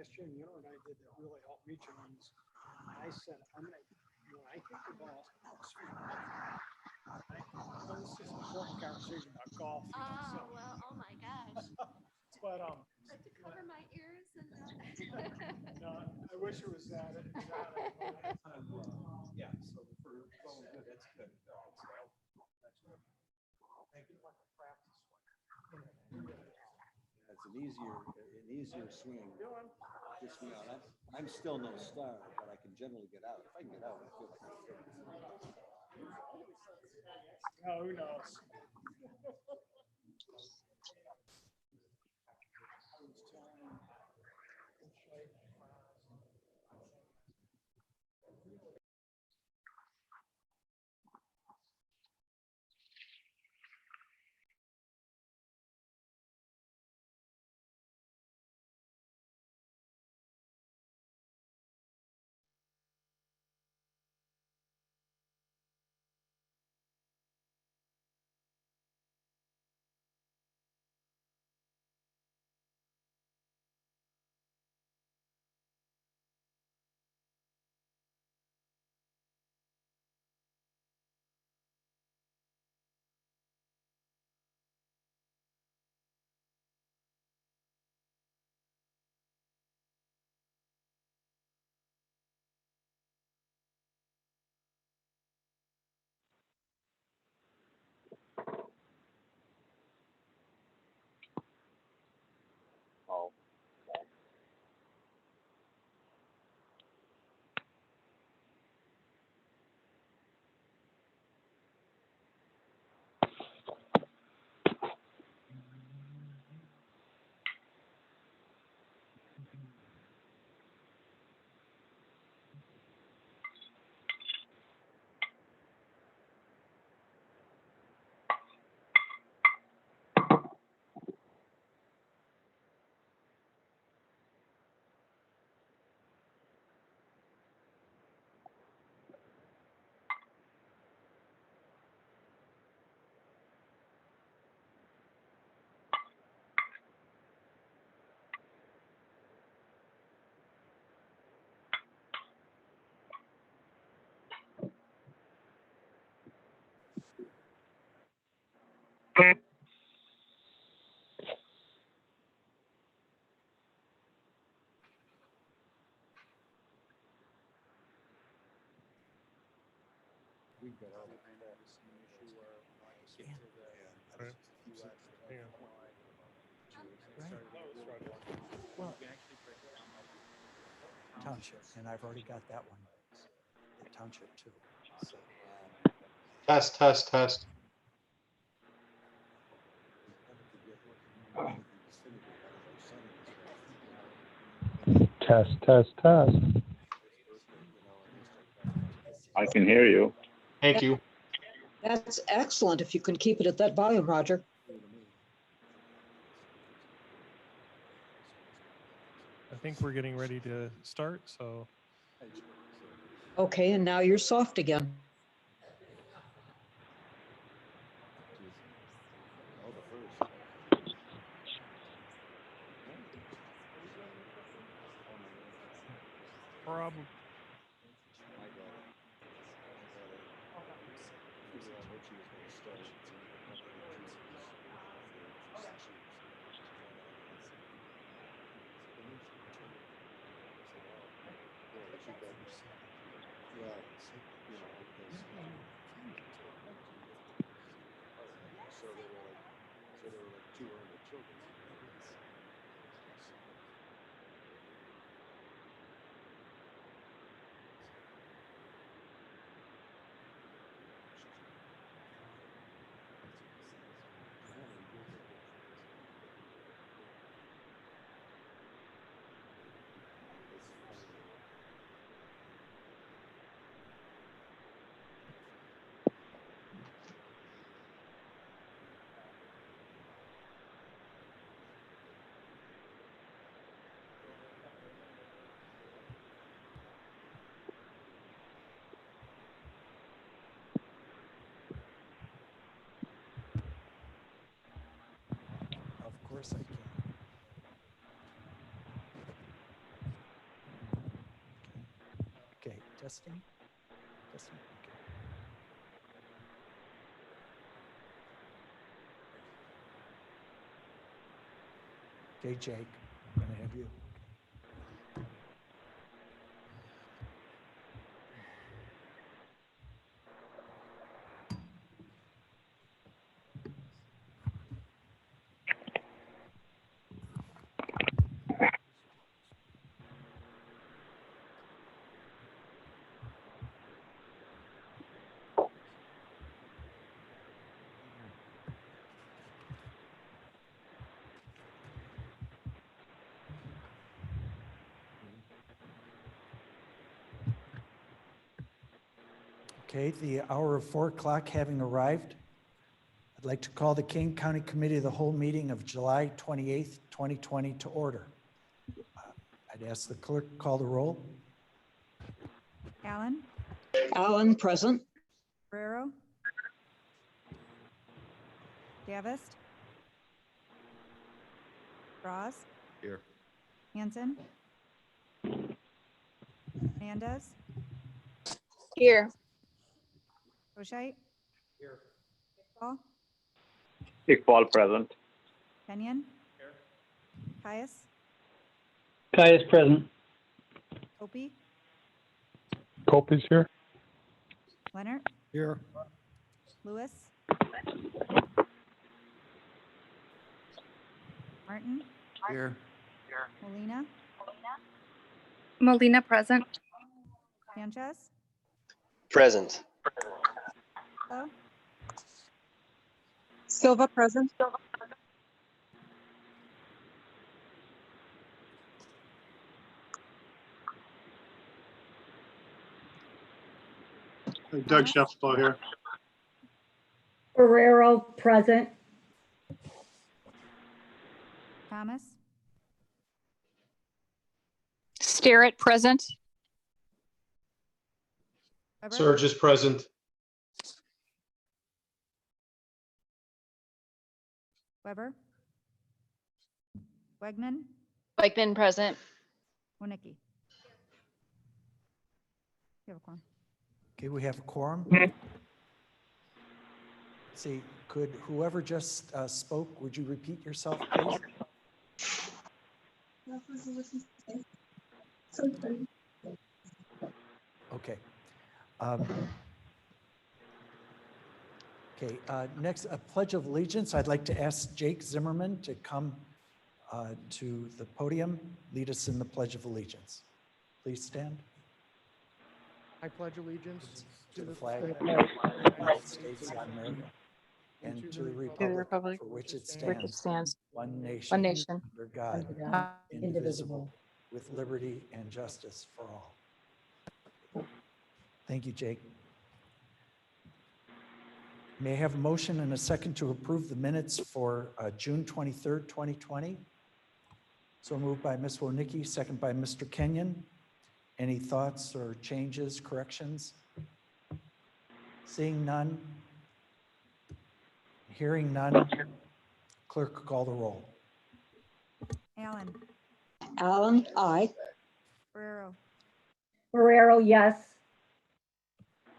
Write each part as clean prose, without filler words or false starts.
last year, and you know what I did that really helped me, Jones? I said, I'm going to, when I hit the ball, swing it. This is an important conversation about golf. Oh, well, oh my gosh. But, I have to cover my ears and no, I wish it was that. Yeah, so for good, that's good. It's an easier swing. Just me out. I'm still no star, but I can generally get out. If I can get out, I feel like I'm good. Oh, who knows? Oh. We've got all the same issue where I get to the US Well, township, and I've already got that one. The township too. So, Test, test, test. Test, test, test. I can hear you. Thank you. That's excellent if you can keep it at that volume, Roger. I think we're getting ready to start, so. Okay, and now you're soft again. Problem. of course I can. Testing? Testing? Okay, Jake, I'm gonna have you. Okay, the hour of 4 o'clock having arrived, I'd like to call the Kane County Committee of the Whole meeting of July 28th, 2020 to order. I'd ask the clerk to call the roll. Allen, Allen, present. Ferrero, Davist, Ross. Here. Hanson. Hernandez, Here. Oshite. Here. Paul, Iqbal present. Kenyon. Caius, Caius present. Opie, Cope is here. Leonard, Here. Lewis, Martin, Here. Molina, Molina present. Sanchez, Present. Hello, Silva present. Doug Sheffel here. Ferrero present. Thomas, Starrett present. Weber, Surge is present. Weber, Wegman, Weichman present. Wonicky. You have a quorum. Okay, we have a quorum. See, could whoever just spoke, would you repeat yourself, please? Okay. Okay, next, a Pledge of Allegiance. I'd like to ask Jake Zimmerman to come to the podium, lead us in the Pledge of Allegiance. Please stand. I pledge allegiance To the flag of the United States of America and to the republic for which it stands, one nation, under God, indivisible, with liberty and justice for all. Thank you, Jake. May I have a motion and a second to approve the minutes for June 23rd, 2020? So moved by Ms. Wonicky, second by Mr. Kenyon. Any thoughts or changes, corrections? Seeing none, hearing none, clerk call the roll. Allen, Allen, aye. Ferrero, Ferrero, yes.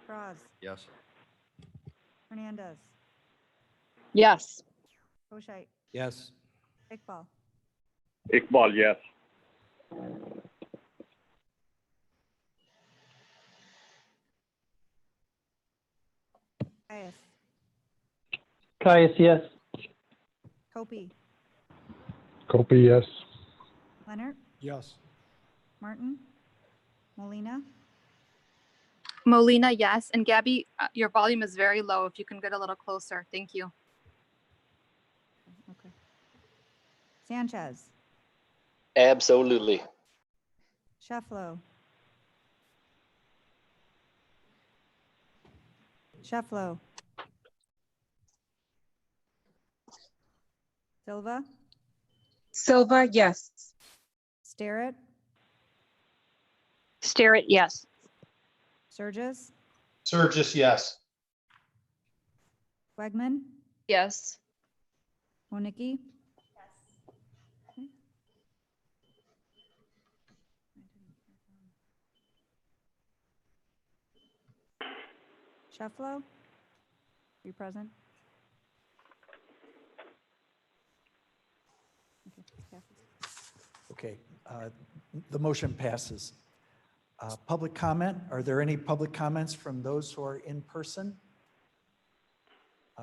Cross, Yes. Hernandez, Yes. Oshite, Yes. Iqbal, Iqbal, yes. Caius, Caius, yes. Copey, Cope, yes. Leonard, Yes. Martin, Molina, Molina, yes. And Gabby, your volume is very low. If you can get a little closer. Thank you. okay. Sanchez, Absolutely. Shefflo, Shefflo, Silva, Silva, yes. Starrett, Starrett, yes. Surges, Surges, yes. Wegman, Yes. Wonicky. Shefflo? Are you present? Okay, passes. Okay, the motion passes. Public comment, are there any public comments from those who are in person?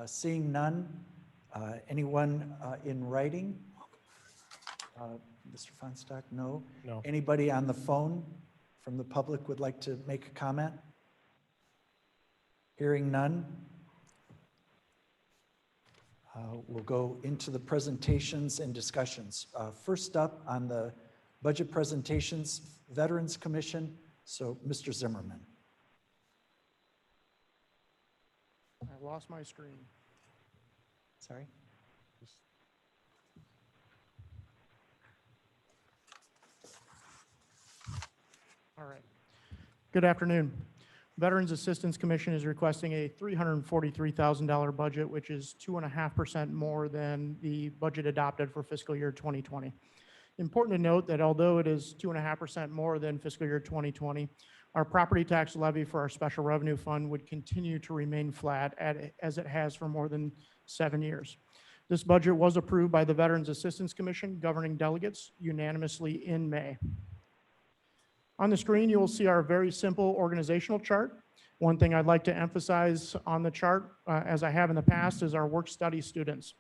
Seeing none, anyone in writing? Mr. Fonstock, no? No. Anybody on the phone from the public would like to make a comment? Hearing none. We'll go into the presentations and discussions. First up on the budget presentations, Veterans Commission. So Mr. Zimmerman. I lost my screen. Sorry. All right. Good afternoon. Veterans Assistance Commission is requesting a $343,000 budget, which is 2.5% more than the budget adopted for fiscal year 2020. Important to note that although it is 2.5% more than fiscal year 2020, our property tax levy for our special revenue fund would continue to remain flat as it has for more than 7 years. This budget was approved by the Veterans Assistance Commission governing delegates unanimously in May. On the screen, you will see our very simple organizational chart. One thing I'd like to emphasize on the chart, as I have in the past, is our work study students.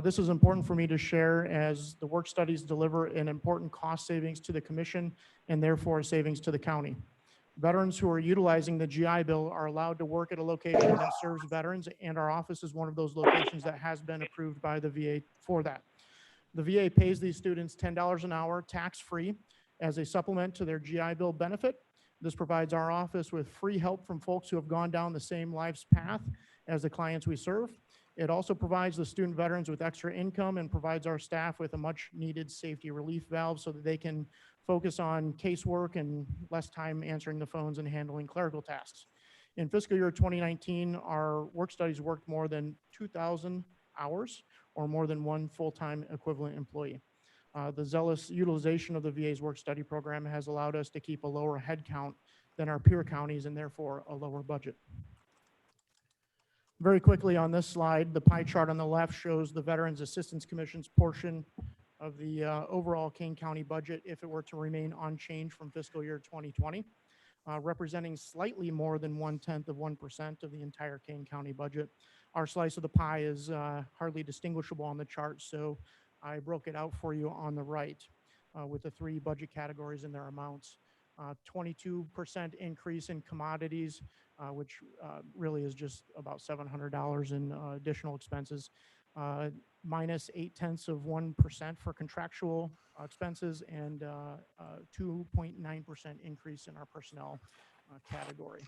This is important for me to share as the work studies deliver an important cost savings to the commission and therefore savings to the county. Veterans who are utilizing the GI Bill are allowed to work at a location that serves veterans, and our office is one of those locations that has been approved by the VA for that. The VA pays these students $10 an hour tax-free as a supplement to their GI Bill benefit. This provides our office with free help from folks who have gone down the same life's path as the clients we serve. It also provides the student veterans with extra income and provides our staff with a much needed safety relief valve so that they can focus on casework and less time answering the phones and handling clerical tasks. In fiscal year 2019, our work studies worked more than 2,000 hours or more than one full-time equivalent employee. The zealous utilization of the VA's work study program has allowed us to keep a lower head count than our peer counties and therefore a lower budget. Very quickly on this slide, the pie chart on the left shows the Veterans Assistance Commission's portion of the overall Kane County budget if it were to remain unchanged from fiscal year 2020, representing slightly more than 0.1% of the entire Kane County budget. Our slice of the pie is hardly distinguishable on the chart, so I broke it out for you on the right with the three budget categories and their amounts. 22% increase in commodities, which really is just about $700 in additional expenses. Minus 0.8% for contractual expenses and 2.9% increase in our personnel category.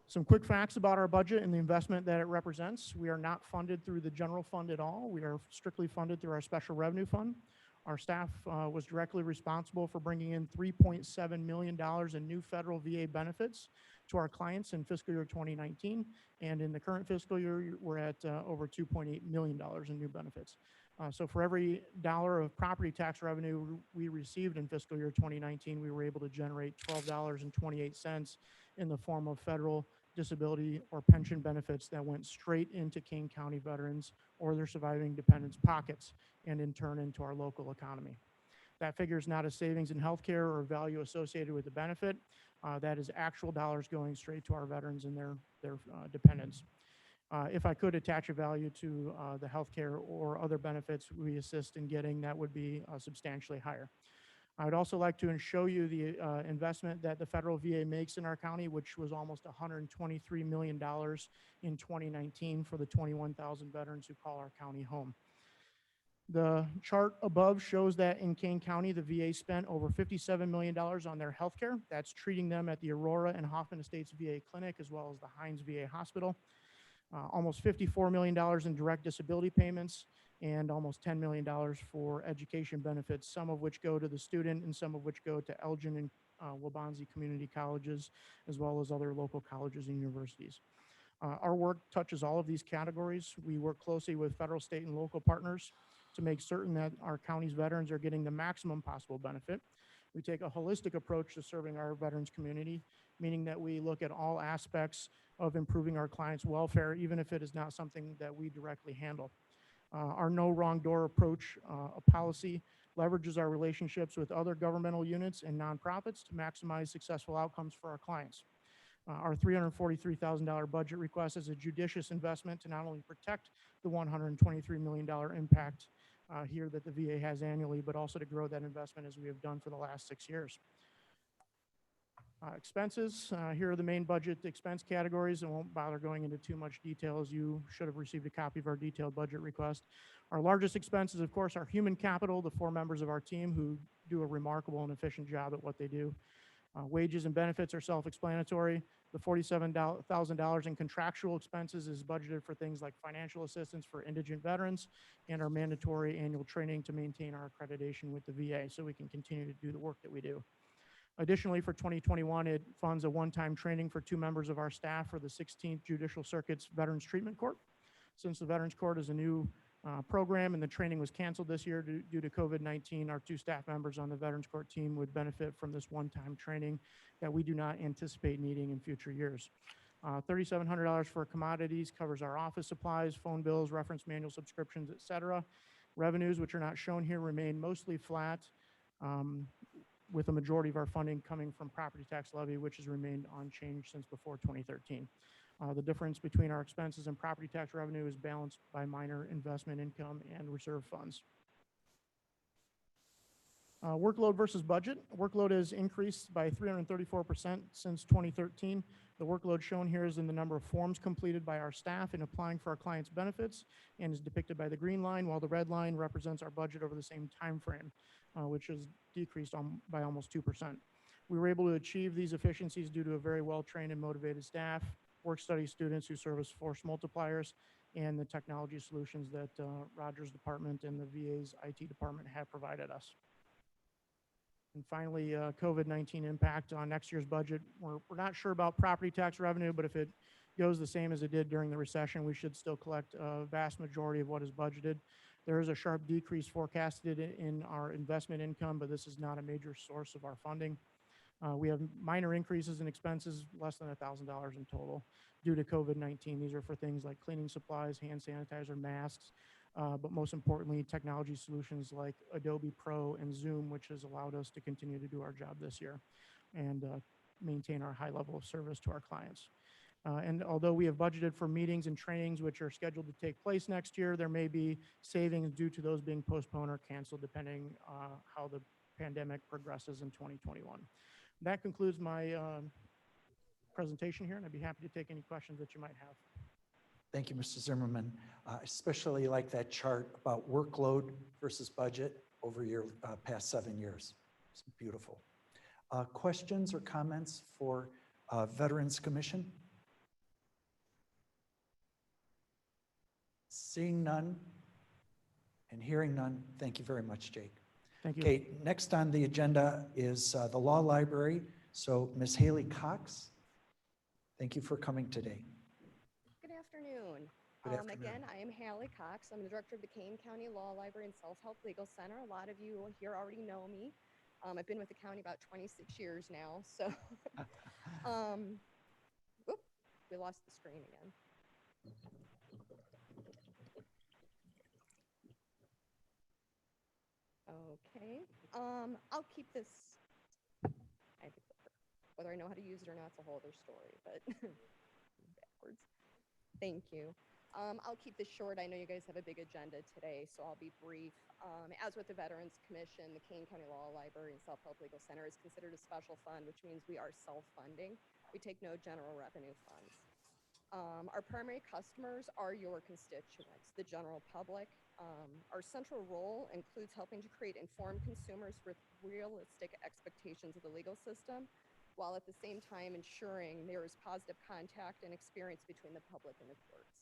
Some quick facts about our budget and the investment that it represents. We are not funded through the general fund at all. We are strictly funded through our special revenue fund. Our staff was directly responsible for bringing in $3.7 million in new federal VA benefits to our clients in fiscal year 2019. And in the current fiscal year, we're at over $2.8 million in new benefits. So for every dollar of property tax revenue we received in fiscal year 2019, we were able to generate $12.28 in the form of federal disability or pension benefits that went straight into Kane County veterans or their surviving dependents' pockets and in turn into our local economy. That figure is not a savings in healthcare or value associated with the benefit. That is actual dollars going straight to our veterans and their dependents. If I could attach a value to the healthcare or other benefits we assist in getting, that would be substantially higher. I would also like to show you the investment that the federal VA makes in our county, which was almost $123 million in 2019 for the 21,000 veterans who call our county home. The chart above shows that in Kane County, the VA spent over $57 million on their health care. That's treating them at the Aurora and Hoffman Estates VA Clinic, as well as the Hines VA Hospital. Almost $54 million in direct disability payments, and almost $10 million for education benefits, some of which go to the student and some of which go to Elgin and Waubonsie community colleges, as well as other local colleges and universities. Our work touches all of these categories. We work closely with federal, state, and local partners to make certain that our county's veterans are getting the maximum possible benefit. We take a holistic approach to serving our veterans community, meaning that we look at all aspects of improving our clients' welfare, even if it is not something that we directly handle. Our no wrong door approach policy leverages our relationships with other governmental units and nonprofits to maximize successful outcomes for our clients. Our $343,000 budget request is a judicious investment to not only protect the $123 million impact here that the VA has annually, but also to grow that investment as we have done for the last 6 years. Expenses, here are the main budget expense categories. I won't bother going into too much detail, as you should have received a copy of our detailed budget request. Our largest expenses, of course, are human capital, the 4 members of our team who do a remarkable and efficient job at what they do. Wages and benefits are self-explanatory. The $47,000 in contractual expenses is budgeted for things like financial assistance for indigent veterans and our mandatory annual training to maintain our accreditation with the VA so we can continue to do the work that we do. Additionally, for 2021, it funds a one-time training for 2 members of our staff for the 16th Judicial Circuit's Veterans Treatment Court. Since the Veterans Court is a new program and the training was canceled this year due to COVID-19, our 2 staff members on the Veterans Court team would benefit from this one-time training that we do not anticipate needing in future years. $3,700 for commodities covers our office supplies, phone bills, reference manual subscriptions, et cetera. Revenues, which are not shown here, remain mostly flat, with a majority of our funding coming from property tax levy, which has remained unchanged since before 2013. The difference between our expenses and property tax revenue is balanced by minor investment income and reserve funds. Workload versus budget. Workload has increased by 334% since 2013. The workload shown here is in the number of forms completed by our staff in applying for our clients' benefits and is depicted by the green line, while the red line represents our budget over the same time frame, which has decreased by almost 2%. We were able to achieve these efficiencies due to a very well-trained and motivated staff, work-study students who serve as force multipliers, and the technology solutions that Roger's department and the VA's IT department have provided us. And finally, COVID-19 impact on next year's budget. We're not sure about property tax revenue, but if it goes the same as it did during the recession, we should still collect a vast majority of what is budgeted. There is a sharp decrease forecasted in our investment income, but this is not a major source of our funding. We have minor increases in expenses, less than $1,000 in total, due to COVID-19. These are for things like cleaning supplies, hand sanitizer, masks, but most importantly, technology solutions like Adobe Pro and Zoom, which has allowed us to continue to do our job this year and maintain our high level of service to our clients. And although we have budgeted for meetings and trainings which are scheduled to take place next year, there may be savings due to those being postponed or canceled depending how the pandemic progresses in 2021. That concludes my presentation here, and I'd be happy to take any questions that you might have. Thank you, Mr. Zimmerman. I especially like that chart about workload versus budget over your past 7 years. It's beautiful. Questions or comments for Veterans Commission? Seeing none and hearing none, thank you very much, Jake. Thank you. Okay, next on the agenda is the Law Library. So Ms. Haley Cox, thank you for coming today. Good afternoon. Good afternoon. Again, I am Haley Cox. I'm the director of the Kane County Law Library and Self-Help Legal Center. A lot of you here already know me. I've been with the county about 26 years now. So, oops, we lost the screen again. Okay, I'll keep this, whether I know how to use it or not, it's a whole other story, but backwards. Thank you. I'll keep this short. I know you guys have a big agenda today, so I'll be brief. As with the Veterans Commission, the Kane County Law Library and Self-Help Legal Center is considered a special fund, which means we are self-funding. We take no general revenue funds. Our primary customers are your constituents, the general public. Our central role includes helping to create informed consumers with realistic expectations of the legal system, while at the same time ensuring there is positive contact and experience between the public and the courts.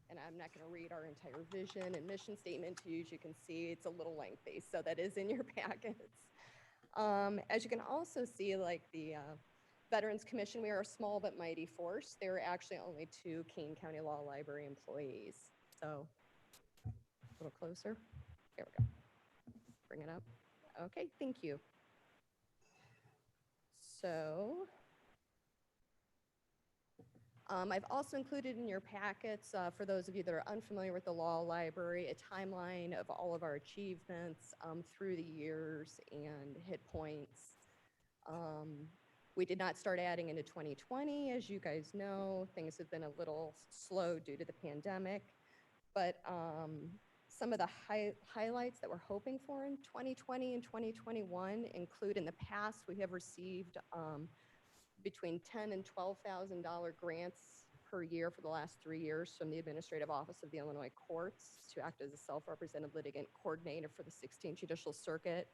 And I'm not going to read our entire vision and mission statement to you. As you can see, it's a little lengthy, so that is in your packets. As you can also see, like the Veterans Commission, we are a small but mighty force. There are actually only 2 Kane County Law Library employees. So a little closer. There we go. Bring it up. Okay, thank you. So I've also included in your packets, for those of you that are unfamiliar with the law library, a timeline of all of our achievements through the years and hit points. We did not start adding into 2020. As you guys know, things have been a little slow due to the pandemic. But some of the highlights that we're hoping for in 2020 and 2021 include, in the past, we have received between $10,000 and $12,000 grants per year for the last 3 years from the Administrative Office of the Illinois Courts to act as a self-represented litigant coordinator for the 16th Judicial Circuit.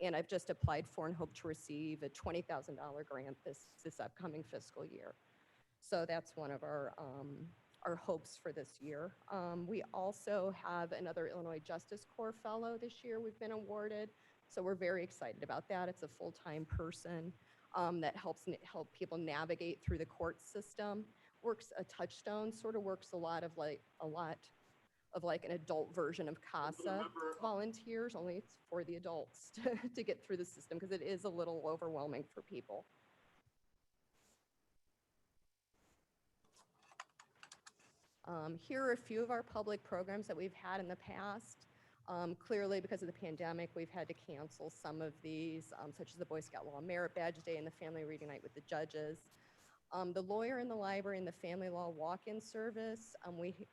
And I've just applied for and hope to receive a $20,000 grant this upcoming fiscal year. So that's one of our hopes for this year. We also have another Illinois Justice Corps Fellow this year we've been awarded. So we're very excited about that. It's a full-time person that help people navigate through the court system. Works a touchstone, sort of works a lot of like an adult version of CASA volunteers, only it's for the adults to get through the system because it is a little overwhelming for people. Here are a few of our public programs that we've had in the past. Clearly, because of the pandemic, we've had to cancel some of these, such as the Boy Scout Law Merit Badge Day and the Family Reading Night with the judges. The Lawyer in the Library and the Family Law Walk-in Service.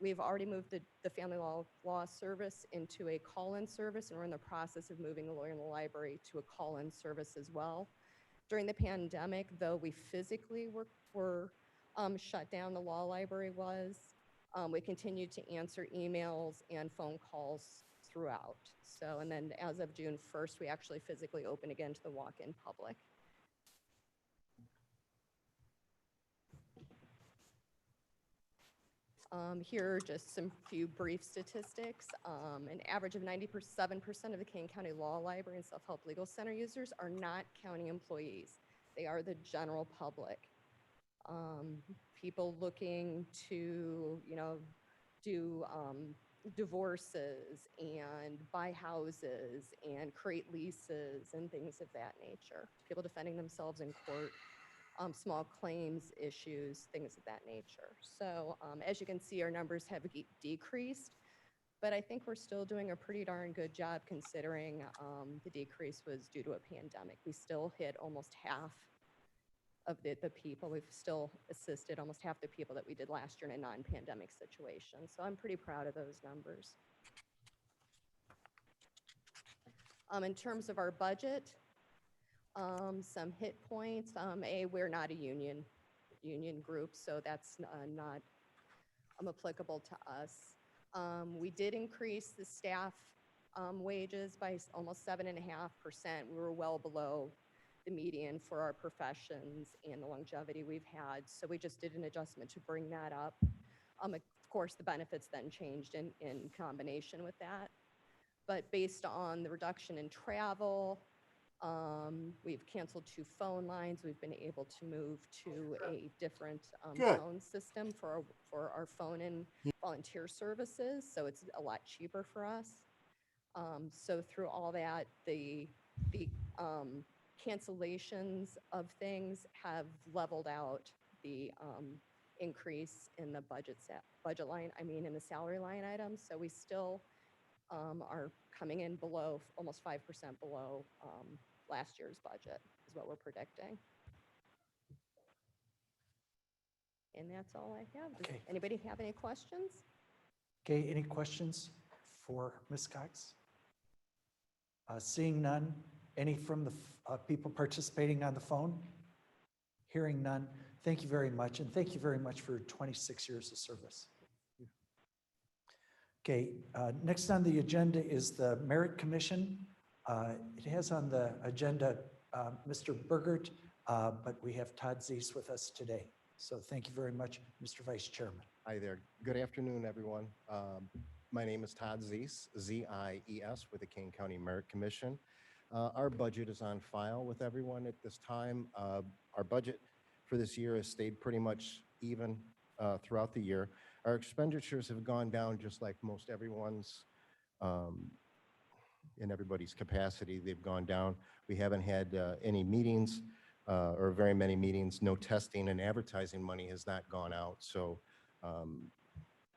We've already moved the Family Law Service into a call-in service, and we're in the process of moving the Lawyer in the Library to a call-in service as well. During the pandemic, though we physically were shut down, the law library was, we continued to answer emails and phone calls throughout. So, and then as of June 1st, we actually physically open again to the walk-in public. Here are just some few brief statistics. An average of 97% of the Kane County Law Library and Self-Help Legal Center users are not county employees. They are the general public. People looking to, do divorces and buy houses and create leases and things of that nature. People defending themselves in court, small claims issues, things of that nature. So as you can see, our numbers have decreased, but I think we're still doing a pretty darn good job considering the decrease was due to a pandemic. We still hit almost half of the people. We've still assisted almost half the people that we did last year in a non-pandemic situation. So I'm pretty proud of those numbers. In terms of our budget, some hit points. We're not a union group, so that's not applicable to us. We did increase the staff wages by almost 7.5%. We were well below the median for our professions and the longevity we've had. So we just did an adjustment to bring that up. Of course, the benefits then changed in combination with that. But based on the reduction in travel, we've canceled 2 phone lines. We've been able to move to a different phone system for our phone and volunteer services. So it's a lot cheaper for us. So through all that, the cancellations of things have leveled out the increase in the budget line, in the salary line item. So we still are coming in below, almost 5% below last year's budget is what we're predicting. And that's all I have. Does anybody have any questions? Okay, any questions for Ms. Cox? Seeing none, any from the people participating on the phone? Hearing none, thank you very much, and thank you very much for 26 years of service. Okay, next on the agenda is the Merit Commission. It has on the agenda Mr. Burgert, but we have Todd Zeiss with us today. So thank you very much, Mr. Vice Chairman. Hi there. Good afternoon, everyone. My name is Todd Zeiss, Z-I-E-S, with the Kane County Merit Commission. Our budget is on file with everyone at this time. Our budget for this year has stayed pretty much even throughout the year. Our expenditures have gone down just like most everyone's. in everybody's capacity. They've gone down. We haven't had any meetings or very many meetings. No testing and advertising money has not gone out. So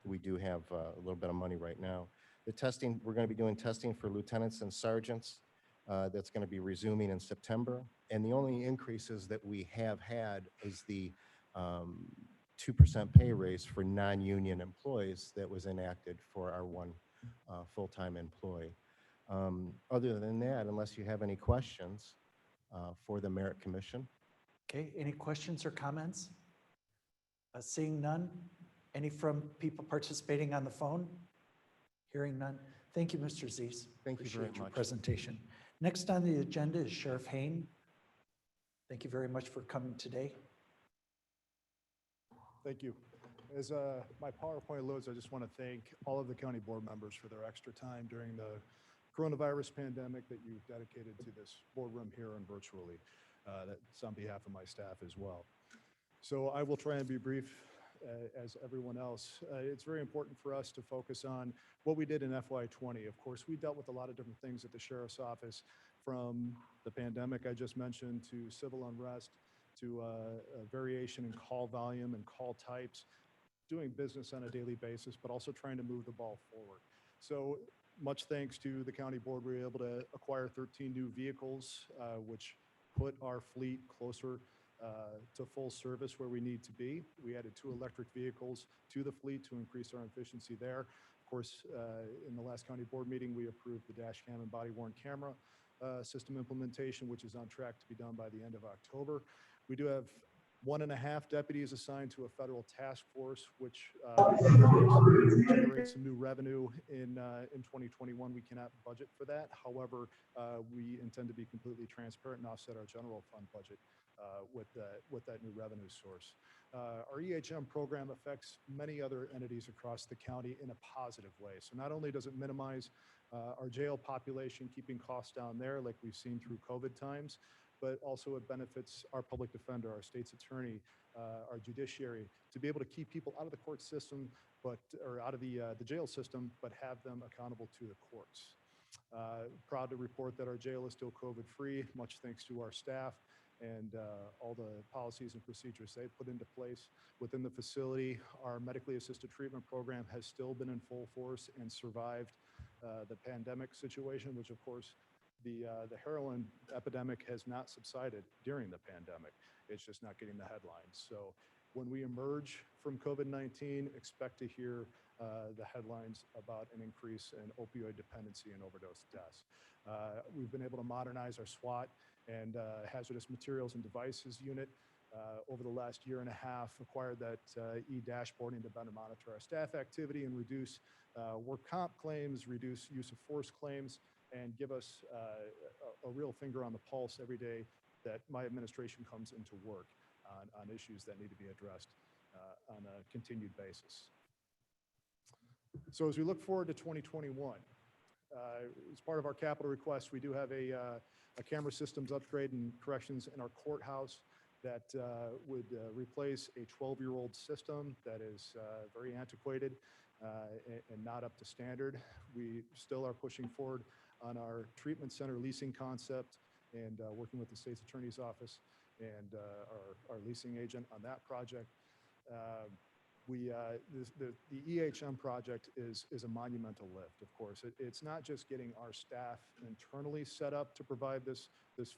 we do have a little bit of money right now. The testing, we're going to be doing testing for lieutenants and sergeants. That's going to be resuming in September. And the only increases that we have had is the 2% pay raise for non-union employees that was enacted for our one full-time employee. Other than that, unless you have any questions for the Merit Commission. Okay, any questions or comments? Seeing none. Any from people participating on the phone? Hearing none. Thank you, Mr. Zees. Thank you very Appreciate your much. presentation. Next on the agenda is Sheriff Hain. Thank you very much for coming today. Thank you. As my PowerPoint loads, I just want to thank all of the county board members for their extra time during the coronavirus pandemic that you've dedicated to this boardroom here and virtually. That's on behalf of my staff as well. So I will try and be brief as everyone else. It's very important for us to focus on what we did in FY20. Of course, we dealt with a lot of different things at the Sheriff's Office, from the pandemic I just mentioned to civil unrest, to a variation in call volume and call types, doing business on a daily basis, but also trying to move the ball forward. So much thanks to the county board, we were able to acquire 13 new vehicles, which put our fleet closer to full service where we need to be. We added 2 electric vehicles to the fleet to increase our efficiency there. Of course, in the last county board meeting, we approved the dash cam and body worn camera system implementation, which is on track to be done by the end of October. We do have 1.5 deputies assigned to a federal task force, which generates some new revenue in 2021. We cannot budget for that. However, we intend to be completely transparent and offset our general fund budget with that new revenue source. Our EHM program affects many other entities across the county in a positive way. So not only does it minimize our jail population, keeping costs down there like we've seen through COVID times, but also it benefits our public defender, our state's attorney, our judiciary, to be able to keep people out of the court system, or out of the jail system, but have them accountable to the courts. Proud to report that our jail is still COVID-free, much thanks to our staff and all the policies and procedures they've put into place within the facility. Our medically assisted treatment program has still been in full force and survived the pandemic situation, which of course the heroin epidemic has not subsided during the pandemic. It's just not getting the headlines. So when we emerge from COVID-19, expect to hear the headlines about an increase in opioid dependency and overdose deaths. We've been able to modernize our SWAT and hazardous materials and devices unit over the last 1.5 years, acquired that e-dashboarding to better monitor our staff activity and reduce work comp claims, reduce use of force claims, and give us a real finger on the pulse every day that my administration comes into work on issues that need to be addressed on a continued basis. So as we look forward to 2021, as part of our capital request, we do have a camera systems upgrade and corrections in our courthouse that would replace a 12-year-old system that is very antiquated and not up to standard. We still are pushing forward on our treatment center leasing concept and working with the state's attorney's office and our leasing agent on that project. The EHM project is a monumental lift, of course. It's not just getting our staff internally set up to provide this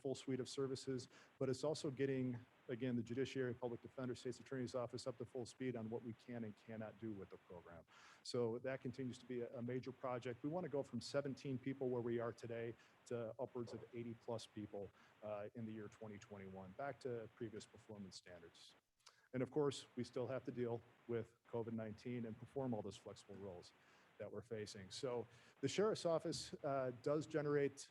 full suite of services, but it's also getting, again, the judiciary, public defender, state's attorney's office up to full speed on what we can and cannot do with the program. So that continues to be a major project. We want to go from 17 people where we are today to upwards of 80+ people in the year 2021, back to previous performance standards. And of course, we still have to deal with COVID-19 and perform all those flexible roles that we're facing. So the Sheriff's Office does generate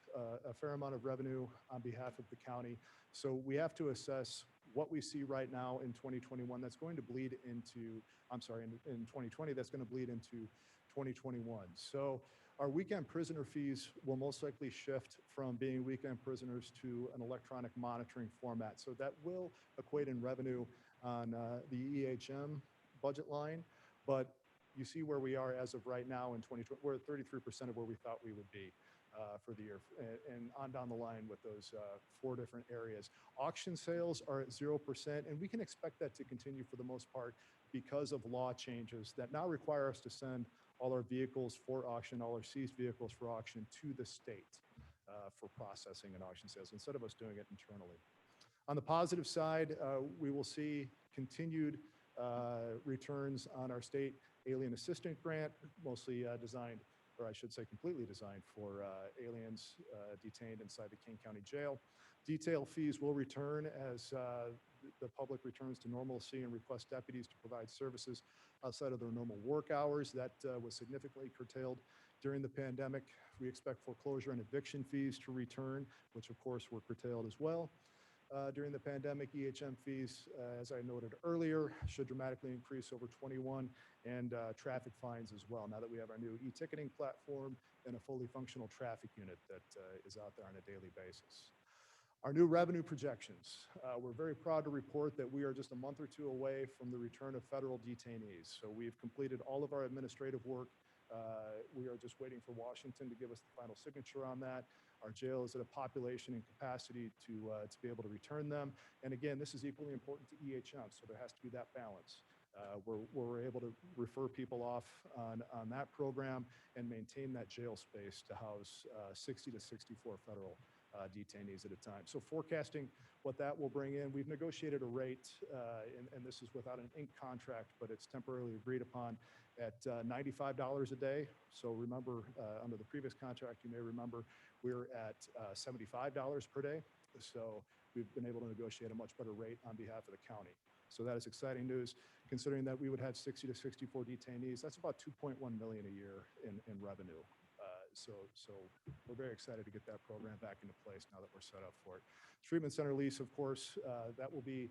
a fair amount of revenue on behalf of the county. So we have to assess what we see right now in 2021 that's going to bleed into, in 2020, that's going to bleed into 2021. So our weekend prisoner fees will most likely shift from being weekend prisoners to an electronic monitoring format. So that will equate in revenue on the EHM budget line, but you see where we are as of right now in 2020. We're at 33% of where we thought we would be for the year, and on down the line with those 4 different areas. Auction sales are at 0%, and we can expect that to continue for the most part because of law changes that now require us to send all our vehicles for auction, all our seized vehicles for auction to the state for processing and auction sales instead of us doing it internally. On the positive side, we will see continued returns on our state alien assistant grant, mostly designed, or I should say completely designed for aliens detained inside the King County Jail. Detail fees will return as the public returns to normalcy and request deputies to provide services outside of their normal work hours. That was significantly curtailed during the pandemic. We expect foreclosure and eviction fees to return, which of course were curtailed as well. During the pandemic, EHM fees, as I noted earlier, should dramatically increase over 21, and traffic fines as well, now that we have our new e-ticketing platform and a fully functional traffic unit that is out there on a daily basis. Our new revenue projections. We're very proud to report that we are just a month or 2 away from the return of federal detainees. So we've completed all of our administrative work. We are just waiting for Washington to give us the final signature on that. Our jail is at a population and capacity to be able to return them. And again, this is equally important to EHM, so there has to be that balance. We're able to refer people off on that program and maintain that jail space to house 60 to 64 federal detainees at a time. So forecasting what that will bring in, we've negotiated a rate, and this is without an ink contract, but it's temporarily agreed upon at $95 a day. So remember, under the previous contract, you may remember, we're at $75 per day. So we've been able to negotiate a much better rate on behalf of the county. So that is exciting news, considering that we would have 60 to 64 detainees. That's about $2.1 million a year in revenue. So we're very excited to get that program back into place now that we're set up for it. Treatment center lease, of course, that will be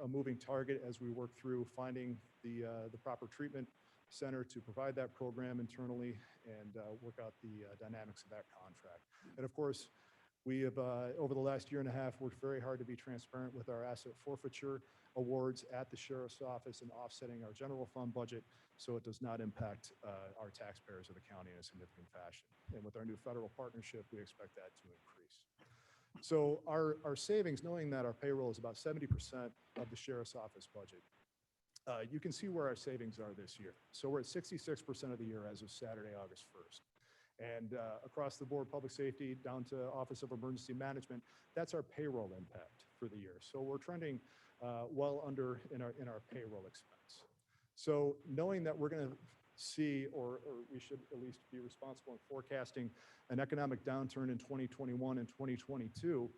a moving target as we work through finding the proper treatment center to provide that program internally and work out the dynamics of that contract. And of course, we have, over the last year and a half, worked very hard to be transparent with our asset forfeiture awards at the sheriff's office and offsetting our general fund budget so it does not impact our taxpayers of the county in a significant fashion. And with our new federal partnership, we expect that to increase. So our savings, knowing that our payroll is about 70% of the sheriff's office budget, you can see where our savings are this year. So we're at 66% of the year as of Saturday, August 1st. And across the board, public safety down to Office of Emergency Management, that's our payroll impact for the year. So we're trending well under in our payroll expense. So knowing that we're going to see, or we should at least be responsible in forecasting an economic downturn in 2021 and 2022,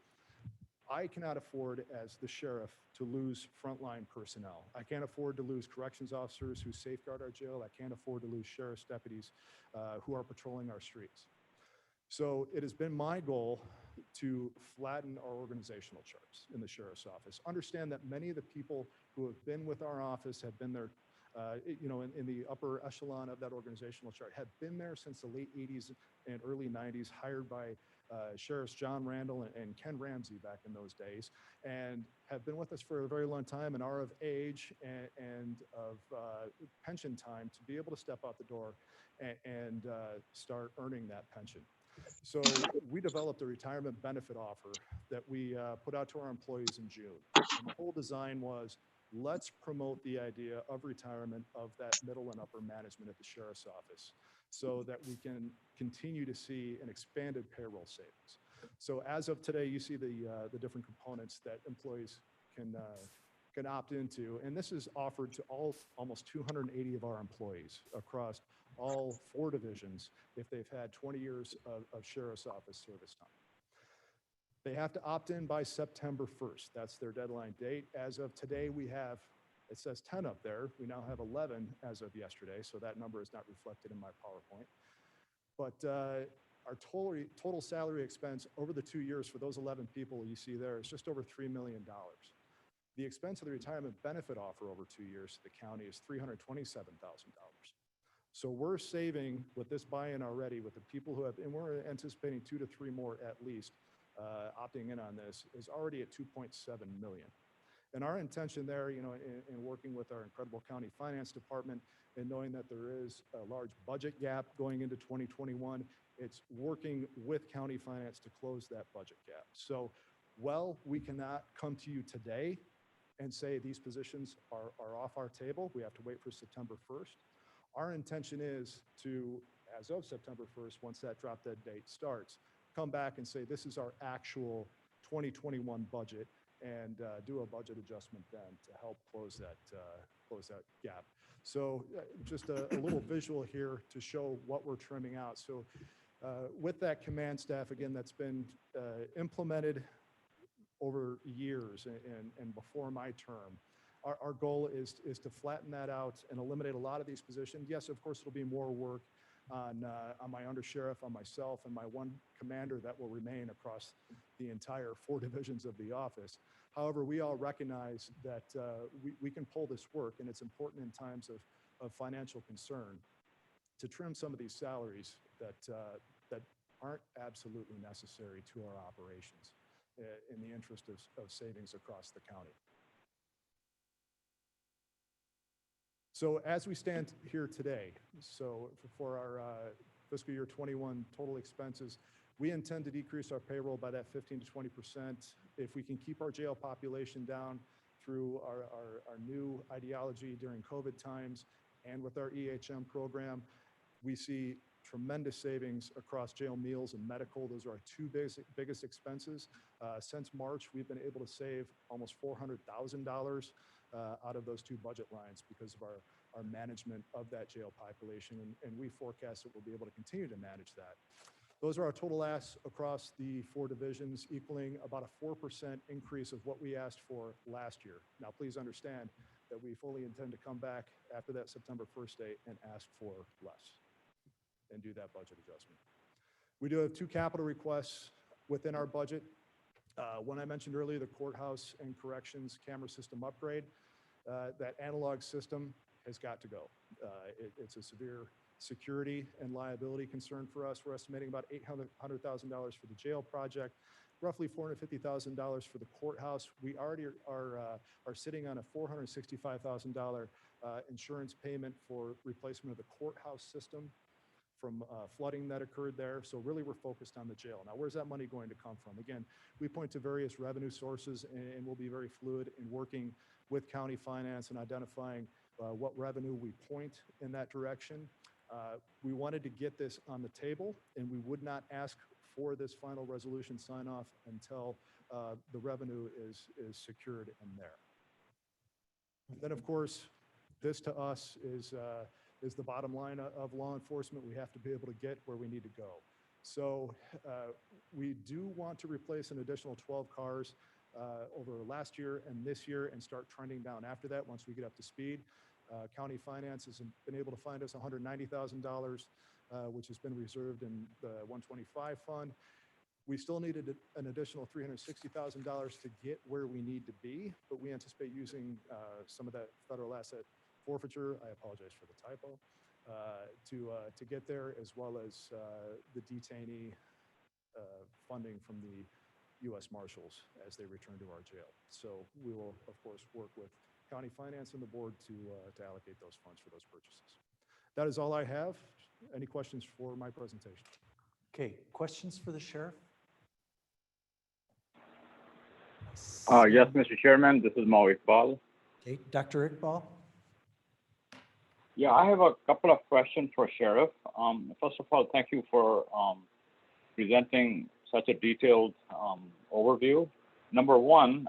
I cannot afford, as the sheriff, to lose frontline personnel. I can't afford to lose corrections officers who safeguard our jail. I can't afford to lose sheriff's deputies who are patrolling our streets. So it has been my goal to flatten our organizational charts in the sheriff's office. Understand that many of the people who have been with our office have been there, in the upper echelon of that organizational chart, have been there since the late 80s and early 90s, hired by Sheriffs John Randall and Ken Ramsey back in those days, and have been with us for a very long time and are of age and of pension time to be able to step out the door and start earning that pension. So we developed a retirement benefit offer that we put out to our employees in June. And the whole design was, let's promote the idea of retirement of that middle and upper management at the sheriff's office so that we can continue to see an expanded payroll savings. So as of today, you see the different components that employees can opt into. And this is offered to almost 280 of our employees across all 4 divisions if they've had 20 years of sheriff's office service time. They have to opt in by September 1st. That's their deadline date. As of today, we have, it says 10 up there. We now have 11 as of yesterday, so that number is not reflected in my PowerPoint. But our total salary expense over the 2 years for those 11 people you see there is just over $3 million. The expense of the retirement benefit offer over 2 years to the county is $327,000. So we're saving with this buy-in already with the people who have, and we're anticipating 2 to 3 more at least, opting in on this, is already at $2.7 million. And our intention there, in working with our incredible county finance department and knowing that there is a large budget gap going into 2021 It's working with county finance to close that budget gap. So, we cannot come to you today and say these positions are off our table. We have to wait for September 1st. Our intention is to, as of September 1st, once that drop dead date starts, come back and say, this is our actual 2021 budget, and do a budget adjustment then to help close that gap. So just a little visual here to show what we're trimming out. So with that command staff, again, that's been implemented over years and before my term, our goal is to flatten that out and eliminate a lot of these positions. Yes, of course, it'll be more work on my undersheriff, on myself, and my one commander that will remain across the entire 4 divisions of the office. However, we all recognize that we can pull this work, and it's important in times of financial concern to trim some of these salaries that aren't absolutely necessary to our operations in the interest of savings across the county. So as we stand here today, so for our fiscal year 21 total expenses, we intend to decrease our payroll by that 15 to 20%. If we can keep our jail population down through our new ideology during COVID times and with our EHM program, we see tremendous savings across jail meals and medical. Those are our 2 biggest expenses. Since March, we've been able to save almost $400,000 out of those 2 budget lines because of our management of that jail population, and we forecast that we'll be able to continue to manage that. Those are our total asks across the 4 divisions, equaling about a 4% increase of what we asked for last year. Now, please understand that we fully intend to come back after that September 1st date and ask for less and do that budget adjustment. We do have 2 capital requests within our budget. One I mentioned earlier, the courthouse and corrections camera system upgrade. That analog system has got to go. It's a severe security and liability concern for us. We're estimating about $800,000 for the jail project, roughly $450,000 for the courthouse. We already are sitting on a $465,000 insurance payment for replacement of the courthouse system from flooding that occurred there. So really we're focused on the jail. Now, where's that money going to come from? Again, we point to various revenue sources, and we'll be very fluid in working with county finance and identifying what revenue we point in that direction. We wanted to get this on the table, and we would not ask for this final resolution sign off until the revenue is secured in there. Then, of course, this to us is the bottom line of law enforcement. We have to be able to get where we need to go. So we do want to replace an additional 12 cars over last year and this year and start trending down after that once we get up to speed. County finance has been able to find us $190,000, which has been reserved in the 125 fund. We still needed an additional $360,000 to get where we need to be, but we anticipate using some of that federal asset forfeiture, I apologize for the typo, to get there, as well as the detainee funding from the U.S. Marshals as they return to our jail. So we will, of course, work with county finance and the board to allocate those funds for those purchases. That is all I have. Any questions for my presentation? Okay, questions for the sheriff? Yes, Mr. Chairman, this is Mo Iqbal. Okay, Dr. Iqbal? Yeah, I have a couple of questions for Sheriff. First of all, thank you for presenting such a detailed overview. Number one,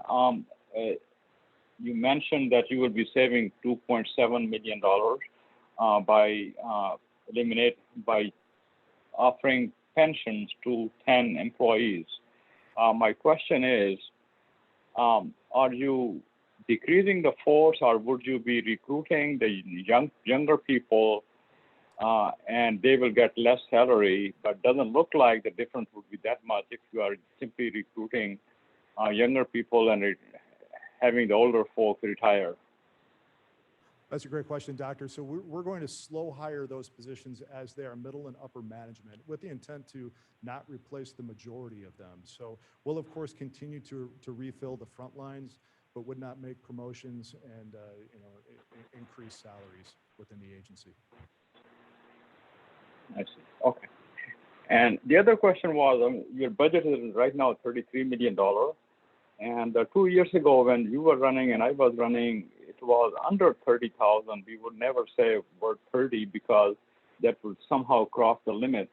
you mentioned that you will be saving $2.7 million by offering pensions to 10 employees. My question is, are you decreasing the force, or would you be recruiting the younger people and they will get less salary? But doesn't look like the difference would be that much if you are simply recruiting younger people and having the older folks retire. That's a great question, Doctor. So we're going to slow hire those positions as they are middle and upper management with the intent to not replace the majority of them. So we'll, of course, continue to refill the front lines, but would not make promotions and increase salaries within the agency. I see. Okay. And the other question was, your budget is right now $33 million. And 2 years ago, when you were running and I was running, it was under 30,000. We would never say word 30 because that would somehow cross the limit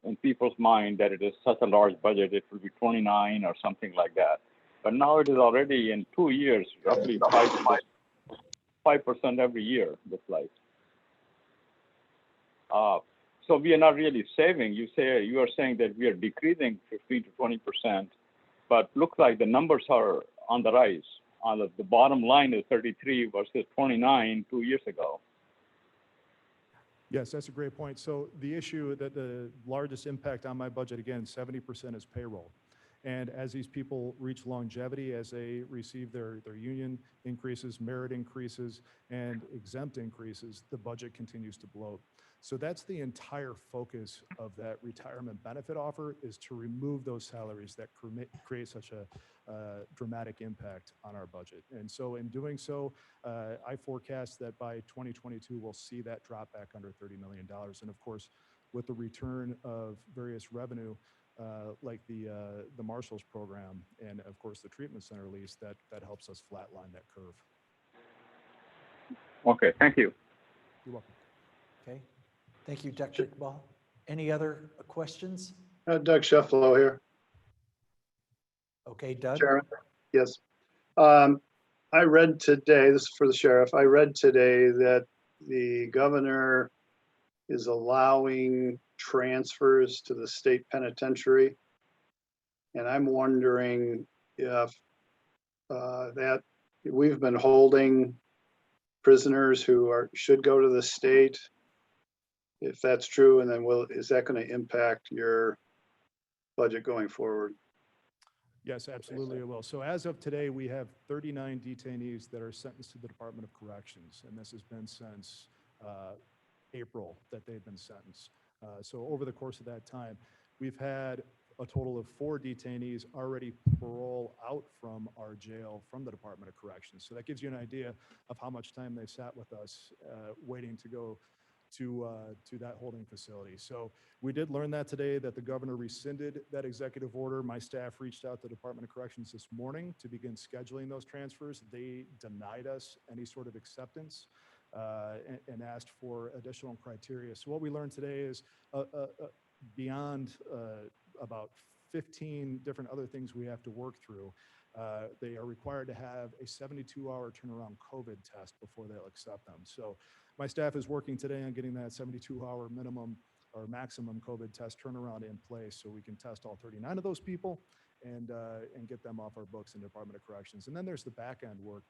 in people's mind that it is such a large budget. It will be 29 or something like that. But now it is already in 2 years, roughly 5% every year, looks like. So we are not really saving. You are saying that we are decreasing 15 to 20%, but looks like the numbers are on the rise. The bottom line is 33 versus 29 2 years ago. Yes, that's a great point. So the issue that the largest impact on my budget, again, 70% is payroll. And as these people reach longevity, as they receive their union increases, merit increases, and exempt increases, the budget continues to bloat. So that's the entire focus of that retirement benefit offer, is to remove those salaries that create such a dramatic impact on our budget. And so in doing so, I forecast that by 2022, we'll see that drop back under $30 million. And of course, with the return of various revenue, like the Marshals program and of course the treatment center lease, that helps us flatline that curve. Okay, thank you. You're welcome. Okay, thank you, Dr. Iqbal. Any other questions? Doug Shefflow here. Okay, Doug. Chairman, yes. I read today, this is for the sheriff, I read today that the governor is allowing transfers to the state penitentiary. And I'm wondering if that we've been holding prisoners who should go to the state, if that's true, and then is that going to impact your budget going forward? Yes, absolutely it will. So as of today, we have 39 detainees that are sentenced to the Department of Corrections, and this has been since April that they've been sentenced. So over the course of that time, we've had a total of 4 detainees already parole out from our jail from the Department of Corrections. So that gives you an idea of how much time they sat with us waiting to go to that holding facility. So we did learn that today, that the governor rescinded that executive order. My staff reached out to the Department of Corrections this morning to begin scheduling those transfers. They denied us any sort of acceptance and asked for additional criteria. So what we learned today is beyond about 15 different other things we have to work through, they are required to have a 72-hour turnaround COVID test before they'll accept them. So my staff is working today on getting that 72-hour minimum or maximum COVID test turnaround in place so we can test all 39 of those people and get them off our books in the Department of Corrections. And then there's the back end work,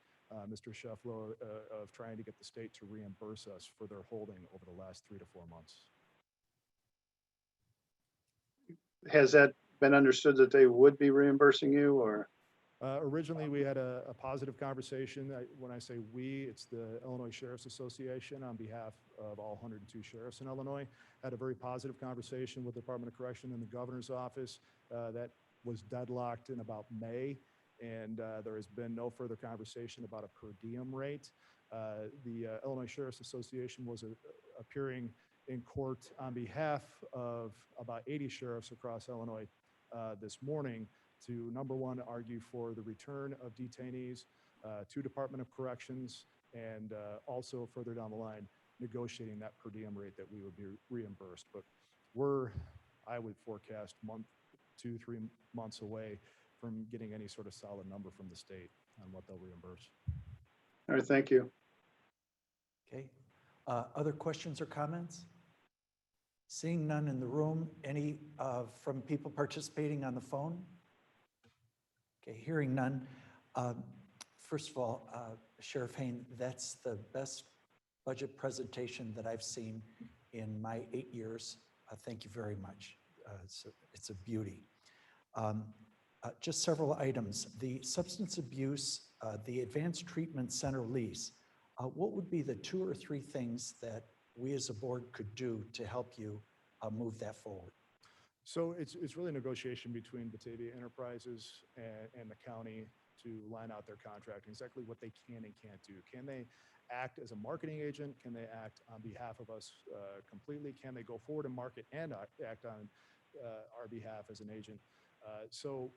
Mr. Shefflow, of trying to get the state to reimburse us for their holding over the last 3 to 4 months. Has that been understood that they would be reimbursing you, or? Originally, we had a positive conversation. When I say we, it's the Illinois Sheriff's Association on behalf of all 102 sheriffs in Illinois. Had a very positive conversation with the Department of Correction and the governor's office. That was deadlocked in about May, and there has been no further conversation about a per diem rate. The Illinois Sheriff's Association was appearing in court on behalf of about 80 sheriffs across Illinois this morning to, number one, argue for the return of detainees to Department of Corrections, and also further down the line, negotiating that per diem rate that we would be reimbursed. But I would forecast 2-3 months away from getting any sort of solid number from the state on what they'll reimburse. All right, thank you. Okay. Other questions or comments? Seeing none in the room, any from people participating on the phone? Okay, hearing none. First of all, Sheriff Hain, that's the best budget presentation that I've seen in my 8 years. Thank you very much. It's a beauty. Just several items. The substance abuse, the advanced treatment center lease, what would be the 2 or 3 things that we as a board could do to help you move that forward? So it's really a negotiation between Batavia Enterprises and the county to line out their contract, exactly what they can and can't do. Can they act as a marketing agent? Can they act on behalf of us completely? Can they go forward and market and act on our behalf as an agent? So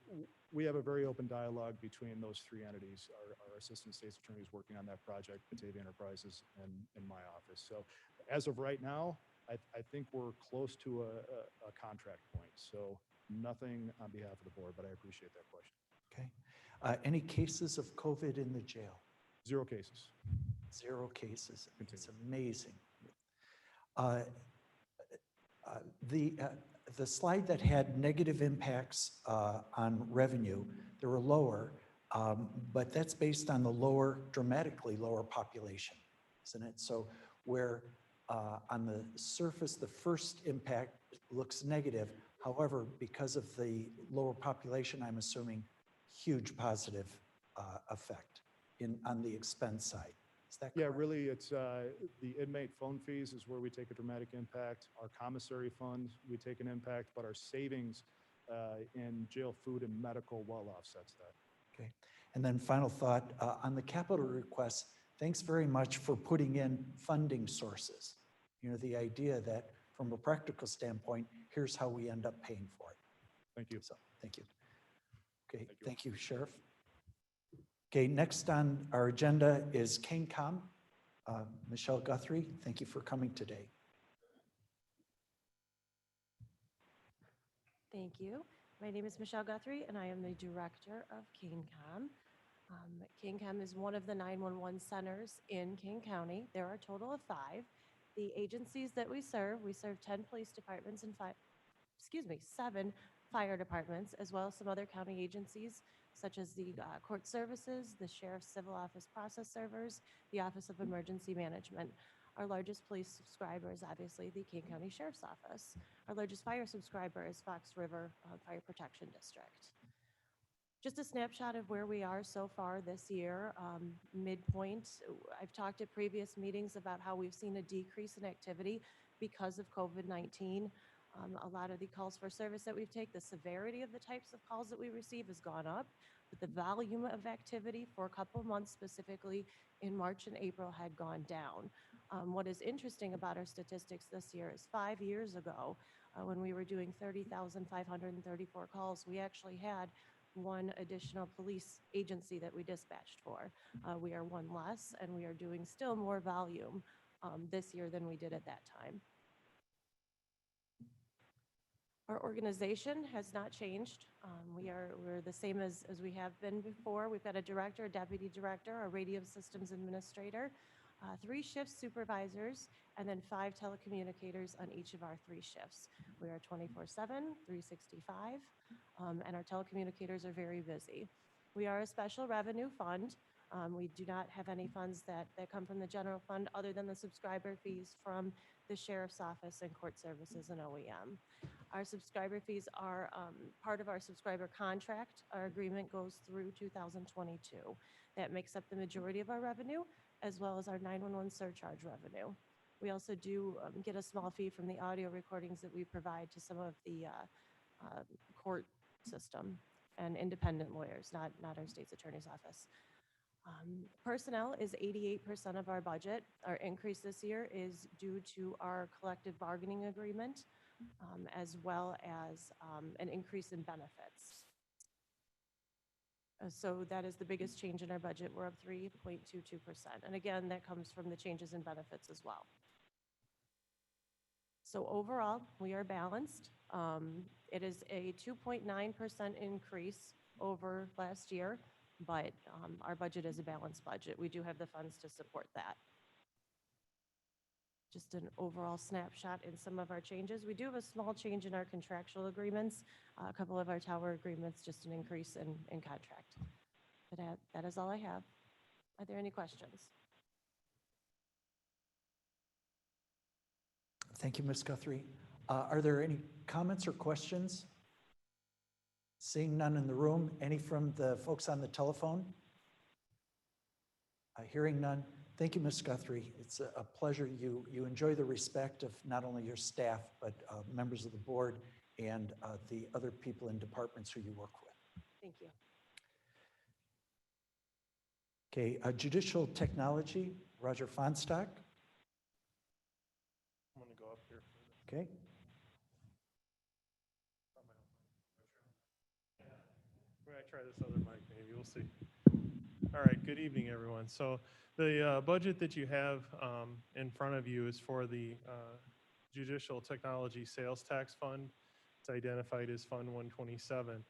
we have a very open dialogue between those three entities, our assistant state's attorneys working on that project, Batavia Enterprises, and my office. So as of right now, I think we're close to a contract point. So nothing on behalf of the board, but I appreciate that question. Okay. Any cases of COVID in the jail? 0 cases. 0 cases. Continue. It's amazing. The slide that had negative impacts on revenue, they were lower, but that's based on the dramatically lower population, isn't it? So where on the surface, the first impact looks negative. However, because of the lower population, I'm assuming huge positive effect on the expense side. Is that Yeah, correct? really, it's the inmate phone fees is where we take a dramatic impact. Our commissary fund, we take an impact, but our savings in jail food and medical well offsets that. Okay. And then final thought on the capital requests, thanks very much for putting in funding sources. You know, the idea that from a practical standpoint, here's how we end up paying for it. Thank you. So, thank you. Okay, thank you, Sheriff. Okay, next on our agenda is KingCom. Michelle Guthrie, thank you for coming today. Thank you. My name is Michelle Guthrie, and I am the director of KingCom. KingCom is one of the 911 centers in King County. There are a total of 5. The agencies that we serve 10 police departments and 7 fire departments, as well as some other county agencies, such as the court services, the sheriff's civil office process servers, the Office of Emergency Management. Our largest police subscriber is obviously the King County Sheriff's Office. Our largest fire subscriber is Fox River Fire Protection District. Just a snapshot of where we are so far this year. Midpoint, I've talked at previous meetings about how we've seen a decrease in activity because of COVID-19. A lot of the calls for service that we've taken, the severity of the types of calls that we receive has gone up, but the volume of activity for a couple of months, specifically in March and April, had gone down. What is interesting about our statistics this year is 5 years ago, when we were doing 30,534 calls, we actually had 1 additional police agency that we dispatched for. We are 1 less, and we are doing still more volume this year than we did at that time. Our organization has not changed. We're the same as we have been before. We've got a director, a deputy director, a radio systems administrator, 3 shift supervisors, and then 5 telecommunicators on each of our 3 shifts. We are 24/7, 365, and our telecommunicators are very busy. We are a special revenue fund. We do not have any funds that come from the general fund other than the subscriber fees from the sheriff's office and court services and OEM. Our subscriber fees are part of our subscriber contract. Our agreement goes through 2022. That makes up the majority of our revenue, as well as our 911 surcharge revenue. We also do get a small fee from the audio recordings that we provide to some of the court system and independent lawyers, not our state's attorney's office. Personnel is 88% of our budget. Our increase this year is due to our collective bargaining agreement, as well as an increase in benefits. So that is the biggest change in our budget. We're up 3.22%. And again, that comes from the changes in benefits as well. So overall, we are balanced. It is a 2.9% increase over last year, but our budget is a balanced budget. We do have the funds to support that. Just an overall snapshot in some of our changes. We do have a small change in our contractual agreements, a couple of our tower agreements, just an increase in contract. But that is all I have. Are there any questions? Thank you, Ms. Guthrie. Are there any comments or questions? Seeing none in the room, any from the folks on the telephone? Hearing none. Thank you, Ms. Guthrie. It's a pleasure. You enjoy the respect of not only your staff, but members of the board and the other people in departments who you work with. Thank you. Okay, judicial technology, Roger Fonstock. I'm going to go up here. Okay. We're going to try this other mic, maybe. We'll see. All right. Good evening, everyone. So the budget that you have in front of you is for the Judicial Technology Sales Tax Fund. It's identified as Fund 127.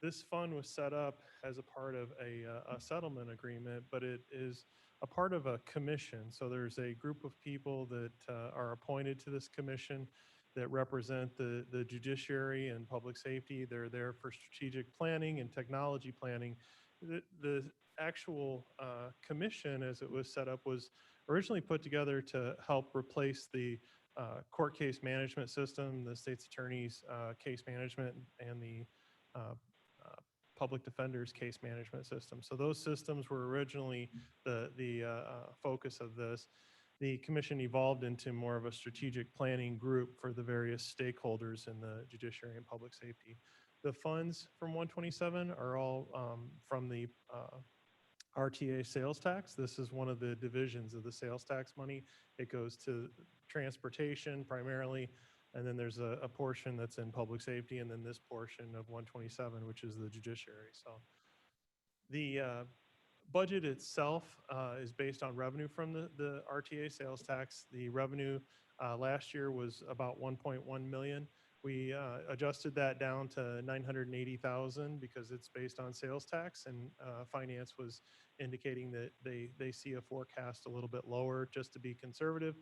This fund was set up as a part of a settlement agreement, but it is a part of a commission. So there's a group of people that are appointed to this commission that represent the judiciary and public safety. They're there for strategic planning and technology planning. The actual commission, as it was set up, was originally put together to help replace the court case management system, the state's attorney's case management, and the public defender's case management system. So those systems were originally the focus of this. The commission evolved into more of a strategic planning group for the various stakeholders in the judiciary and public safety. The funds from 127 are all from the RTA sales tax. This is one of the divisions of the sales tax money. It goes to transportation primarily, and then there's a portion that's in public safety, and then this portion of 127, which is the judiciary. So the budget itself is based on revenue from the RTA sales tax. The revenue last year was about 1.1 million. We adjusted that down to 980,000 because it's based on sales tax, and finance was indicating that they see a forecast a little bit lower just to be conservative.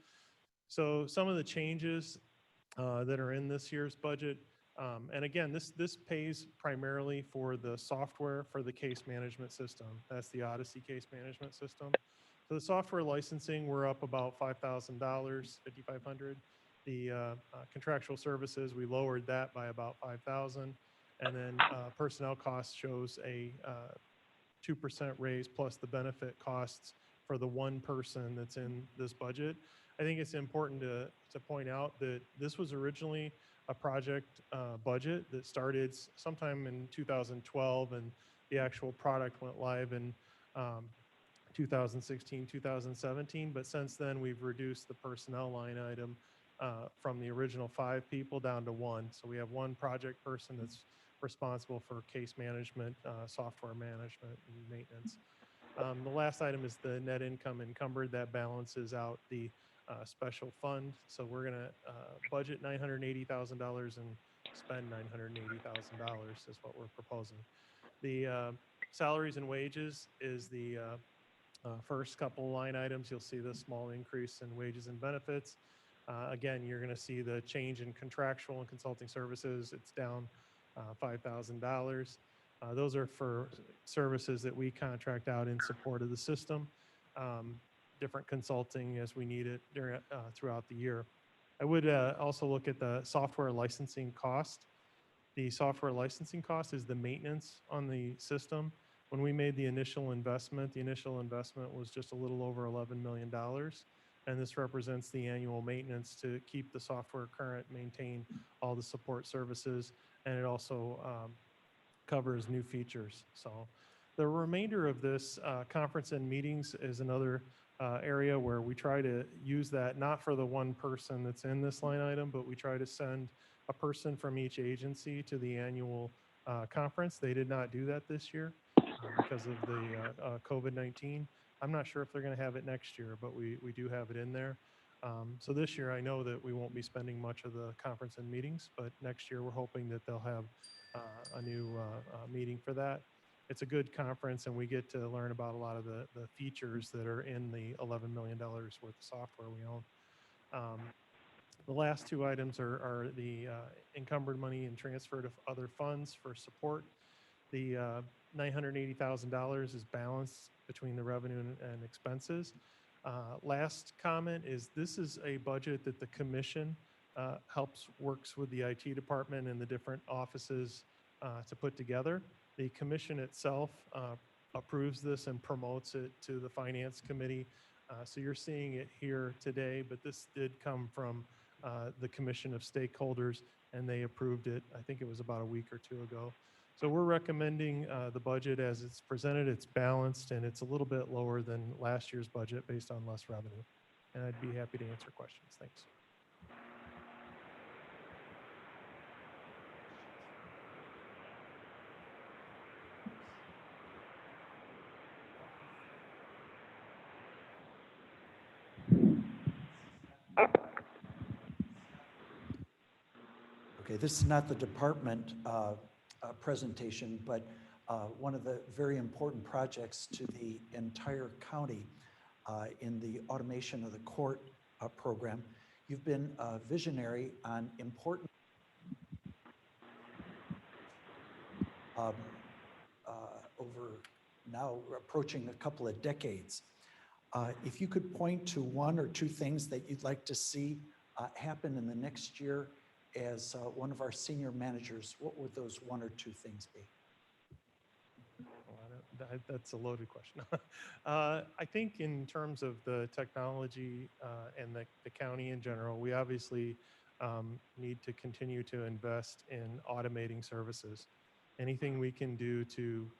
So some of the changes that are in this year's budget, and again, this pays primarily for the software for the case management system. That's the Odyssey case management system. So the software licensing, we're up about $5,000, $5,500. The contractual services, we lowered that by about $5,000. And then personnel costs shows a 2% raise plus the benefit costs for the one person that's in this budget. I think it's important to point out that this was originally a project budget that started sometime in 2012, and the actual product went live in 2016, 2017. But since then, we've reduced the personnel line item from the original 5 people down to 1. So we have 1 project person that's responsible for case management, software management, and maintenance. The last item is the net income encumbered. That balances out the special fund. So we're going to budget $980,000 and spend $980,000 is what we're proposing. The salaries and wages is the first couple line items. You'll see the small increase in wages and benefits. Again, you're going to see the change in contractual and consulting services. It's down $5,000. Those are for services that we contract out in support of the system. Different consulting as we need it during, throughout the year. I would also look at the software licensing cost. The software licensing cost is the maintenance on the system. When we made the initial investment was just a little over $11 million. And this represents the annual maintenance to keep the software current, maintain all the support services, and it also covers new features. So the remainder of this conference and meetings is another area where we try to use that, not for the one person that's in this line item, but we try to send a person from each agency to the annual conference. They did not do that this year because of the COVID-19. I'm not sure if they're going to have it next year, but we do have it in there. So this year, I know that we won't be spending much of the conference and meetings, but next year we're hoping that they'll have a new meeting for that. It's a good conference, and we get to learn about a lot of the features that are in the $11 million worth of software we own. The last 2 items are the encumbered money and transfer to other funds for support. The $980,000 is balanced between the revenue and expenses. Last comment is this is a budget that the commission works with the IT department and the different offices to put together. The commission itself approves this and promotes it to the finance committee. So you're seeing it here today, but this did come from the commission of stakeholders, and they approved it. I think it was about a week or 2 ago. So we're recommending the budget as it's presented. It's balanced and it's a little bit lower than last year's budget based on less revenue. And I'd be happy to answer questions. Thanks. Okay, this is not the department presentation, but one of the very important projects to the entire county in the automation of the court program. You've been visionary on important over now approaching a couple of decades. If you could point to one or two things that you'd like to see happen in the next year as one of our senior managers, what would those one or two things be? That's a loaded question. I think in terms of the technology and the county in general, we obviously need to continue to invest in automating services. Anything we can do to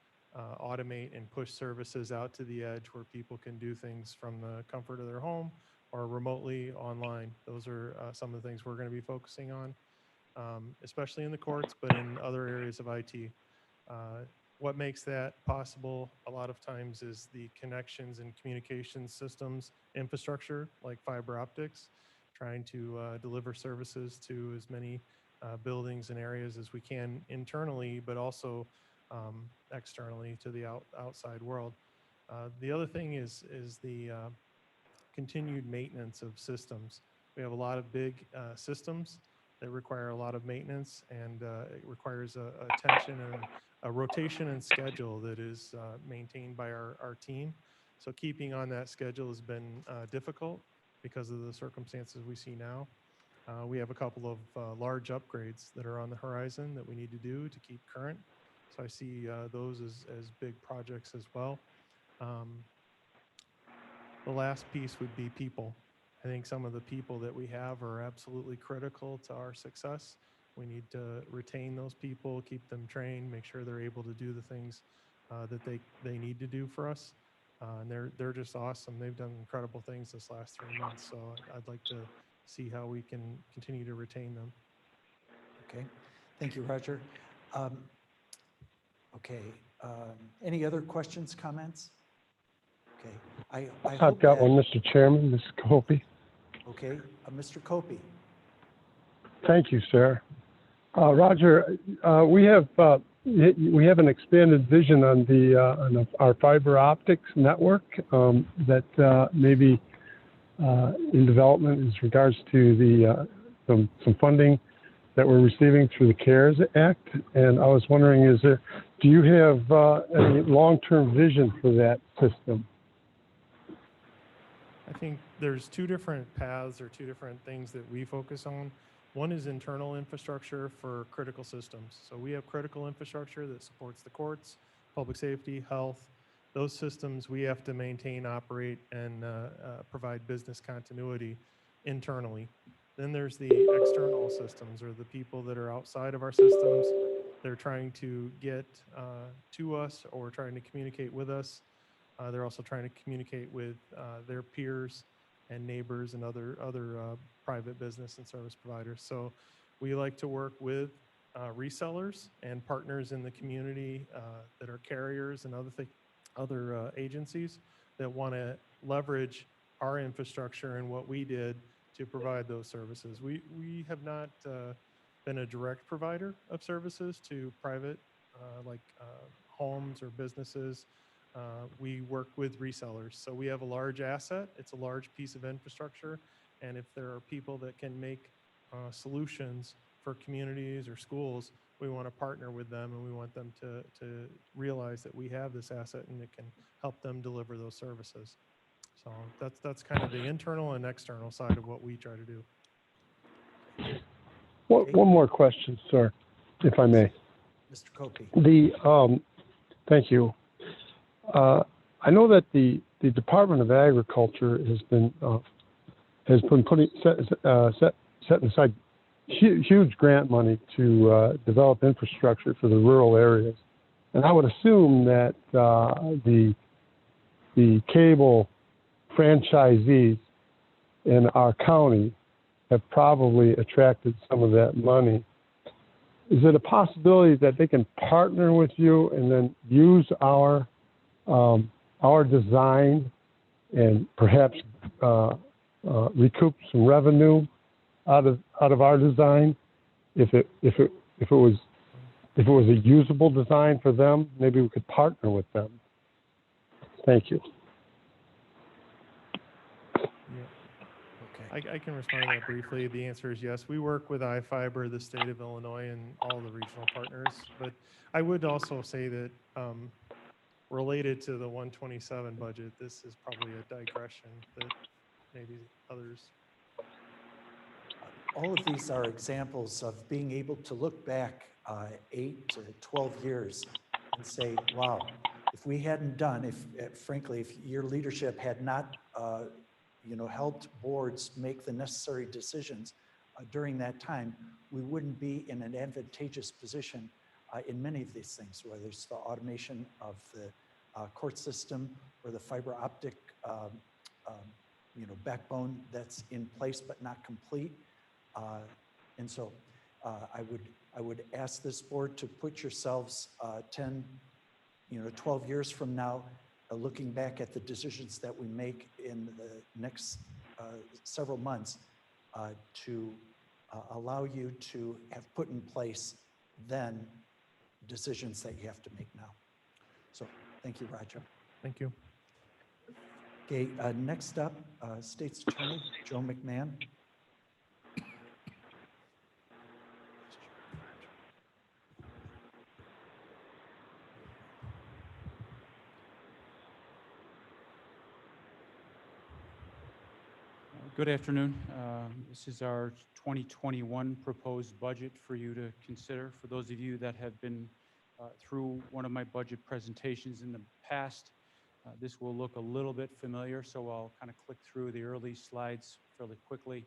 automate and push services out to the edge where people can do things from the comfort of their home or remotely online. Those are some of the things we're going to be focusing on, especially in the courts, but in other areas of IT. What makes that possible a lot of times is the connections and communication systems infrastructure like fiber optics, trying to deliver services to as many buildings and areas as we can internally, but also externally to the outside world. The other thing is the continued maintenance of systems. We have a lot of big systems that require a lot of maintenance, and it requires attention and a rotation and schedule that is maintained by our team. So keeping on that schedule has been difficult because of the circumstances we see now. We have a couple of large upgrades that are on the horizon that we need to do to keep current. So I see those as big projects as well. The last piece would be people. I think some of the people that we have are absolutely critical to our success. We need to retain those people, keep them trained, make sure they're able to do the things that they need to do for us. And they're just awesome. They've done incredible things this last 3 months. So I'd like to see how we can continue to retain them. Okay, thank you, Roger. Okay, any other questions, comments? Okay, I've got one, Mr. Chairman, Mr. Copey. Okay, Mr. Copey. Thank you, sir. Roger, we have an expanded vision on our fiber optics network that may be in development as regards to some funding that we're receiving through the CARES Act. And I was wondering, do you have any long-term vision for that system? I think there's two different paths or two different things that we focus on. One is internal infrastructure for critical systems. So we have critical infrastructure that supports the courts, public safety, health. Those systems we have to maintain, operate, and provide business continuity internally. Then there's the external systems, or the people that are outside of our systems. They're trying to get to us or trying to communicate with us. They're also trying to communicate with their peers and neighbors and other private business and service providers. So we like to work with resellers and partners in the community that are carriers and other agencies that want to leverage our infrastructure and what we did to provide those services. We have not been a direct provider of services to private homes or businesses. We work with resellers. So we have a large asset. It's a large piece of infrastructure. And if there are people that can make solutions for communities or schools, we want to partner with them, and we want them to realize that we have this asset and it can help them deliver those services. So that's kind of the internal and external side of what we try to do. One more question, sir, if I may. Mr. Copey. Thank you. I know that the Department of Agriculture has been setting aside huge grant money to develop infrastructure for the rural areas. And I would assume that the cable franchisees in our county have probably attracted some of that money. Is it a possibility that they can partner with you and then use our design and perhaps recoup some revenue out of our design? If it was a usable design for them, maybe we could partner with them. Thank you. I can respond to that briefly. The answer is yes. We work with iFiber, the state of Illinois, and all the regional partners. But I would also say that related to the 127 budget, this is probably a digression that maybe others. All of these are examples of being able to look back 8 to 12 years and say, wow, if we hadn't done, frankly, if your leadership had not helped boards make the necessary decisions during that time, we wouldn't be in an advantageous position in many of these things, whether it's the automation of the court system or the fiber optic backbone that's in place but not complete. And so I would ask this board to put yourselves 10, 12 years from now, looking back at the decisions that we make in the next several months to allow you to have put in place then decisions that you have to make now. So thank you, Roger. Thank you. Okay, next up, State's Attorney Joe McMahon. Good afternoon. This is our 2021 proposed budget for you to consider. For those of you that have been through one of my budget presentations in the past, this will look a little bit familiar, so I'll kind of click through the early slides fairly quickly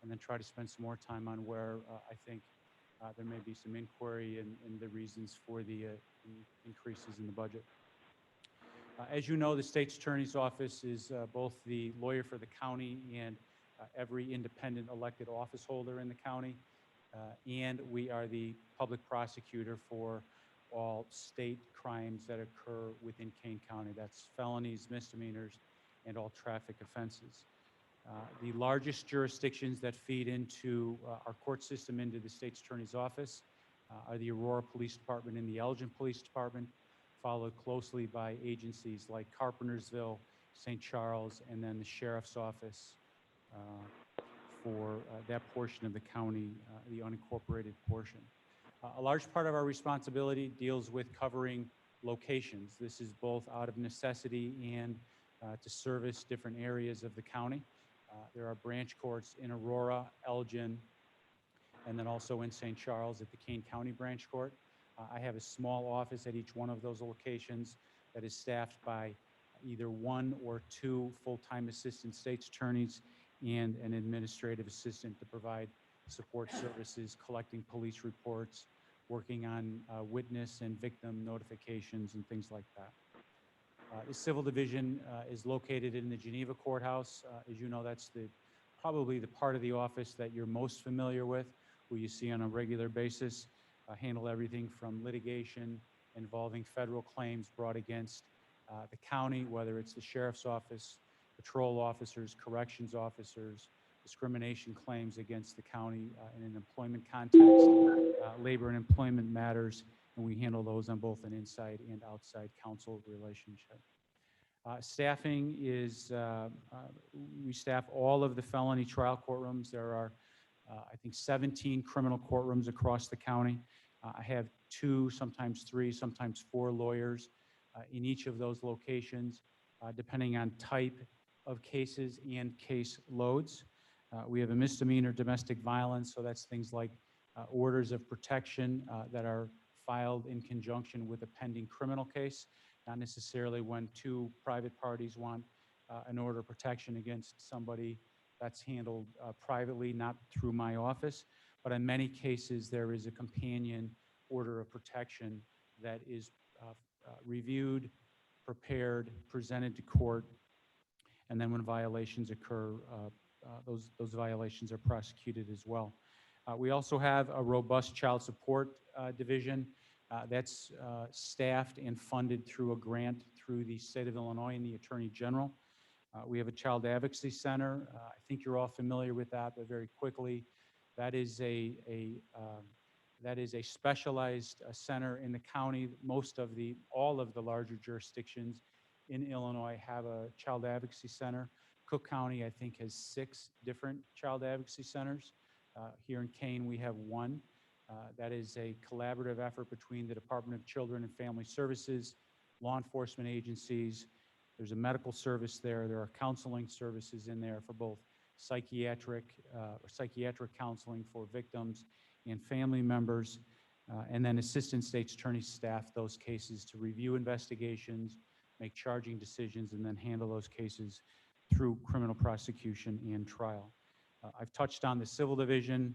and then try to spend some more time on where I think there may be some inquiry and the reasons for the increases in the budget. As you know, the State's Attorney's Office is both the lawyer for the county and every independent elected office holder in the county. And we are the public prosecutor for all state crimes that occur within Kane County. That's felonies, misdemeanors, and all traffic offenses. The largest jurisdictions that feed into our court system, into the State's Attorney's Office, are the Aurora Police Department and the Elgin Police Department, followed closely by agencies like Carpentersville, St. Charles, and then the Sheriff's Office for that portion of the county, the unincorporated portion. A large part of our responsibility deals with covering locations. This is both out of necessity and to service different areas of the county. There are branch courts in Aurora, Elgin, and then also in St. Charles at the Kane County Branch Court. I have a small office at each one of those locations that is staffed by either 1 or 2 full-time assistant state's attorneys and an administrative assistant to provide support services, collecting police reports, working on witness and victim notifications and things like that. The Civil Division is located in the Geneva Courthouse. As you know, that's probably the part of the office that you're most familiar with, who you see on a regular basis. Handle everything from litigation involving federal claims brought against the county, whether it's the sheriff's office, patrol officers, corrections officers, discrimination claims against the county in an employment context, labor and employment matters, and we handle those on both an inside and outside counsel relationship. Staffing is, we staff all of the felony trial courtrooms. There are I think 17 criminal courtrooms across the county. I have 2, sometimes 3, sometimes 4 lawyers in each of those locations, depending on type of cases and case loads. We have a misdemeanor domestic violence, so that's things like orders of protection that are filed in conjunction with a pending criminal case, not necessarily when 2 private parties want an order of protection against somebody. That's handled privately, not through my office. but in many cases, there is a companion order of protection that is reviewed, prepared, presented to court, and then when violations occur, those violations are prosecuted as well. We also have a robust child support division that's staffed and funded through a grant through the state of Illinois and the Attorney General. We have a child advocacy center. I think you're all familiar with that, but very quickly, that is a specialized center in the county. All of the larger jurisdictions in Illinois have a child advocacy center. Cook County, I think, has 6 different child advocacy centers. Here in Kane, we have 1. That is a collaborative effort between the Department of Children and Family Services, law enforcement agencies. There's a medical service there. There are counseling services in there for both psychiatric counseling for victims and family members, and then assistant state's attorneys staff those cases to review investigations, make charging decisions, and then handle those cases through criminal prosecution and trial. I've touched on the civil division.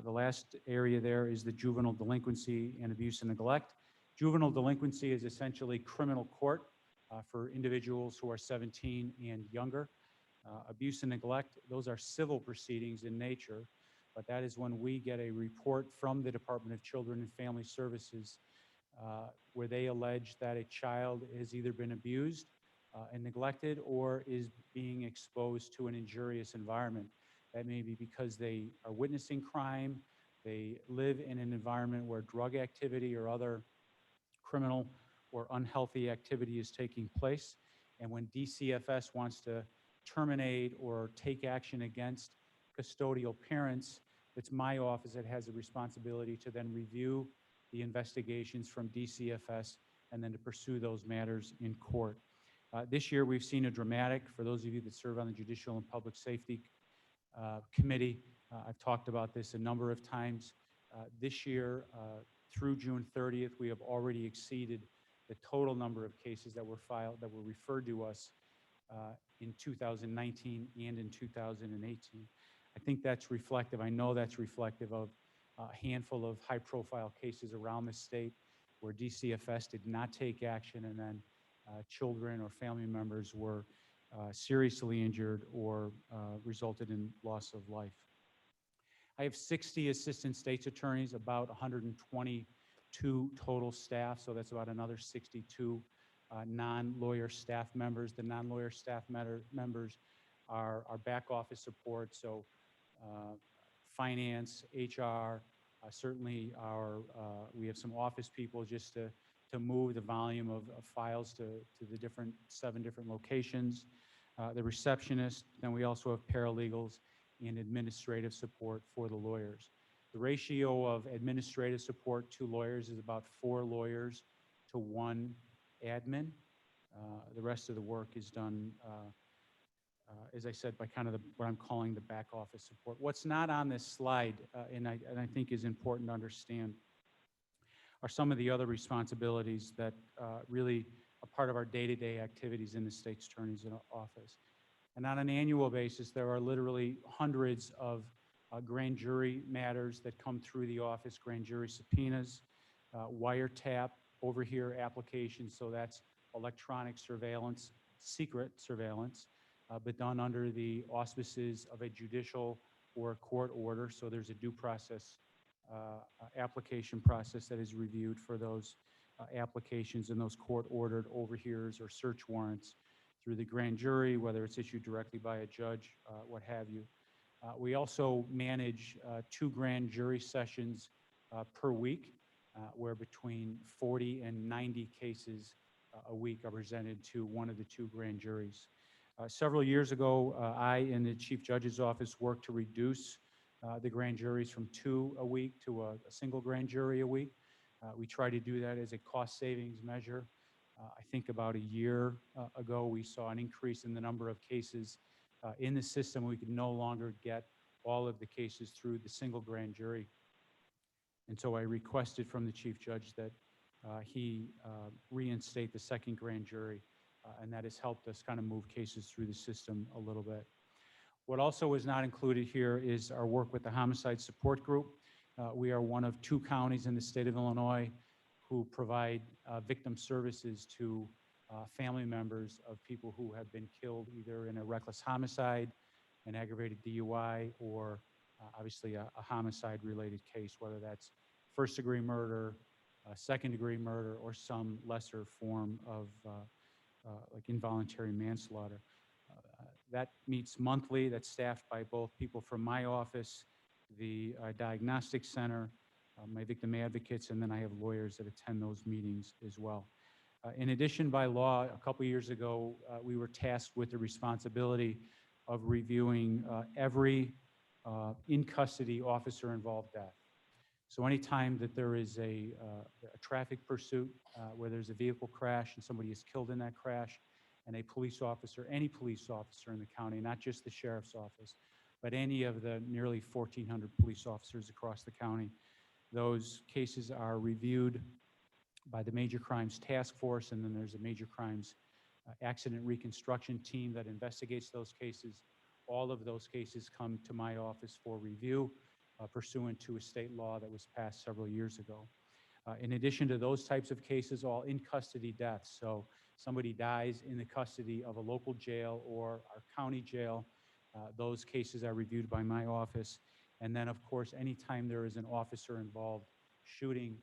The last area there is the juvenile delinquency and abuse and neglect. Juvenile delinquency is essentially criminal court for individuals who are 17 and younger. Abuse and neglect, those are civil proceedings in nature, but that is when we get a report from the Department of Children and Family Services where they allege that a child has either been abused and neglected or is being exposed to an injurious environment. That may be because they are witnessing crime, they live in an environment where drug activity or other criminal or unhealthy activity is taking place. And when DCFS wants to terminate or take action against custodial parents, it's my office that has a responsibility to then review the investigations from DCFS and then to pursue those matters in court. This year, we've seen a dramatic, for those of you that serve on the Judicial and Public Safety Committee, I've talked about this a number of times. This year, through June 30th, we have already exceeded the total number of cases that were filed, that were referred to us in 2019 and in 2018. I think that's reflective, I know that's reflective of a handful of high-profile cases around the state where DCFS did not take action, and then children or family members were seriously injured or resulted in loss of life. I have 60 assistant state's attorneys, about 122 total staff, so that's about another 62 non-lawyer staff members. The non-lawyer staff members are our back office support, so finance, HR, certainly we have some office people just to move the volume of files to the 7 different locations. The receptionist, then we also have paralegals and administrative support for the lawyers. The ratio of administrative support to lawyers is about 4 lawyers to 1 admin. The rest of the work is done, as I said, by kind of what I'm calling the back office support. What's not on this slide, and I think is important to understand, are some of the other responsibilities that really are part of our day-to-day activities in the state's attorney's office. And on an annual basis, there are literally hundreds of grand jury matters that come through the office, grand jury subpoenas, wiretap, over here applications, so that's electronic surveillance, secret surveillance, but done under the auspices of a judicial or a court order, so there's a due process application process that is reviewed for those applications and those court-ordered overhears or search warrants through the grand jury, whether it's issued directly by a judge, what have you. We also manage 2 grand jury sessions per week, where between 40 and 90 cases a week are presented to one of the 2 grand juries. Several years ago, I and the Chief Judge's Office worked to reduce the grand juries from 2 a week to a single grand jury a week. We try to do that as a cost savings measure. I think about a year ago, we saw an increase in the number of cases in the system. We could no longer get all of the cases through the single grand jury. And so I requested from the Chief Judge that he reinstate the 2nd grand jury, and that has helped us kind of move cases through the system a little bit. What also is not included here is our work with the homicide support group. We are one of 2 counties in the state of Illinois who provide victim services to family members of people who have been killed either in a reckless homicide, an aggravated DUI, or obviously a homicide-related case, whether that's first-degree murder, second-degree murder, or some lesser form of like involuntary manslaughter. That meets monthly. That's staffed by both people from my office, the diagnostic center, my victim advocates, and then I have lawyers that attend those meetings as well. In addition, by law, a couple years ago, we were tasked with the responsibility of reviewing every in-custody officer-involved death. So anytime that there is a traffic pursuit where there's a vehicle crash and somebody is killed in that crash, and a police officer, any police officer in the county, not just the sheriff's office, but any of the nearly 1,400 police officers across the county, those cases are reviewed by the Major Crimes Task Force, and then there's a Major Crimes Accident Reconstruction Team that investigates those cases. All of those cases come to my office for review pursuant to a state law that was passed several years ago. In addition to those types of cases, all in-custody deaths, so somebody dies in the custody of a local jail or our county jail, those cases are reviewed by my office. And then, of course, anytime there is an officer-involved shooting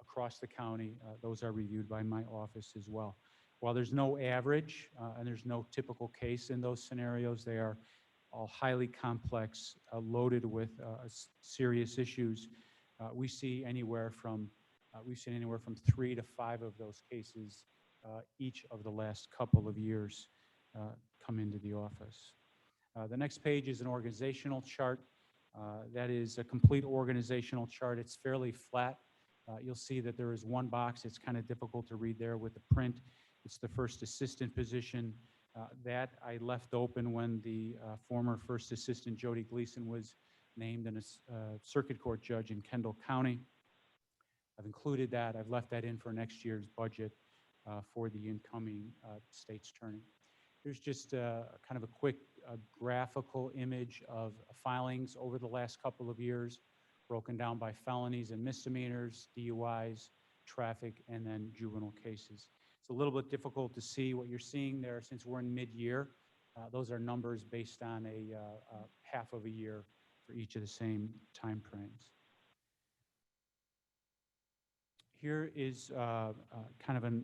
across the county, those are reviewed by my office as well. While there's no average and there's no typical case in those scenarios, they are all highly complex, loaded with serious issues. We've seen anywhere from 3 to 5 of those cases each of the last couple of years come into the office. The next page is an organizational chart. That is a complete organizational chart. It's fairly flat. You'll see that there is one box. It's kind of difficult to read there with the print. It's the first assistant position. That I left open when the former first assistant, Jody Gleason, was named a circuit court judge in Kendall County. I've included that. I've left that in for next year's budget for the incoming state's attorney. Here's just kind of a quick graphical image of filings over the last couple of years, broken down by felonies and misdemeanors, DUIs, traffic, and then juvenile cases. It's a little bit difficult to see what you're seeing there since we're in mid-year. Those are numbers based on a half of a year for each of the same time frames. Here is kind of an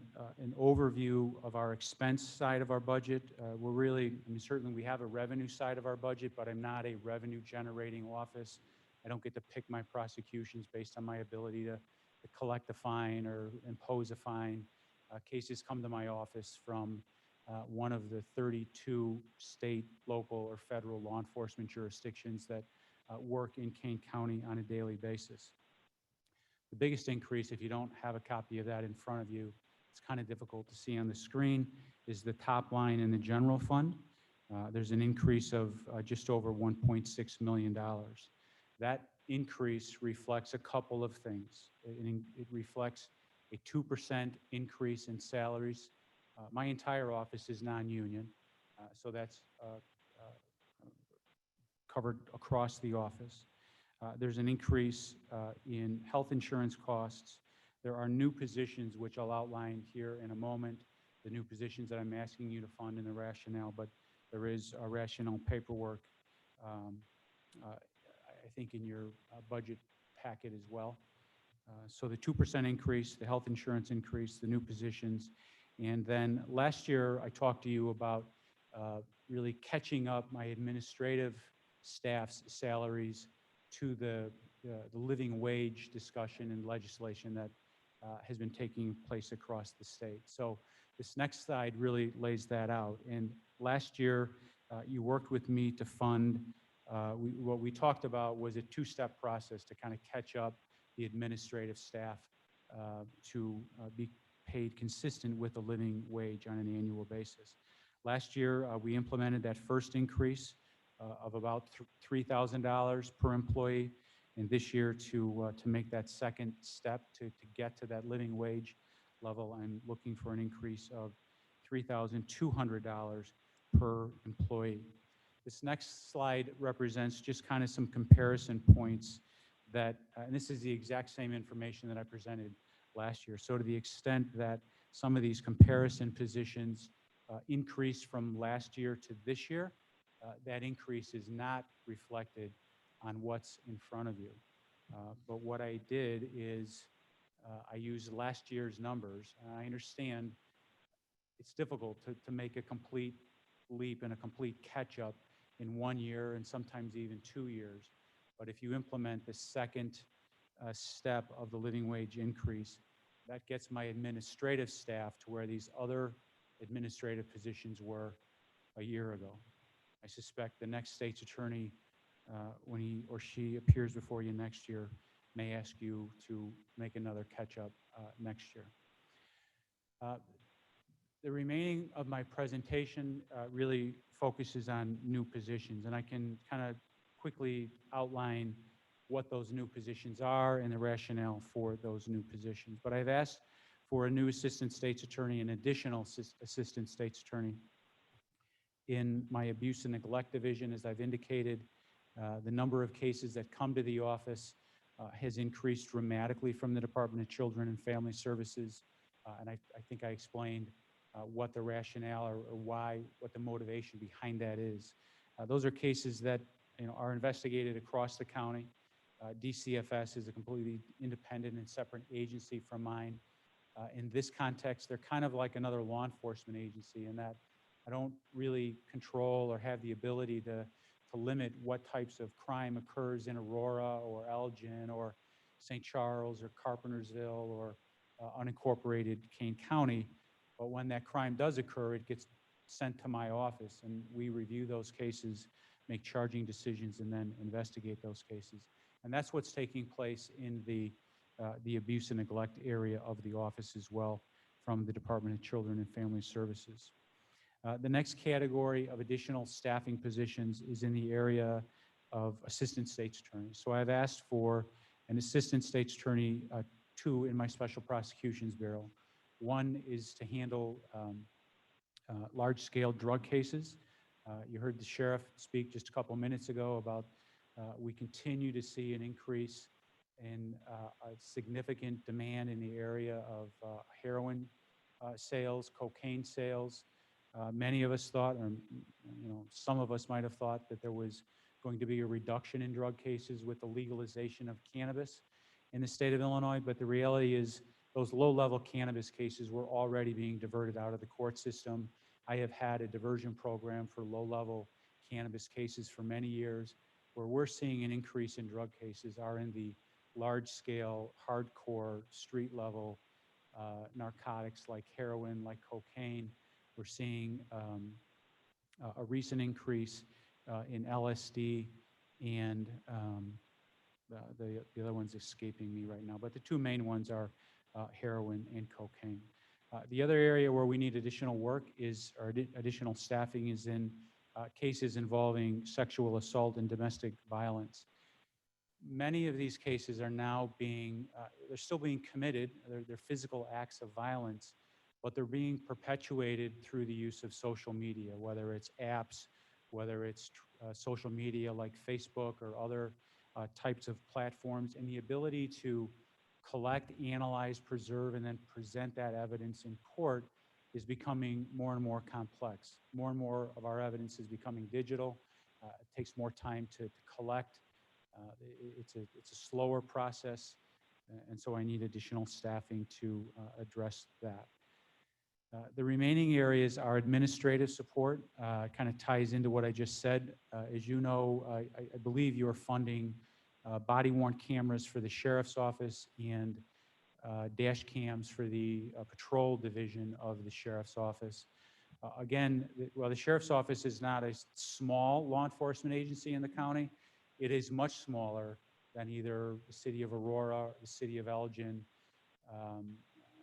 overview of our expense side of our budget. We're really, I mean, certainly we have a revenue side of our budget, but I'm not a revenue generating office. I don't get to pick my prosecutions based on my ability to collect a fine or impose a fine. Cases come to my office from one of the 32 state, local, or federal law enforcement jurisdictions that work in Kane County on a daily basis. The biggest increase, if you don't have a copy of that in front of you, it's kind of difficult to see on the screen, is the top line in the general fund. There's an increase of just over $1.6 million. That increase reflects a couple of things. It reflects a 2% increase in salaries. My entire office is non-union, so that's covered across the office. There's an increase in health insurance costs. There are new positions, which I'll outline here in a moment, the new positions that I'm asking you to fund in the rationale, but there is a rationale paperwork, I think, in your budget packet as well. So the 2% increase, the health insurance increase, the new positions. And then last year, I talked to you about really catching up my administrative staff's salaries to the living wage discussion and legislation that has been taking place across the state. So this next slide really lays that out. And last year, you worked with me to fund, what we talked about was a 2-step process to kind of catch up the administrative staff to be paid consistent with the living wage on an annual basis. Last year, we implemented that first increase of about $3,000 per employee, and this year to make that second step to get to that living wage level, I'm looking for an increase of $3,200 per employee. This next slide represents just kind of some comparison points that, and this is the exact same information that I presented last year. So to the extent that some of these comparison positions increased from last year to this year, that increase is not reflected on what's in front of you. But what I did is I used last year's numbers. And I understand it's difficult to make a complete leap and a complete catch-up in 1 year and sometimes even 2 years. But if you implement the second step of the living wage increase, that gets my administrative staff to where these other administrative positions were a year ago. I suspect the next state's attorney, when he or she appears before you next year, may ask you to make another catch-up next year. The remaining of my presentation really focuses on new positions, and I can kind of quickly outline what those new positions are and the rationale for those new positions. But I've asked for a new assistant state's attorney, an additional assistant state's attorney. In my abuse and neglect division, as I've indicated, the number of cases that come to the office has increased dramatically from the Department of Children and Family Services, and I think I explained what the rationale or why, what the motivation behind that is. Those are cases that are investigated across the county. DCFS is a completely independent and separate agency from mine. In this context, they're kind of like another law enforcement agency in that I don't really control or have the ability to limit what types of crime occurs in Aurora or Elgin or St. Charles or Carpentersville or unincorporated Kane County. But when that crime does occur, it gets sent to my office, and we review those cases, make charging decisions, and then investigate those cases. And that's what's taking place in the abuse and neglect area of the office as well from the Department of Children and Family Services. The next category of additional staffing positions is in the area of assistant state's attorneys. So I've asked for an assistant state's attorney, 2 in my special prosecutions bureau. One is to handle large-scale drug cases. You heard the sheriff speak just a couple minutes ago about we continue to see an increase in a significant demand in the area of heroin sales, cocaine sales. Many of us thought, or some of us might have thought that there was going to be a reduction in drug cases with the legalization of cannabis in the state of Illinois, but the reality is those low-level cannabis cases were already being diverted out of the court system. I have had a diversion program for low-level cannabis cases for many years. Where we're seeing an increase in drug cases are in the large-scale, hardcore, street-level narcotics like heroin, like cocaine. We're seeing a recent increase in LSD, and the other one's escaping me right now. But the 2 main ones are heroin and cocaine. The other area where we need additional work is, or additional staffing is in cases involving sexual assault and domestic violence. Many of these cases are now being, they're still being committed, they're physical acts of violence, but they're being perpetuated through the use of social media, whether it's apps, whether it's social media like Facebook or other types of platforms, and the ability to collect, analyze, preserve, and then present that evidence in court is becoming more and more complex. More and more of our evidence is becoming digital. It takes more time to collect. It's a slower process, and so I need additional staffing to address that. The remaining areas are administrative support. Kind of ties into what I just said. As you know, I believe you are funding body-worn cameras for the sheriff's office and dash cams for the patrol division of the sheriff's office. Again, while the sheriff's office is not a small law enforcement agency in the county, it is much smaller than either the city of Aurora or the city of Elgin. I'm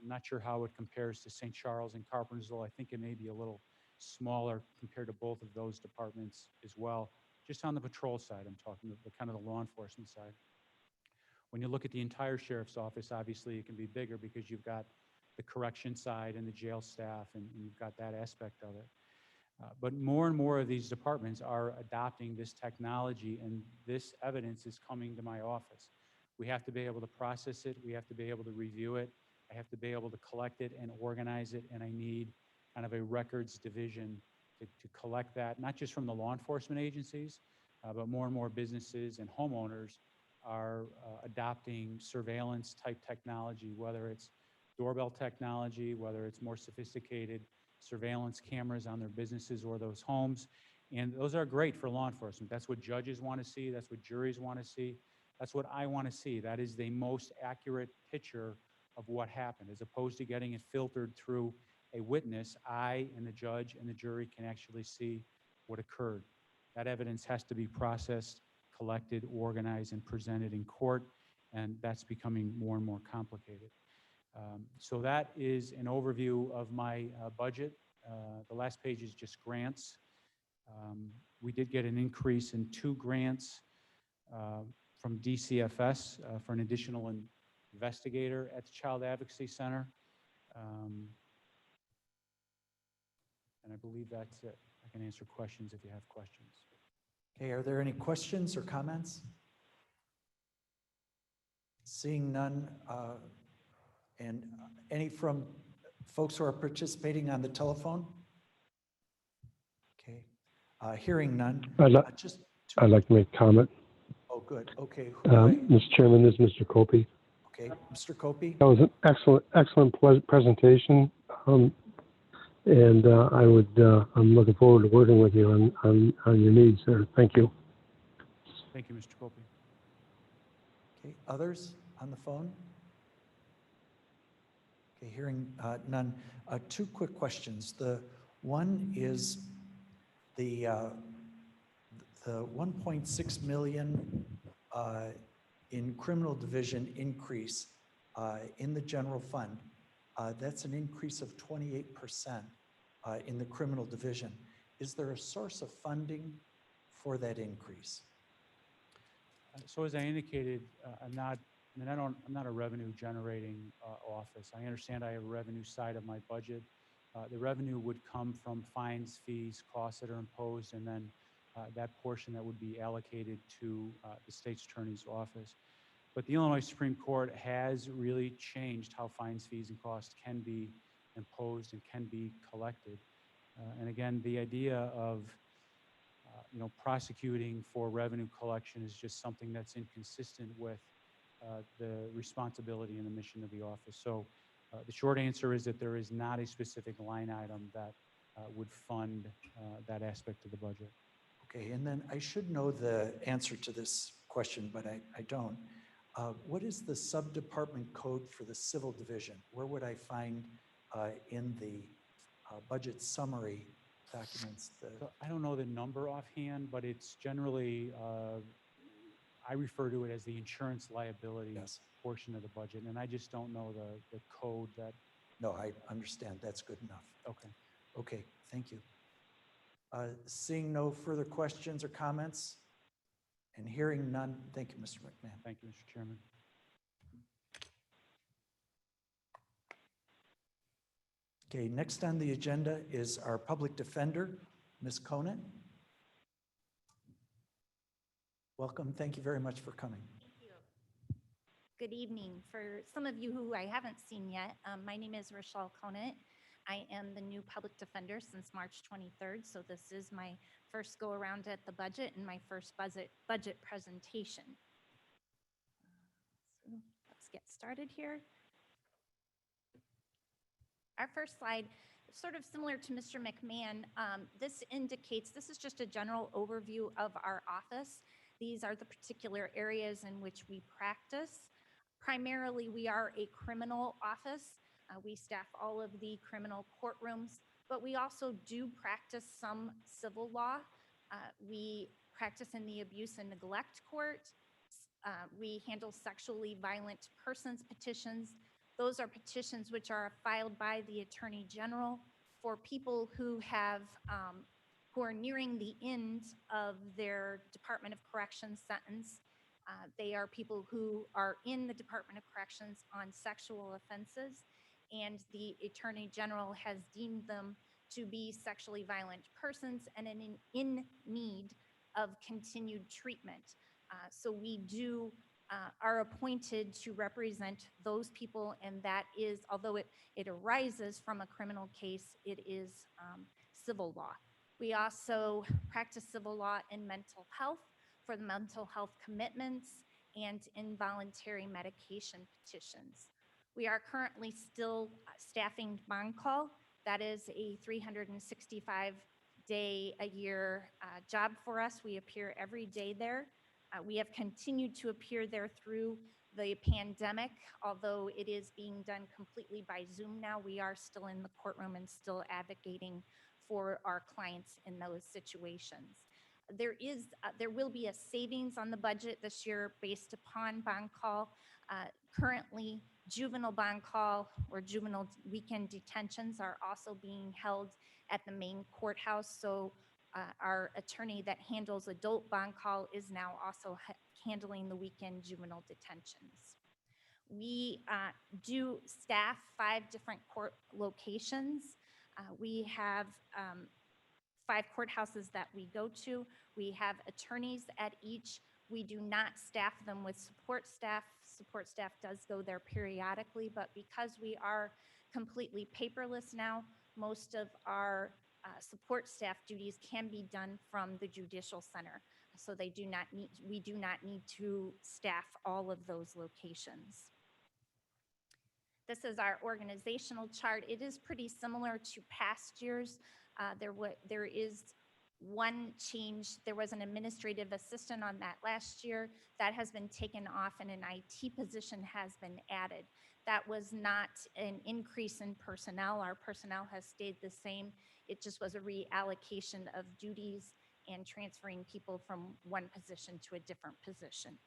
not sure how it compares to St. Charles and Carpentersville. I think it may be a little smaller compared to both of those departments as well. Just on the patrol side, I'm talking the kind of the law enforcement side. When you look at the entire sheriff's office, obviously it can be bigger because you've got the correction side and the jail staff, and you've got that aspect of it. But more and more of these departments are adopting this technology, and this evidence is coming to my office. We have to be able to process it. We have to be able to review it. I have to be able to collect it and organize it. And I need kind of a records division to collect that, not just from the law enforcement agencies, but more and more businesses and homeowners are adopting surveillance type technology, whether it's doorbell technology, whether it's more sophisticated surveillance cameras on their businesses or those homes. And those are great for law enforcement. That's what judges want to see. That's what juries want to see. That's what I want to see. That is the most accurate picture of what happened, as opposed to getting it filtered through a witness. I and the judge and the jury can actually see what occurred. That evidence has to be processed, collected, organized, and presented in court, and that's becoming more and more complicated. So that is an overview of my budget. The last page is just grants. We did get an increase in 2 grants from DCFS for an additional investigator at the Child Advocacy Center. And I believe that's it. I can answer questions if you have questions. Okay, are there any questions or comments? Seeing none, and any from folks who are participating on the telephone? Okay, hearing none. I'd like to make a comment. Oh, good. Okay. Mr. Chairman, this is Mr. Copey. Okay, Mr. Copey. That was an excellent presentation. And I'm looking forward to working with you on your needs there. Thank you. Thank you, Mr. Copey. Okay, others on the phone? Okay, hearing none. 2 quick questions. The one is the 1.6 million in criminal division increase in the general fund. That's an increase of 28% in the criminal division. Is there a source of funding for that increase? So as I indicated, I'm not a revenue generating office. I understand I have a revenue side of my budget. The revenue would come from fines, fees, costs that are imposed, and then that portion that would be allocated to the state's attorney's office. But the Illinois Supreme Court has really changed how fines, fees, and costs can be imposed and can be collected. And again, the idea of prosecuting for revenue collection is just something that's inconsistent with the responsibility and the mission of the office. So the short answer is that there is not a specific line item that would fund that aspect of the budget. Okay, and then I should know the answer to this question, but I don't. What is the sub-department code for the civil division? Where would I find in the budget summary documents? So I don't know the number offhand, but it's generally, I refer to it as the insurance liability portion of the budget, and I just don't know the code that. No, I understand. That's good enough. Okay. Okay, thank you. Seeing no further questions or comments, and hearing none, thank you, Mr. McMahon. Thank you, Mr. Chairman. Okay, next on the agenda is our public defender, Ms. Conant. Welcome. Thank you very much for coming. Thank you. Good evening. For some of you who I haven't seen yet, my name is Rochelle Conant. I am the new public defender since March 23rd, so this is my first go around at the budget and my first budget presentation. So let's get started here. Our first slide, sort of similar to Mr. McMahon, this is just a general overview of our office. These are the particular areas in which we practice. Primarily, we are a criminal office. We staff all of the criminal courtrooms, but we also do practice some civil law. We practice in the abuse and neglect court. We handle sexually violent persons petitions. Those are petitions which are filed by the Attorney General for people who are nearing the end of their Department of Corrections sentence. They are people who are in the Department of Corrections on sexual offenses, and the Attorney General has deemed them to be sexually violent persons and in need of continued treatment. So we do are appointed to represent those people, and that is, although it arises from a criminal case, it is civil law. We also practice civil law in mental health for the mental health commitments and involuntary medication petitions. We are currently still staffing bond call. That is a 365-day-a-year job for us. We appear every day there. We have continued to appear there through the pandemic, although it is being done completely by Zoom now. We are still in the courtroom and still advocating for our clients in those situations. There will be a savings on the budget this year based upon bond call. Currently, juvenile bond call or juvenile weekend detentions are also being held at the main courthouse. So our attorney that handles adult bond call is now also handling the weekend juvenile detentions. We do staff 5 different court locations. We have 5 courthouses that we go to. We have attorneys at each. We do not staff them with support staff. Support staff does go there periodically, but because we are completely paperless now, most of our support staff duties can be done from the judicial center. So we do not need to staff all of those locations. This is our organizational chart. It is pretty similar to past years. There is one change. There was an administrative assistant on that last year. That has been taken off and an IT position has been added. That was not an increase in personnel. Our personnel has stayed the same. It just was a reallocation of duties and transferring people from one position to a different position.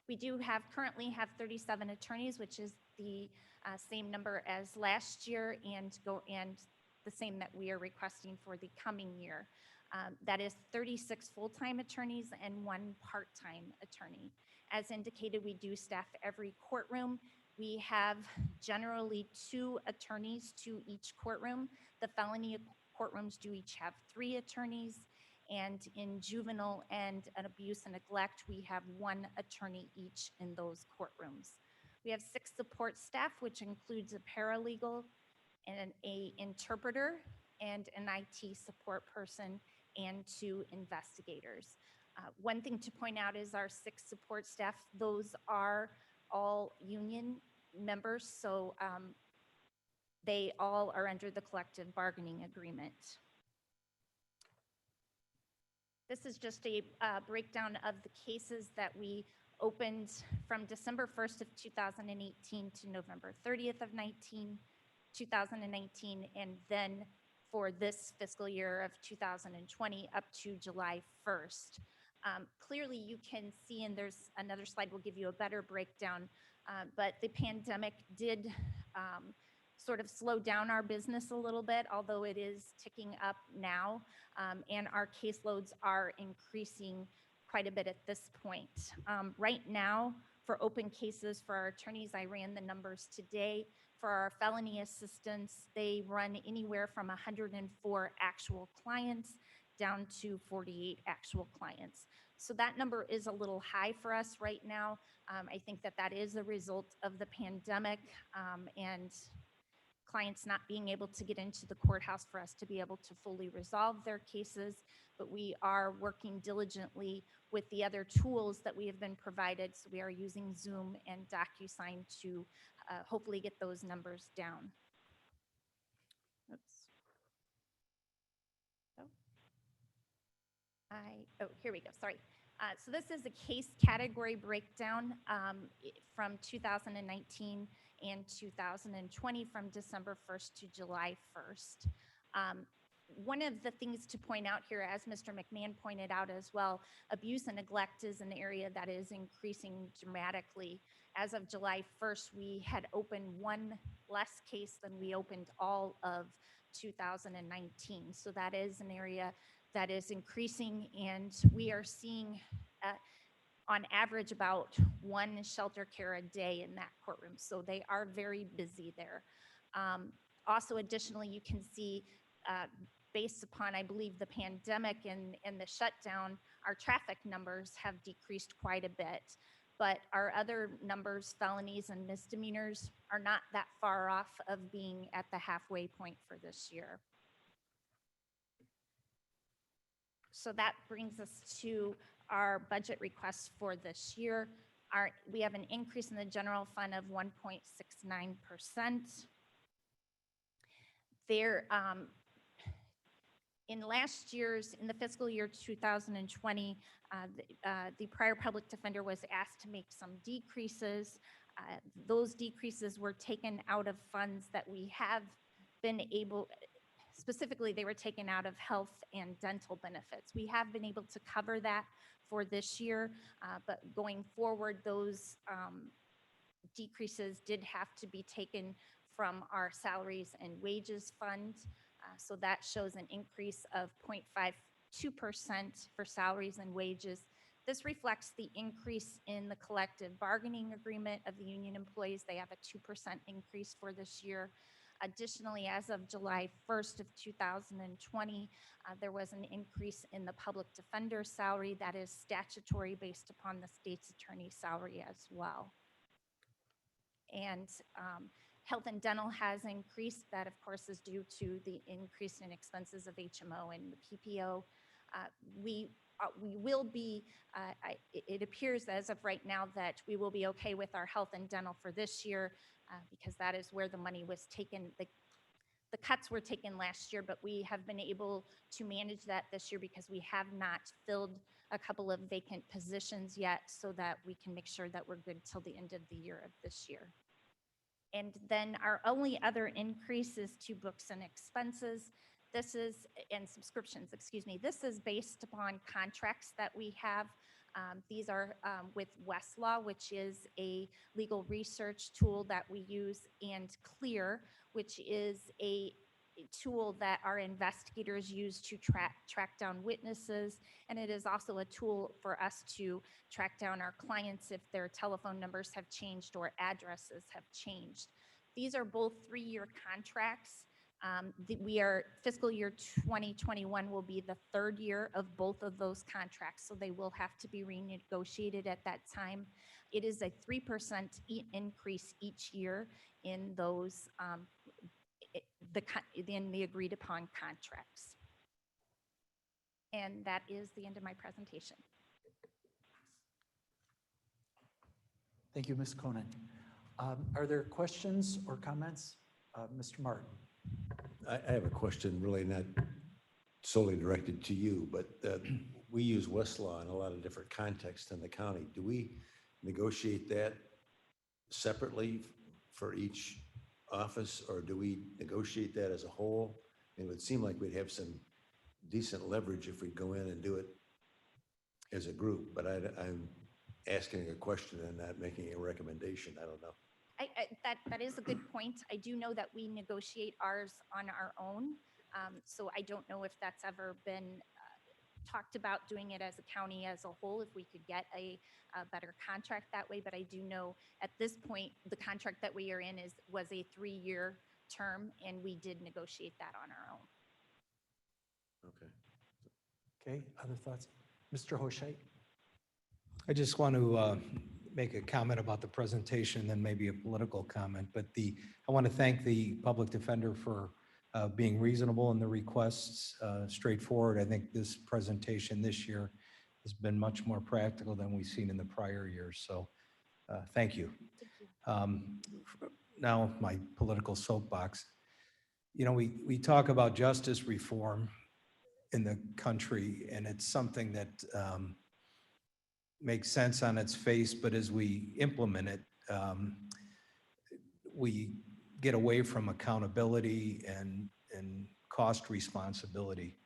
We do currently have 37 attorneys, which is the same number as last year and the same that we are requesting for the coming year. That is 36 full-time attorneys and 1 part-time attorney. As indicated, we do staff every courtroom. We have generally 2 attorneys to each courtroom. The felony courtrooms do each have 3 attorneys. And in juvenile and an abuse and neglect, we have 1 attorney each in those courtrooms. We have 6 support staff, which includes a paralegal and an interpreter and an IT support person and 2 investigators. One thing to point out is our 6 support staff, those are all union members, so they all are under the collective bargaining agreement. This is just a breakdown of the cases that we opened from December 1st of 2018 to November 30th of 2019, and then for this fiscal year of 2020 up to July 1st. Clearly you can see, and there's another slide will give you a better breakdown, but the pandemic did sort of slow down our business a little bit, although it is ticking up now, and our caseloads are increasing quite a bit at this point. Right now, for open cases for our attorneys, I ran the numbers today. For our felony assistants, they run anywhere from 104 actual clients down to 48 actual clients. So that number is a little high for us right now. I think that is a result of the pandemic and clients not being able to get into the courthouse for us to be able to fully resolve their cases, but we are working diligently with the other tools that we have been provided. So we are using Zoom and DocuSign to hopefully get those numbers down. Oops. Here we go, sorry. So this is a case category breakdown from 2019 and 2020 from December 1st to July 1st. One of the things to point out here, as Mr. McMahon pointed out as well, abuse and neglect is an area that is increasing dramatically. As of July 1st, we had opened 1 less case than we opened all of 2019. So that is an area that is increasing, and we are seeing on average about 1 shelter care a day in that courtroom. So they are very busy there. Also, additionally, you can see based upon, I believe, the pandemic and the shutdown, our traffic numbers have decreased quite a bit. But our other numbers, felonies and misdemeanors, are not that far off of being at the halfway point for this year. So that brings us to our budget request for this year. We have an increase in the general fund of 1.69%. There, in the fiscal year 2020, the prior public defender was asked to make some decreases. Those decreases were taken out of funds that we have been able, specifically they were taken out of health and dental benefits. We have been able to cover that for this year, but going forward, those decreases did have to be taken from our salaries and wages fund. So that shows an increase of 0.52% for salaries and wages. This reflects the increase in the collective bargaining agreement of the union employees. They have a 2% increase for this year. Additionally, as of July 1st of 2020, there was an increase in the public defender salary that is statutory based upon the state's attorney salary as well. And health and dental has increased. That, of course, is due to the increase in expenses of HMO and the PPO. We will be, it appears as of right now that we will be okay with our health and dental for this year because that is where the money was taken. The cuts were taken last year, but we have been able to manage that this year because we have not filled a couple of vacant positions yet, so that we can make sure that we're good till the end of the year of this year. And then our only other increase is to books and expenses. This is, and subscriptions, excuse me. This is based upon contracts that we have. These are with Westlaw, which is a legal research tool that we use, and Clear, which is a tool that our investigators use to track down witnesses. And it is also a tool for us to track down our clients if their telephone numbers have changed or addresses have changed. These are both 3-year contracts. Fiscal year 2021 will be the 3rd year of both of those contracts, so they will have to be renegotiated at that time. It is a 3% increase each year in those in the agreed upon contracts. And that is the end of my presentation. Thank you, Ms. Conan. Are there questions or comments? Mr. Martin. I have a question, really not solely directed to you, but we use Westlaw in a lot of different contexts in the county. Do we negotiate that separately for each office, or do we negotiate that as a whole? It would seem like we'd have some decent leverage if we go in and do it as a group, but I'm asking a question and not making a recommendation. I don't know. That is a good point. I do know that we negotiate ours on our own. So I don't know if that's ever been talked about doing it as a county as a whole, if we could get a better contract that way. But I do know at this point, the contract that we are in was a 3-year term, and we did negotiate that on our own. Okay. Okay, other thoughts? Mr. Hoshait? I just want to make a comment about the presentation, then maybe a political comment. But I want to thank the public defender for being reasonable in the requests, straightforward. I think this presentation this year has been much more practical than we've seen in the prior years. So thank you. Now my political soapbox. You know, we talk about justice reform in the country, and it's something that makes sense on its face, but as we implement it, we get away from accountability and cost responsibility.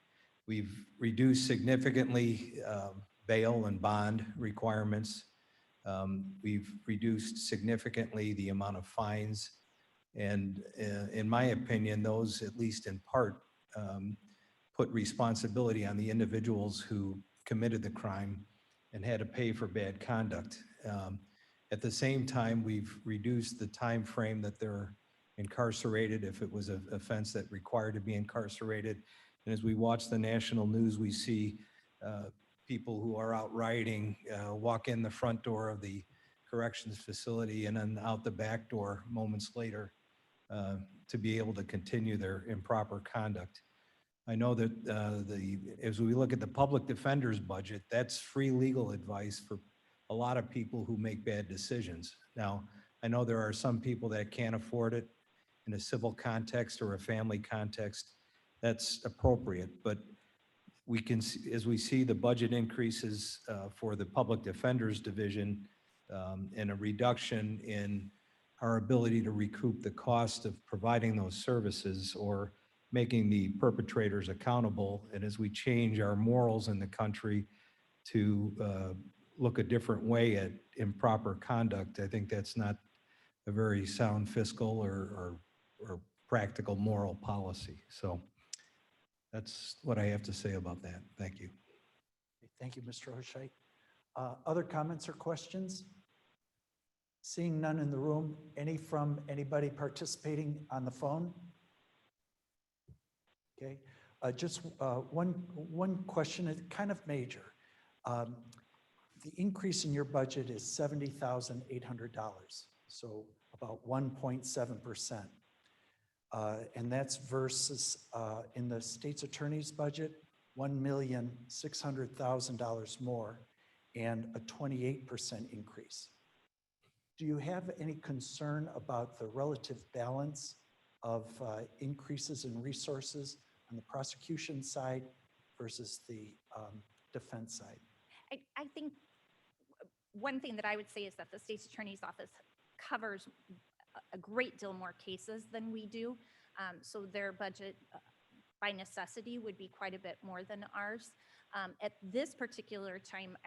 We've reduced significantly bail and bond requirements. We've reduced significantly the amount of fines. And in my opinion, those, at least in part, put responsibility on the individuals who committed the crime and had to pay for bad conduct. At the same time, we've reduced the time frame that they're incarcerated if it was an offense that required to be incarcerated. And as we watch the national news, we see people who are out rioting walk in the front door of the corrections facility and then out the back door moments later to be able to continue their improper conduct. I know that as we look at the public defender's budget, that's free legal advice for a lot of people who make bad decisions. Now, I know there are some people that can't afford it in a civil context or a family context. That's appropriate, but we can, as we see the budget increases for the public defender's division and a reduction in our ability to recoup the cost of providing those services or making the perpetrators accountable, and as we change our morals in the country to look a different way at improper conduct, I think that's not a very sound fiscal or practical moral policy. So that's what I have to say about that. Thank you. Thank you, Mr. Hoshait. Other comments or questions? Seeing none in the room, any from anybody participating on the phone? Okay, just one question, it's kind of major. The increase in your budget is $70,800, so about 1.7%. And that's versus in the state's attorney's budget, $1,600,000 more and a 28% increase. Do you have any concern about the relative balance of increases in resources on the prosecution side versus the defense side? I think one thing that I would say is that the state's attorney's office covers a great deal more cases than we do. So their budget by necessity would be quite a bit more than ours. At this particular time,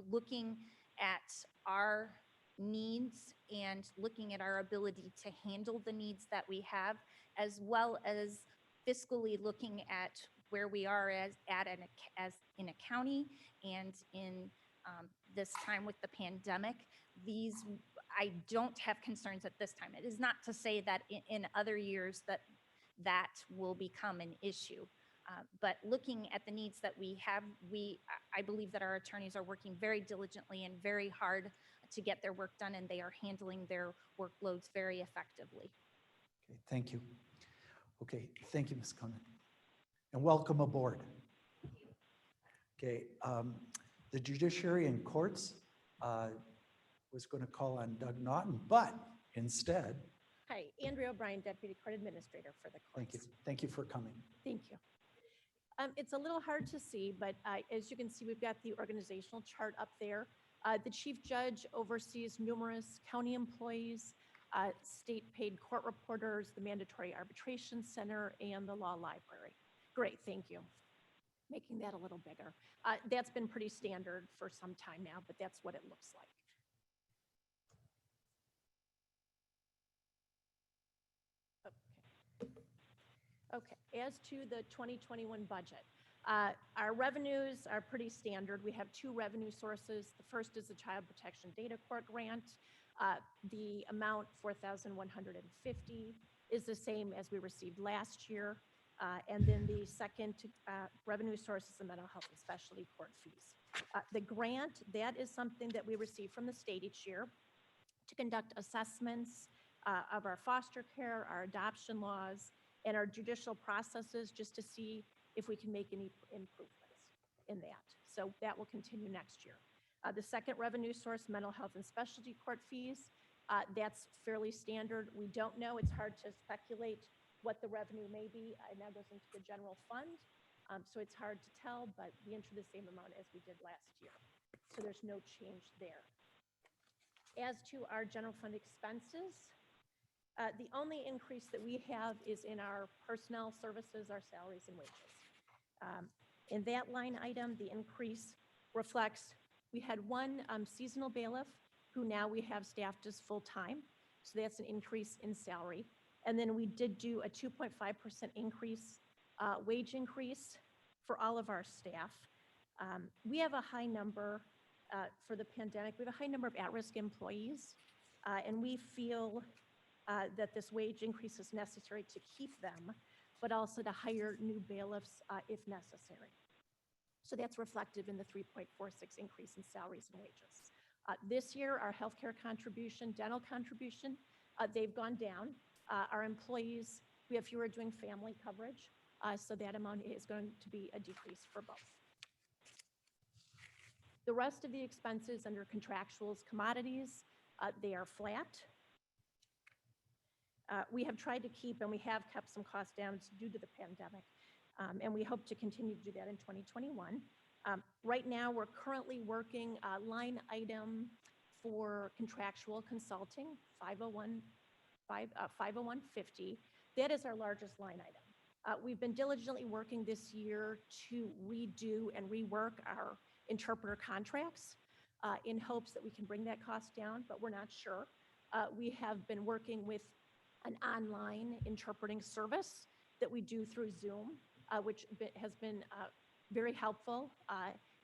looking at our needs and looking at our ability to handle the needs that we have, as well as fiscally looking at where we are as in a county and in this time with the pandemic, I don't have concerns at this time. It is not to say that in other years that will become an issue. But looking at the needs that we have, I believe that our attorneys are working very diligently and very hard to get their work done, and they are handling their workloads very effectively. Okay, thank you. Okay, thank you, Ms. Conan. And welcome aboard. Okay, the judiciary and courts was going to call on Doug Naughton, but instead. Hi, Andrea O'Brien, Deputy Court Administrator for the courts. Thank you. Thank you for coming. Thank you. It's a little hard to see, but as you can see, we've got the organizational chart up there. The chief judge oversees numerous county employees, state paid court reporters, the mandatory arbitration center, and the law library. Great, thank you. Making that a little bigger. That's been pretty standard for some time now, but that's what it looks like. Okay, as to the 2021 budget, our revenues are pretty standard. We have two revenue sources. The first is the Child Protection Data Court grant. The amount, $4,150, is the same as we received last year. And then the second revenue source is the mental health and specialty court fees. The grant, that is something that we receive from the state each year to conduct assessments of our foster care, our adoption laws, and our judicial processes, just to see if we can make any improvements in that. So that will continue next year. The second revenue source, mental health and specialty court fees, that's fairly standard. We don't know. It's hard to speculate what the revenue may be. It now goes into the general fund, so it's hard to tell, but we enter the same amount as we did last year. So there's no change there. As to our general fund expenses, the only increase that we have is in our personnel services, our salaries and wages. In that line item, the increase reflects, we had one seasonal bailiff who now we have staffed as full-time. So that's an increase in salary. And then we did do a 2.5% increase, wage increase for all of our staff. We have a high number for the pandemic. We have a high number of at-risk employees, and we feel that this wage increase is necessary to keep them, but also to hire new bailiffs if necessary. So that's reflective in the 3.46 increase in salaries and wages. This year, our healthcare contribution, dental contribution, they've gone down. Our employees, we have fewer doing family coverage, so that amount is going to be a decrease for both. The rest of the expenses under contractuals, commodities, they are flat. We have tried to keep, and we have kept some costs down due to the pandemic, and we hope to continue to do that in 2021. Right now, we're currently working a line item for contractual consulting, 50150. That is our largest line item. We've been diligently working this year to redo and rework our interpreter contracts in hopes that we can bring that cost down, but we're not sure. We have been working with an online interpreting service that we do through Zoom, which has been very helpful,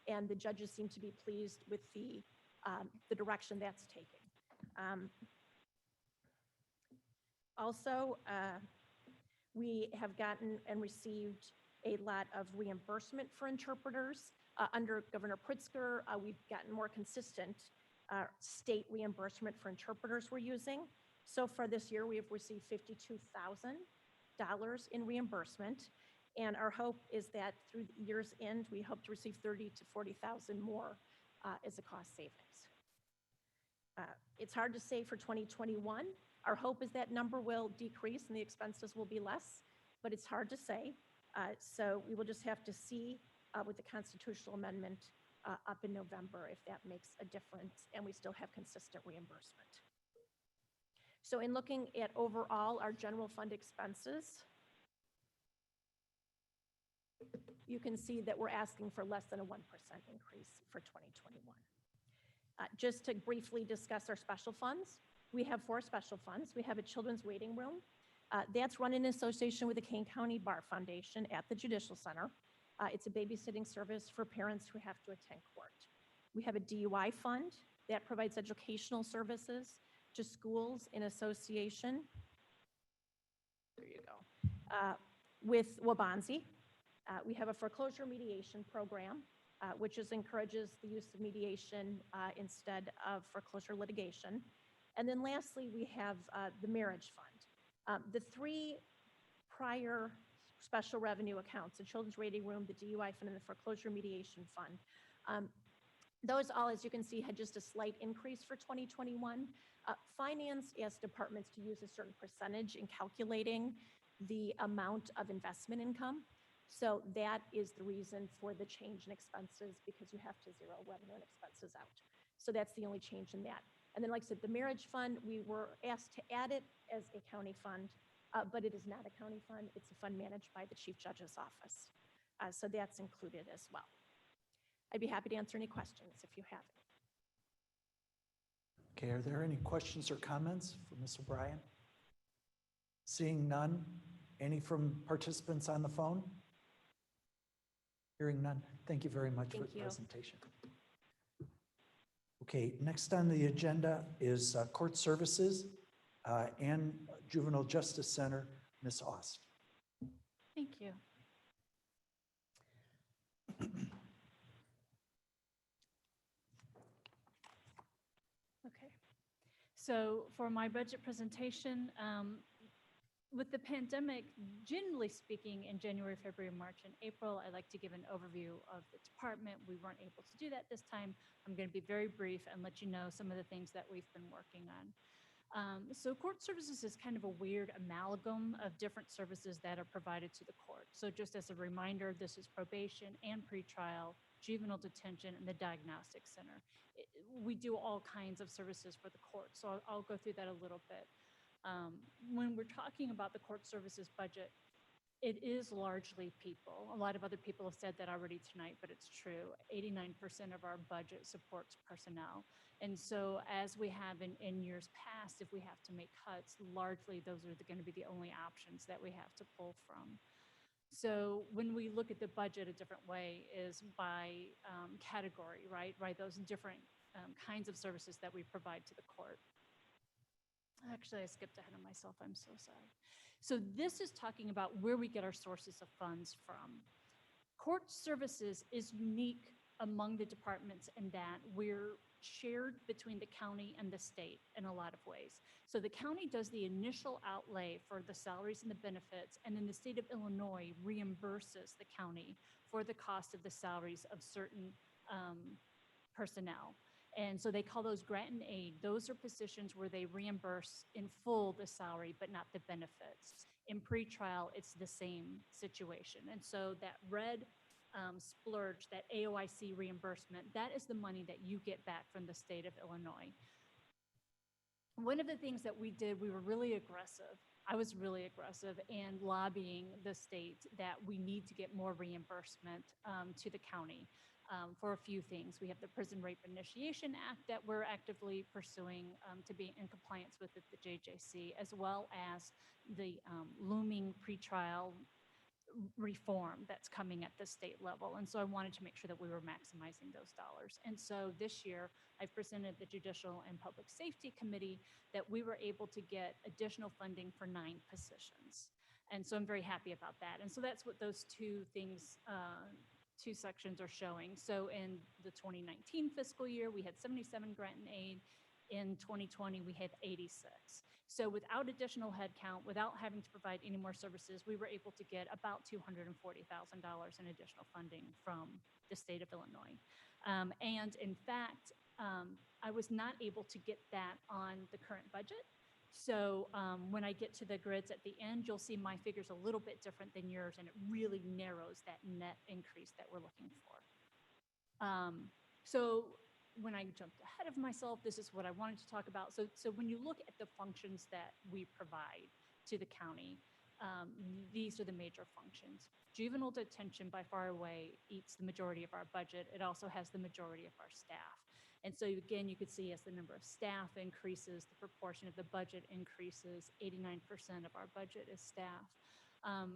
and the judges seem to be pleased with the direction that's taking. Also, we have gotten and received a lot of reimbursement for interpreters. Under Governor Pritzker, we've gotten more consistent state reimbursement for interpreters we're using. So far this year, we have received $52,000 in reimbursement. And our hope is that through the year's end, we hope to receive $30,000 to $40,000 more as a cost savings. It's hard to say for 2021. Our hope is that number will decrease and the expenses will be less, but it's hard to say. So we will just have to see with the constitutional amendment up in November if that makes a difference and we still have consistent reimbursement. So in looking at overall our general fund expenses, you can see that we're asking for less than a 1% increase for 2021. Just to briefly discuss our special funds, we have 4 special funds. We have a children's waiting room. That's run in association with the Kane County Bar Foundation at the Judicial Center. It's a babysitting service for parents who have to attend court. We have a DUI fund that provides educational services to schools in association, there you go, with Wabanzi. We have a foreclosure mediation program, which encourages the use of mediation instead of foreclosure litigation. And then lastly, we have the marriage fund. The 3 prior special revenue accounts, the children's waiting room, the DUI fund, and the foreclosure mediation fund, those all, as you can see, had just a slight increase for 2021. Finance asked departments to use a certain percentage in calculating the amount of investment income. So that is the reason for the change in expenses, because you have to zero revenue and expenses out. So that's the only change in that. And then, like I said, the marriage fund, we were asked to add it as a county fund, but it is not a county fund. It's a fund managed by the Chief Judge's Office. So that's included as well. I'd be happy to answer any questions if you have any. Okay, are there any questions or comments for Ms. O'Brien? Seeing none, any from participants on the phone? Hearing none. Thank you very much for the presentation. Okay, next on the agenda is Court Services and Juvenile Justice Center, Ms. Aust. Thank you. Okay, so for my budget presentation, with the pandemic, generally speaking, in January, February, March, and April, I like to give an overview of the department. We weren't able to do that this time. I'm going to be very brief and let you know some of the things that we've been working on. So court services is kind of a weird amalgam of different services that are provided to the court. So just as a reminder, this is probation and pretrial, juvenile detention, and the diagnostic center. We do all kinds of services for the court, so I'll go through that a little bit. When we're talking about the court services budget, it is largely people. A lot of other people have said that already tonight, but it's true. 89% of our budget supports personnel. And so as we have in years past, if we have to make cuts, largely those are going to be the only options that we have to pull from. So when we look at the budget, a different way is by category, right? Those different kinds of services that we provide to the court. Actually, I skipped ahead of myself. I'm so sorry. So this is talking about where we get our sources of funds from. Court services is unique among the departments in that we're shared between the county and the state in a lot of ways. So the county does the initial outlay for the salaries and the benefits, and then the state of Illinois reimburses the county for the cost of the salaries of certain personnel. And so they call those grant and aid. Those are positions where they reimburse in full the salary, but not the benefits. In pretrial, it's the same situation. And so that red splurge, that AOIC reimbursement, that is the money that you get back from the state of Illinois. One of the things that we did, we were really aggressive. I was really aggressive in lobbying the state that we need to get more reimbursement to the county. For a few things. We have the Prison Rape Initiation Act that we're actively pursuing to be in compliance with at the JJC, as well as the looming pretrial reform that's coming at the state level. And so I wanted to make sure that we were maximizing those dollars. And so this year, I've presented the Judicial and Public Safety Committee that we were able to get additional funding for 9 positions. And so I'm very happy about that. And so that's what those two things, two sections are showing. So in the 2019 fiscal year, we had 77 grant and aid. In 2020, we had 86. So without additional headcount, without having to provide any more services, we were able to get about $240,000 in additional funding from the state of Illinois. And in fact, I was not able to get that on the current budget. So when I get to the grids at the end, you'll see my figure's a little bit different than yours, and it really narrows that net increase that we're looking for. So when I jumped ahead of myself, this is what I wanted to talk about. So when you look at the functions that we provide to the county, these are the major functions. Juvenile detention by far away eats the majority of our budget. It also has the majority of our staff. And so again, you could see as the number of staff increases, the proportion of the budget increases. 89% of our budget is staff.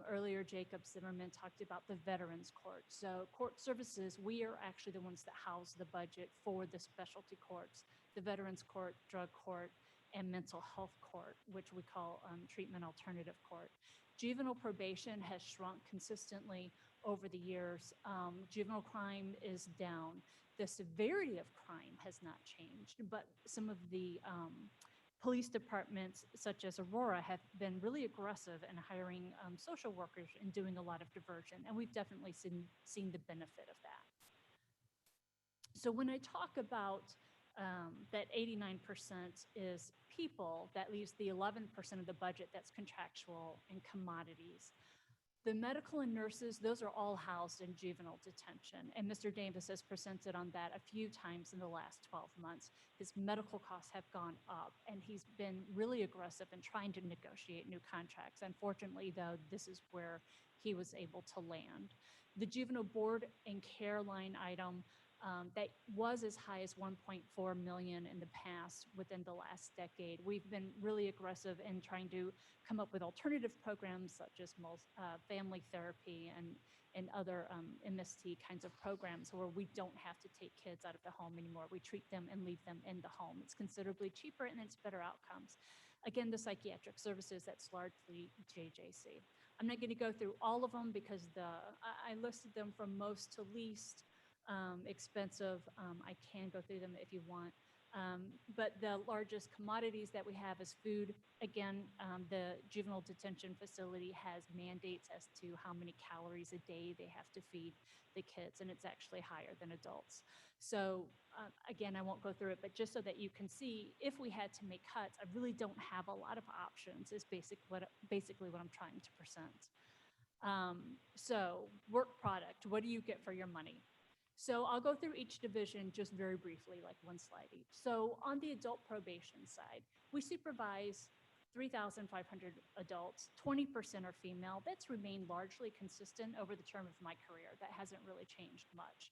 Earlier, Jacob Zimmerman talked about the Veterans Court. So court services, we are actually the ones that house the budget for the specialty courts, the Veterans Court, Drug Court, and Mental Health Court, which we call Treatment Alternative Court. Juvenile probation has shrunk consistently over the years. Juvenile crime is down. The severity of crime has not changed, but some of the police departments, such as Aurora, have been really aggressive in hiring social workers and doing a lot of diversion, and we've definitely seen the benefit of that. So when I talk about that 89% is people, that leaves the 11% of the budget that's contractual and commodities. The medical and nurses, those are all housed in juvenile detention. And Mr. Davis has presented on that a few times in the last 12 months. His medical costs have gone up, and he's been really aggressive in trying to negotiate new contracts. Unfortunately, though, this is where he was able to land. The juvenile board and care line item, that was as high as 1.4 million in the past within the last decade. We've been really aggressive in trying to come up with alternative programs such as family therapy and other MST kinds of programs where we don't have to take kids out of the home anymore. We treat them and leave them in the home. It's considerably cheaper and it's better outcomes. Again, the psychiatric services, that's largely JJC. I'm not going to go through all of them because I listed them from most to least. Expensive. I can go through them if you want. But the largest commodities that we have is food. Again, the juvenile detention facility has mandates as to how many calories a day they have to feed the kids, and it's actually higher than adults. So again, I won't go through it, but just so that you can see, if we had to make cuts, I really don't have a lot of options, is basically what I'm trying to present. So work product, what do you get for your money? So I'll go through each division just very briefly, like one slide each. So on the adult probation side, we supervise 3,500 adults, 20% are female. That's remained largely consistent over the term of my career. That hasn't really changed much.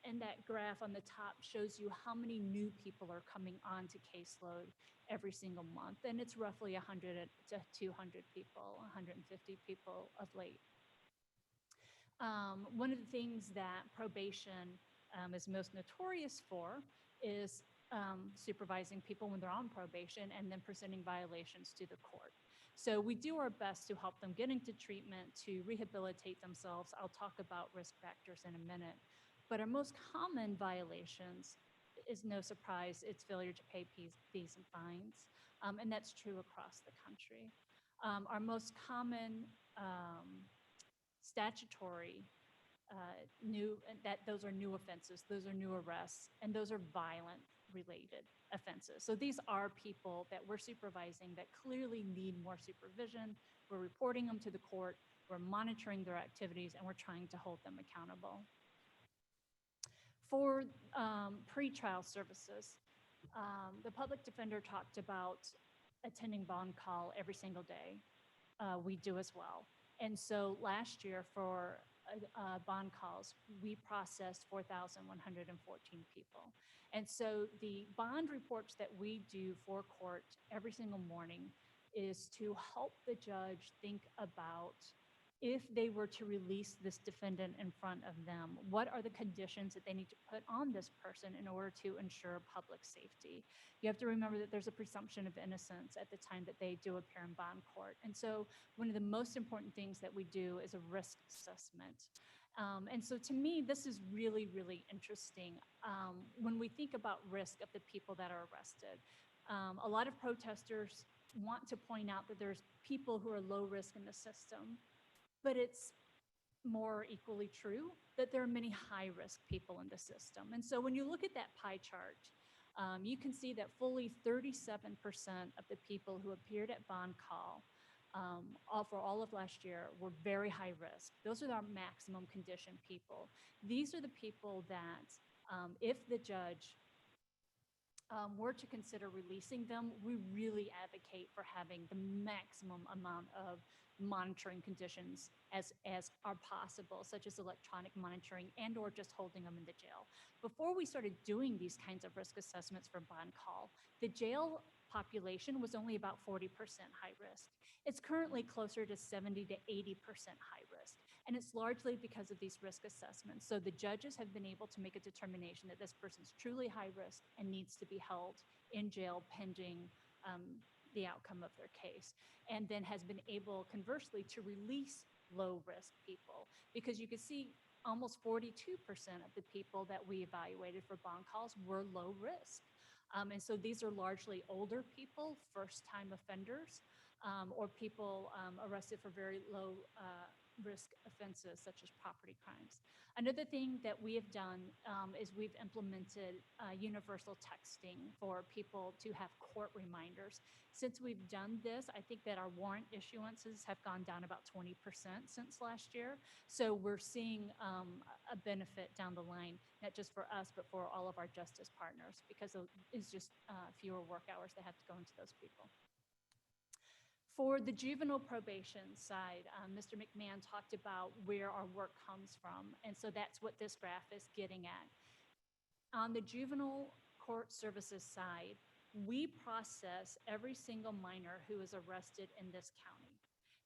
And that graph on the top shows you how many new people are coming onto caseload every single month. And it's roughly 100 to 200 people, 150 people of late. One of the things that probation is most notorious for is supervising people when they're on probation and then presenting violations to the court. So we do our best to help them get into treatment, to rehabilitate themselves. I'll talk about risk factors in a minute. But our most common violations is no surprise, it's failure to pay fees and fines. And that's true across the country. Our most common statutory those are new offenses, those are new arrests, and those are violent related offenses. So these are people that we're supervising that clearly need more supervision. We're reporting them to the court, we're monitoring their activities, and we're trying to hold them accountable. For pretrial services, the public defender talked about attending bond call every single day. We do as well. And so last year for bond calls, we processed 4,114 people. And so the bond reports that we do for court every single morning is to help the judge think about, if they were to release this defendant in front of them, what are the conditions that they need to put on this person in order to ensure public safety? You have to remember that there's a presumption of innocence at the time that they do appear in bond court. And so one of the most important things that we do is a risk assessment. And so to me, this is really, really interesting. When we think about risk of the people that are arrested, a lot of protesters want to point out that there's people who are low risk in the system, but it's more equally true that there are many high-risk people in the system. And so when you look at that pie chart, you can see that fully 37% of the people who appeared at bond call for all of last year were very high risk. Those are our maximum condition people. These are the people that if the judge were to consider releasing them, we really advocate for having the maximum amount of monitoring conditions as are possible, such as electronic monitoring and or just holding them in the jail. Before we started doing these kinds of risk assessments for bond call, the jail population was only about 40% high risk. It's currently closer to 70 to 80% high risk. And it's largely because of these risk assessments. So the judges have been able to make a determination that this person's truly high risk and needs to be held in jail pending the outcome of their case, and then has been able, conversely, to release low risk people, because you can see almost 42% of the people that we evaluated for bond calls were low risk. And so these are largely older people, first-time offenders, or people arrested for very low risk offenses such as property crimes. Another thing that we have done is we've implemented universal texting for people to have court reminders. Since we've done this, I think that our warrant issuances have gone down about 20% since last year. So we're seeing a benefit down the line, not just for us, but for all of our justice partners, because it's just fewer work hours that have to go into those people. For the juvenile probation side, Mr. McMahon talked about where our work comes from, and so that's what this graph is getting at. On the juvenile court services side, we process every single minor who is arrested in this county.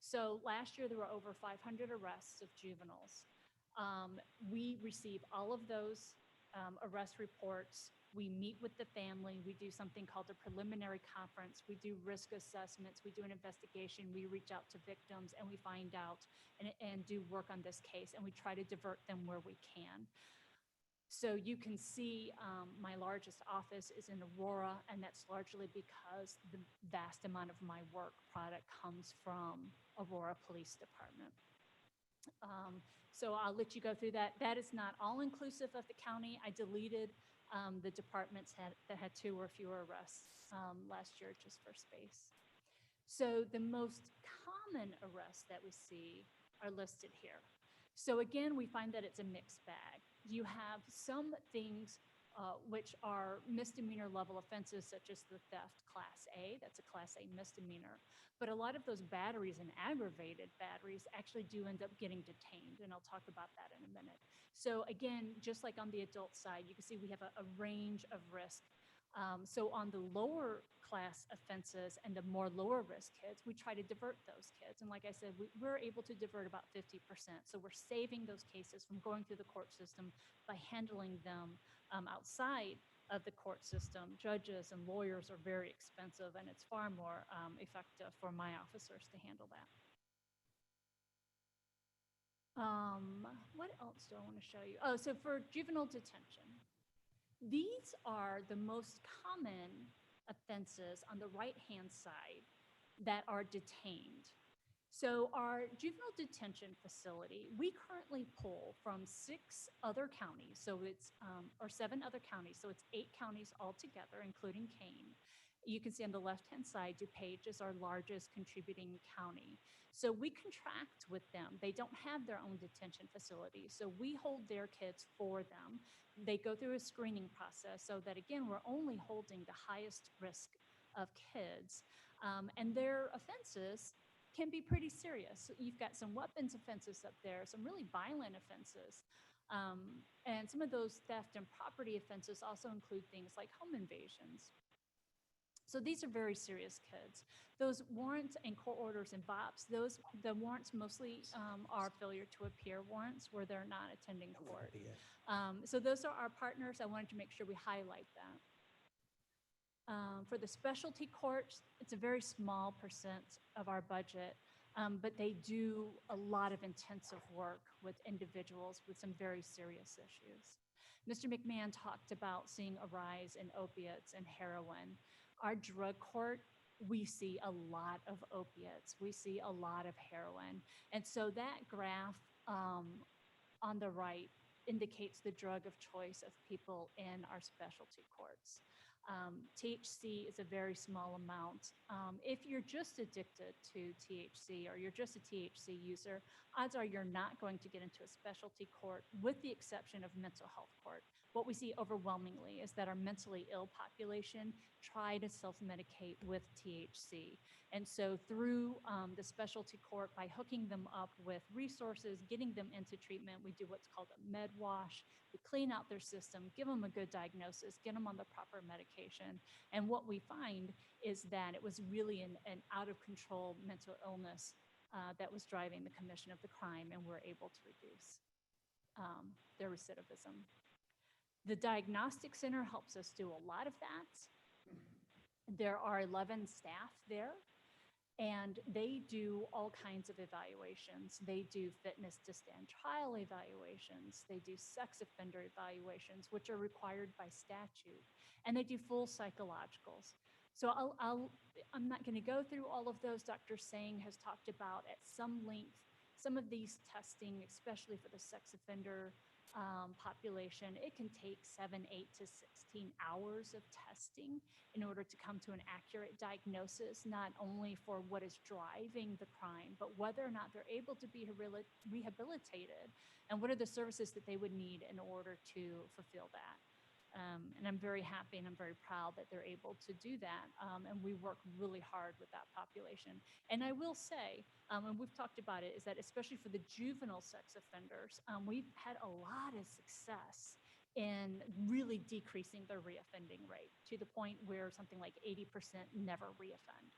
So last year there were over 500 arrests of juveniles. We receive all of those arrest reports. We meet with the family. We do something called a preliminary conference. We do risk assessments. We do an investigation. We reach out to victims and we find out and do work on this case, and we try to divert them where we can. So you can see my largest office is in Aurora, and that's largely because the vast amount of my work product comes from Aurora Police Department. So I'll let you go through that. That is not all inclusive of the county. I deleted the departments that had 2 or fewer arrests last year just for space. So the most common arrests that we see are listed here. So again, we find that it's a mixed bag. You have some things which are misdemeanor level offenses, such as the theft class A, that's a class A misdemeanor. But a lot of those batteries and aggravated batteries actually do end up getting detained, and I'll talk about that in a minute. So again, just like on the adult side, you can see we have a range of risk. So on the lower class offenses and the more lower risk kids, we try to divert those kids. And like I said, we're able to divert about 50%. So we're saving those cases from going through the court system by handling them outside of the court system. Judges and lawyers are very expensive, and it's far more effective for my officers to handle that. What else do I want to show you? Oh, so for juvenile detention, these are the most common offenses on the right-hand side that are detained. So our juvenile detention facility, we currently pull from 6 other counties, so it's, or 7 other counties, so it's 8 counties altogether, including Kane. You can see on the left-hand side, DuPage is our largest contributing county. So we contract with them. They don't have their own detention facility, so we hold their kids for them. They go through a screening process so that, again, we're only holding the highest risk of kids. And their offenses can be pretty serious. You've got some weapons offenses up there, some really violent offenses. And some of those theft and property offenses also include things like home invasions. So these are very serious kids. Those warrants and court orders and VOPs, the warrants mostly are failure to appear warrants where they're not attending court. So those are our partners. I wanted to make sure we highlight that. For the specialty courts, it's a very small percent of our budget, but they do a lot of intensive work with individuals with some very serious issues. Mr. McMahon talked about seeing a rise in opiates and heroin. Our drug court, we see a lot of opiates. We see a lot of heroin. And so that graph on the right indicates the drug of choice of people in our specialty courts. THC is a very small amount. If you're just addicted to THC or you're just a THC user, odds are you're not going to get into a specialty court, with the exception of mental health court. What we see overwhelmingly is that our mentally ill population try to self-medicate with THC. And so through the specialty court, by hooking them up with resources, getting them into treatment, we do what's called a med wash. We clean out their system, give them a good diagnosis, get them on the proper medication. And what we find is that it was really an out-of-control mental illness that was driving the commission of the crime, and we're able to reduce their recidivism. The diagnostic center helps us do a lot of that. There are 11 staff there, and they do all kinds of evaluations. They do fitness to stand trial evaluations. They do sex offender evaluations, which are required by statute. And they do full psychologicals. So I'm not going to go through all of those. Dr. Singh has talked about at some length some of these testing, especially for the sex offender population. It can take 7, 8 to 16 hours of testing in order to come to an accurate diagnosis, not only for what is driving the crime, but whether or not they're able to be rehabilitated and what are the services that they would need in order to fulfill that. And I'm very happy and I'm very proud that they're able to do that. And we work really hard with that population. And I will say, and we've talked about it, is that especially for the juvenile sex offenders, we've had a lot of success in really decreasing their reoffending rate to the point where something like 80% never reoffend.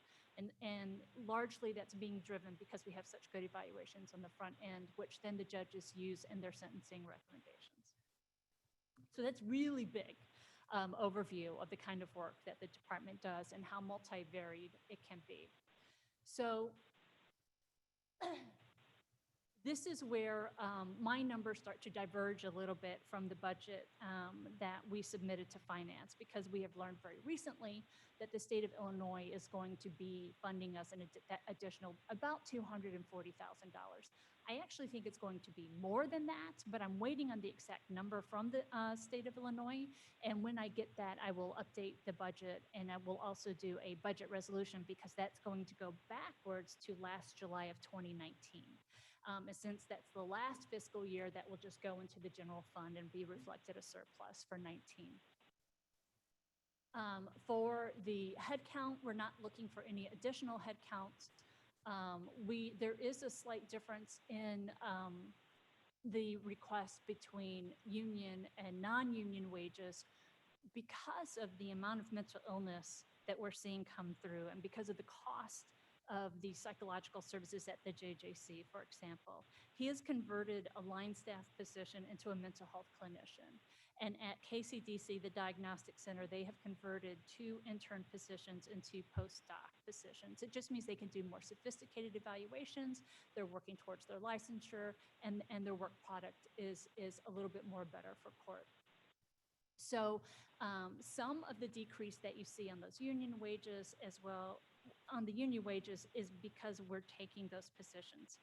And largely that's being driven because we have such good evaluations on the front end, which then the judges use in their sentencing recommendations. So that's really big overview of the kind of work that the department does and how multivariate it can be. So this is where my numbers start to diverge a little bit from the budget that we submitted to finance, because we have learned very recently that the state of Illinois is going to be funding us an additional about $240,000. I actually think it's going to be more than that, but I'm waiting on the exact number from the state of Illinois. And when I get that, I will update the budget, and I will also do a budget resolution, because that's going to go backwards to last July of 2019. And since that's the last fiscal year, that will just go into the general fund and be reflected as surplus for 19. For the headcount, we're not looking for any additional headcounts. There is a slight difference in the request between union and non-union wages because of the amount of mental illness that we're seeing come through, and because of the cost of the psychological services at the JJC, for example. He has converted a line staff position into a mental health clinician. And at KCDC, the diagnostic center, they have converted 2 intern positions into postdoc positions. It just means they can do more sophisticated evaluations. They're working towards their licensure, and their work product is a little bit more better for court. So some of the decrease that you see on those union wages as well, on the union wages, is because we're taking those positions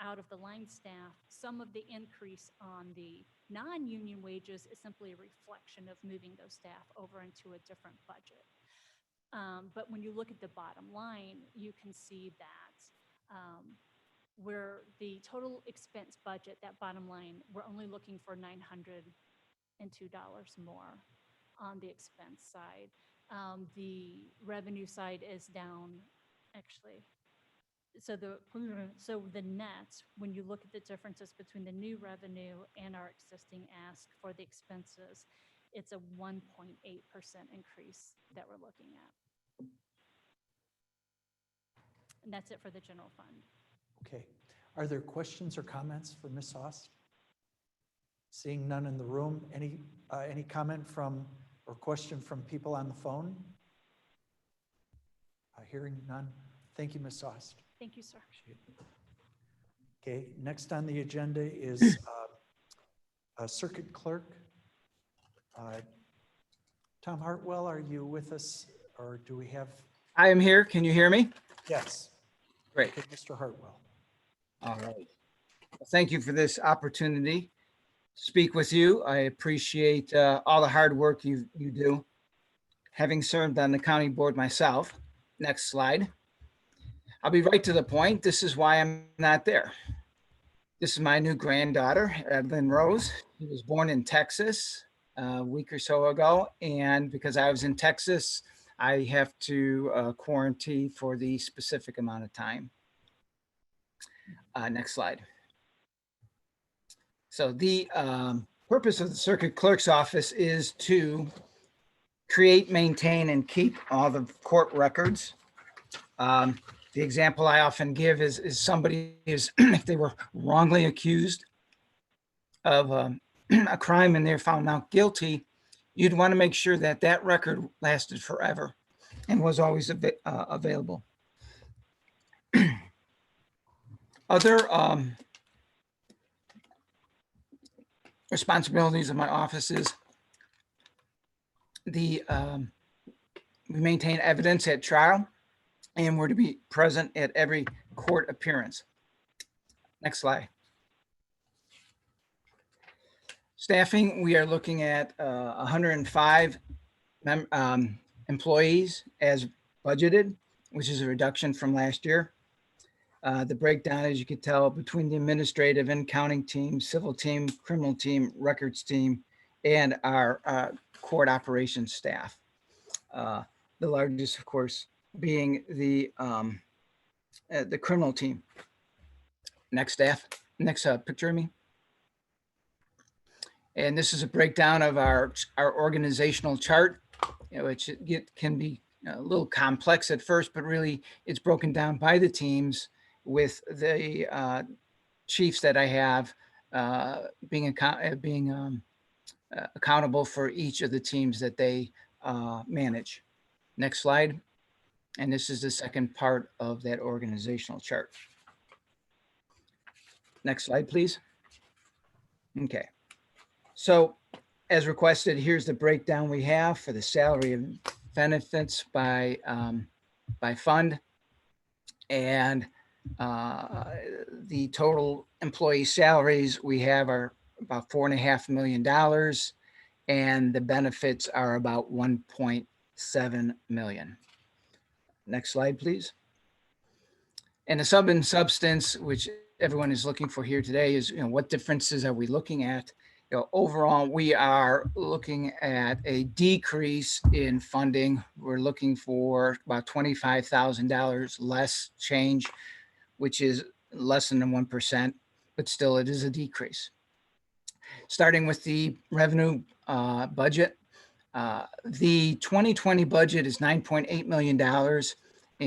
out of the line staff. Some of the increase on the non-union wages is simply a reflection of moving those staff over into a different budget. But when you look at the bottom line, you can see that where the total expense budget, that bottom line, we're only looking for $902 more on the expense side. The revenue side is down, actually. So the net, when you look at the differences between the new revenue and our existing ask for the expenses, it's a 1.8% increase that we're looking at. And that's it for the general fund. Okay. Are there questions or comments for Ms. Ost? Seeing none in the room, any comment from or question from people on the phone? Hearing none. Thank you, Ms. Ost. Thank you, sir. Okay, next on the agenda is a circuit clerk. Tom Hartwell, are you with us, or do we have? I am here. Can you hear me? Yes. Great. Okay, Mr. Hartwell. All right. Well, thank you for this opportunity to speak with you. I appreciate all the hard work you do. Having served on the county board myself. Next slide. I'll be right to the point. This is why I'm not there. This is my new granddaughter, Evelyn Rose. She was born in Texas a week or so ago. And because I was in Texas, I have to quarantine for the specific amount of time. Next slide. So the purpose of the circuit clerk's office is to create, maintain, and keep all the court records. The example I often give is somebody is, if they were wrongly accused of a crime and they're found not guilty, you'd want to make sure that that record lasted forever and was always available. Other responsibilities of my office is we maintain evidence at trial, and we're to be present at every court appearance. Next slide. Staffing, we are looking at 105 employees as budgeted, which is a reduction from last year. The breakdown, as you can tell, between the administrative and accounting team, civil team, criminal team, records team, and our court operations staff. The largest, of course, being the criminal team. Next picture of me. And this is a breakdown of our organizational chart, which can be a little complex at first, but really it's broken down by the teams with the chiefs that I have being accountable for each of the teams that they manage. Next slide. And this is the second part of that organizational chart. Next slide, please. Okay. So as requested, here's the breakdown we have for the salary and benefits by fund. And the total employee salaries we have are about $4.5 million. And the benefits are about 1.7 million. Next slide, please. And the sub and substance, which everyone is looking for here today, is what differences are we looking at? Overall, we are looking at a decrease in funding. We're looking for about $25,000 less change, which is less than 1%, but still it is a decrease. Starting with the revenue budget, the 2020 budget is $9.8 million,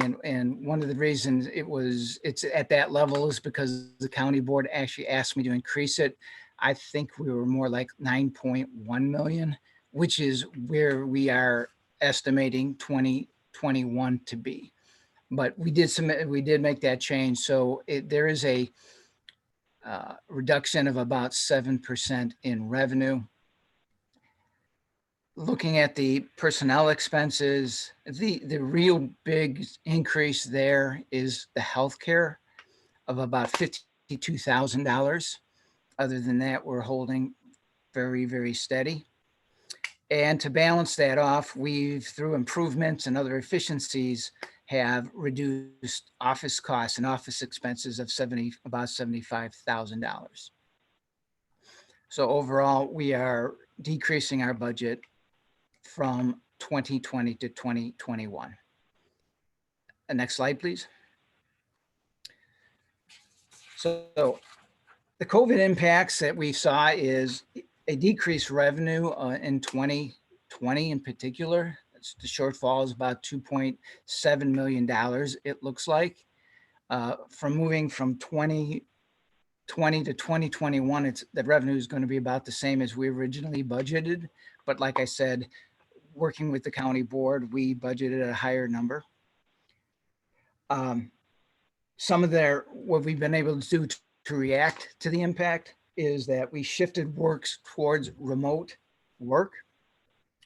And one of the reasons it's at that level is because the county board actually asked me to increase it. I think we were more like 9.1 million, which is where we are estimating 2021 to be. But we did make that change. So there is a reduction of about 7% in revenue. Looking at the personnel expenses, the real big increase there is the healthcare of about $52,000. Other than that, we're holding very, very steady. And to balance that off, we've, through improvements and other efficiencies, have reduced office costs and office expenses of about $75,000. So overall, we are decreasing our budget from 2020 to 2021. Next slide, please. So the COVID impacts that we saw is a decreased revenue in 2020 in particular. The shortfall is about $2.7 million, it looks like. From moving from 2020 to 2021, the revenue is going to be about the same as we originally budgeted. But like I said, working with the county board, we budgeted a higher number. What we've been able to do to react to the impact is that we shifted works towards remote work,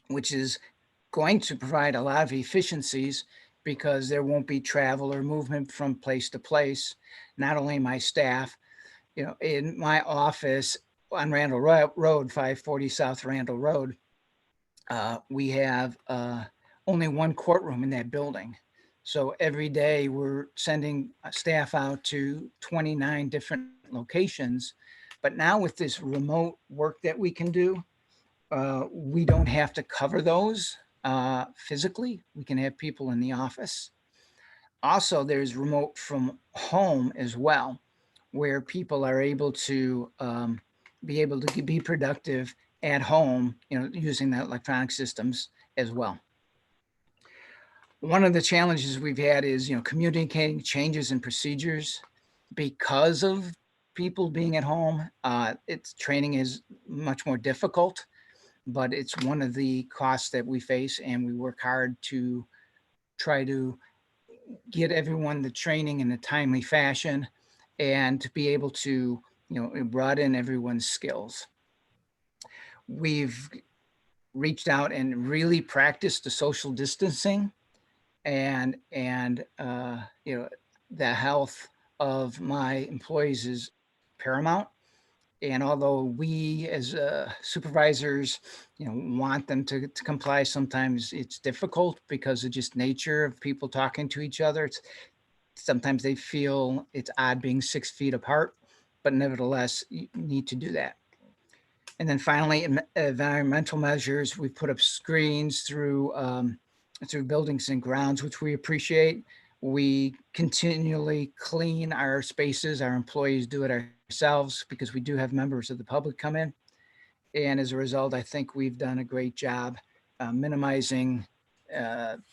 which is going to provide a lot of efficiencies because there won't be travel or movement from place to place. Not only my staff, in my office on Randall Road, 540 South Randall Road, we have only one courtroom in that building. So every day we're sending staff out to 29 different locations. But now with this remote work that we can do, we don't have to cover those physically. We can have people in the office. Also, there's remote from home as well, where people are able to be productive at home, using the electronic systems as well. One of the challenges we've had is, communicating changes in procedures because of people being at home. Training is much more difficult, but it's one of the costs that we face, and we work hard to try to get everyone the training in a timely fashion and to be able to, broaden everyone's skills. We've reached out and really practiced the social distancing and the health of my employees is paramount. And although we as supervisors, want them to comply, sometimes it's difficult because of just nature of people talking to each other. Sometimes they feel it's odd being 6 feet apart, but nevertheless, you need to do that. And then finally, environmental measures. We put up screens through buildings and grounds, which we appreciate. We continually clean our spaces. Our employees do it ourselves because we do have members of the public come in. And as a result, I think we've done a great job minimizing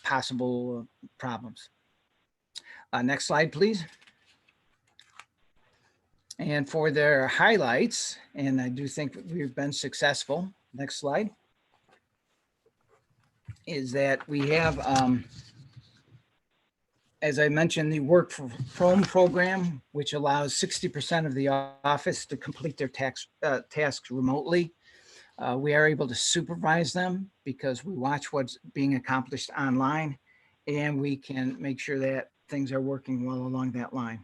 possible problems. Next slide, please. And for their highlights, and I do think we've been successful. Next slide. Is that we have, as I mentioned, the Work from Home program, which allows 60% of the office to complete their tasks remotely. We are able to supervise them because we watch what's being accomplished online, and we can make sure that things are working well along that line.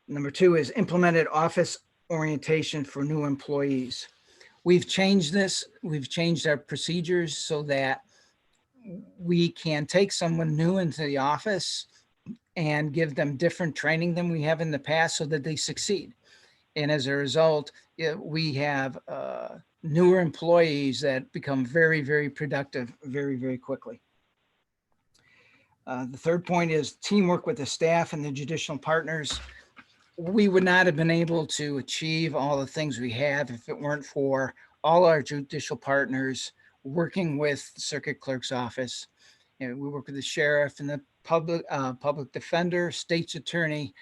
Number 2 is implemented office orientation for new employees. We've changed this. We've changed our procedures so that we can take someone new into the office and give them different training than we have in the past so that they succeed. And as a result, we have newer employees that become very, very productive very, very quickly. The third point is teamwork with the staff and the judicial partners. We would not have been able to achieve all the things we have if it weren't for all our judicial partners working with the circuit clerk's office And we work with the sheriff and the public defender, state's attorney,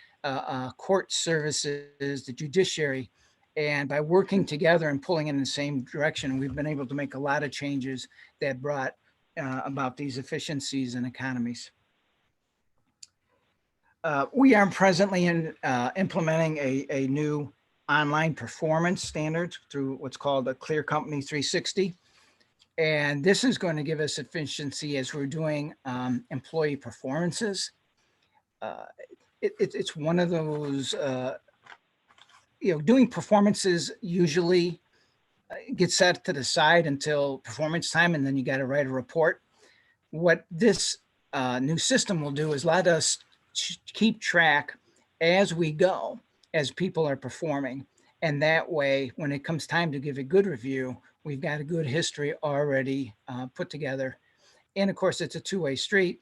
court services, the judiciary. And by working together and pulling in the same direction, we've been able to make a lot of changes that brought about these efficiencies and economies. We are presently implementing a new online performance standard through what's called a Clear Company 360. And this is going to give us efficiency as we're doing employee performances. It's one of those, doing performances usually gets set to the side until performance time, and then you got to write a report. What this new system will do is let us keep track as we go, as people are performing. And that way, when it comes time to give a good review, we've got a good history already put together. And of course, it's a two-way street.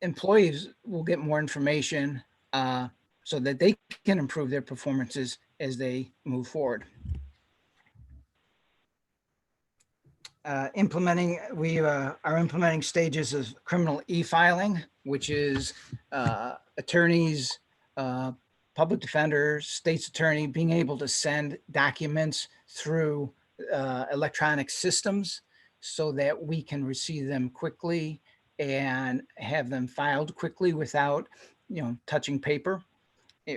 Employees will get more information so that they can improve their performances as they move forward. We are implementing stages of criminal e-filing, which is attorneys, public defenders, state's attorney being able to send documents through electronic systems so that we can receive them quickly and have them filed quickly without, touching paper,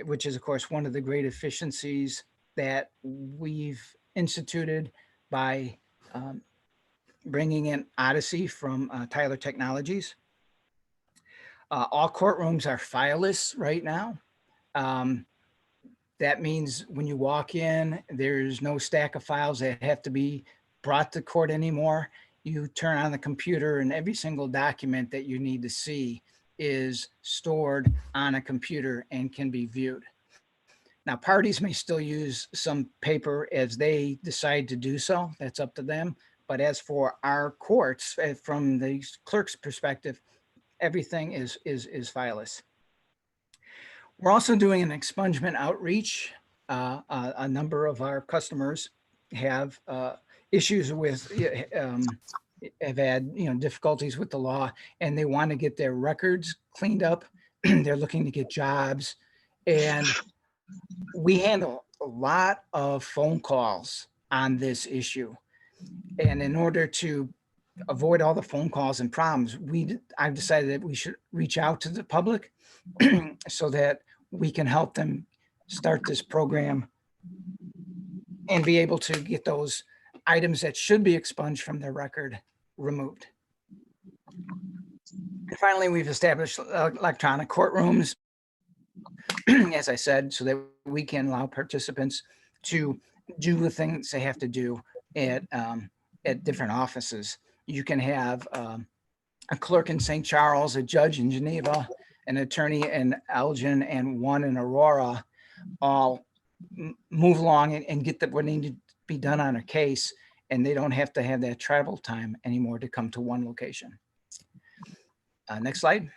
which is, of course, one of the great efficiencies that we've instituted by bringing in Odyssey from Tyler Technologies. All courtrooms are fileless right now. That means when you walk in, there's no stack of files that have to be brought to court anymore. You turn on the computer and every single document that you need to see is stored on a computer and can be viewed. Now, parties may still use some paper as they decide to do so. That's up to them. But as for our courts, from the clerk's perspective, everything is fileless. We're also doing an expungement outreach. A number of our customers have issues with, have had difficulties with the law, and they want to get their records cleaned up. They're looking to get jobs, and we handle a lot of phone calls on this issue. And in order to avoid all the phone calls and problems, I've decided that we should reach out to the public so that we can help them start this program and be able to get those items that should be expunged from their record removed. And finally, we've established electronic courtrooms, as I said, so that we can allow participants to do the things they have to do at different offices. You can have a clerk in St. Charles, a judge in Geneva, an attorney in Elgin, and one in Aurora, all move along and get what needs to be done on a case, and they don't have to have that travel time anymore to come to one location. Next slide.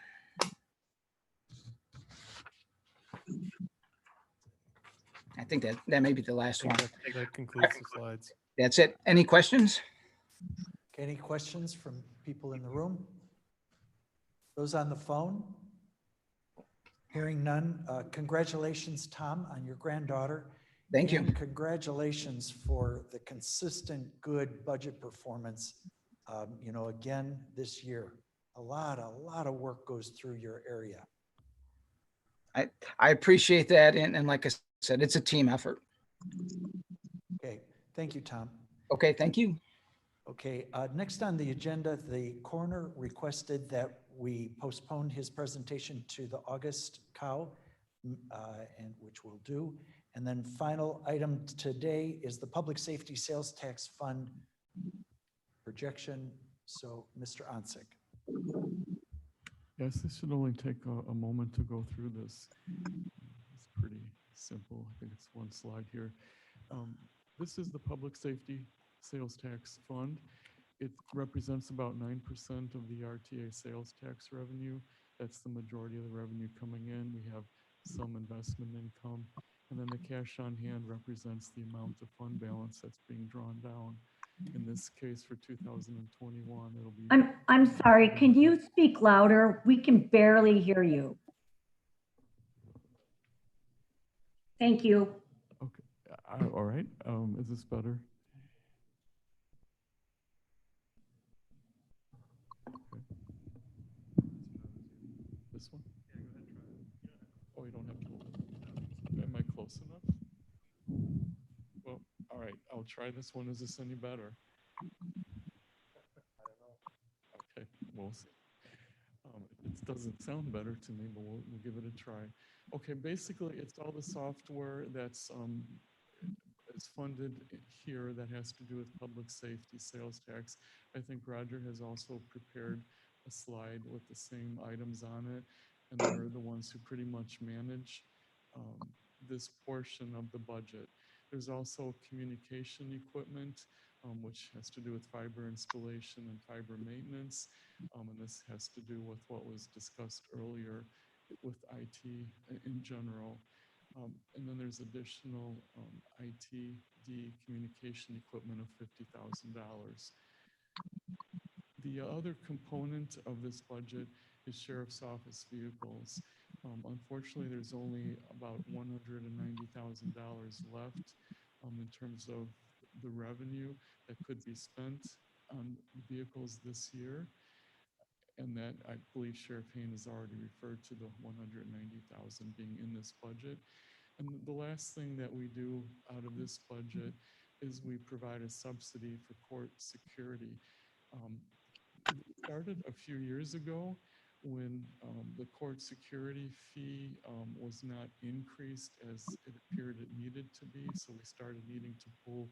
I think that may be the last one. That concludes the slides. That's it. Any questions? Okay, any questions from people in the room? Those on the phone? Hearing none. Congratulations, Tom, on your granddaughter. Thank you. And congratulations for the consistent good budget performance. Again, this year, a lot of work goes through your area. I appreciate that. And like I said, it's a team effort. Okay, thank you, Tom. Okay, thank you. Okay, next on the agenda, the coroner requested that we postpone his presentation to the August COW, and which we'll do. And then final item today is the Public Safety Sales Tax Fund projection. So, Mr. Onsick. Yes, this should only take a moment to go through this. It's pretty simple. I think it's one slide here. This is the Public Safety Sales Tax Fund. It represents about 9% of the RTA sales tax revenue. That's the majority of the revenue coming in. We have some investment income, and then the cash on hand represents the amount of fund balance that's being drawn down. In this case, for 2021, it'll be. I'm sorry, can you speak louder? We can barely hear you. Thank you. Okay, all right, is this better? Okay. This one? Oh, you don't have to hold it. Am I close enough? Well, all right, I'll try this one. Is this any better? Okay, we'll see. It doesn't sound better to me, but we'll give it a try. Okay, basically, it's all the software that's is funded here that has to do with public safety sales tax. I think Roger has also prepared a slide with the same items on it, and they're the ones who pretty much manage this portion of the budget. There's also communication equipment, which has to do with fiber installation and fiber maintenance. And this has to do with what was discussed earlier with IT in general. And then there's additional ITD communication equipment of $50,000. The other component of this budget is Sheriff's Office vehicles. Unfortunately, there's only about $190,000 left in terms of the revenue that could be spent on vehicles this year. And that I believe Sheriff Hayne has already referred to the $190,000 being in this budget. And the last thing that we do out of this budget is we provide a subsidy for court security. It started a few years ago when the court security fee was not increased as it appeared it needed to be. So we started needing to pull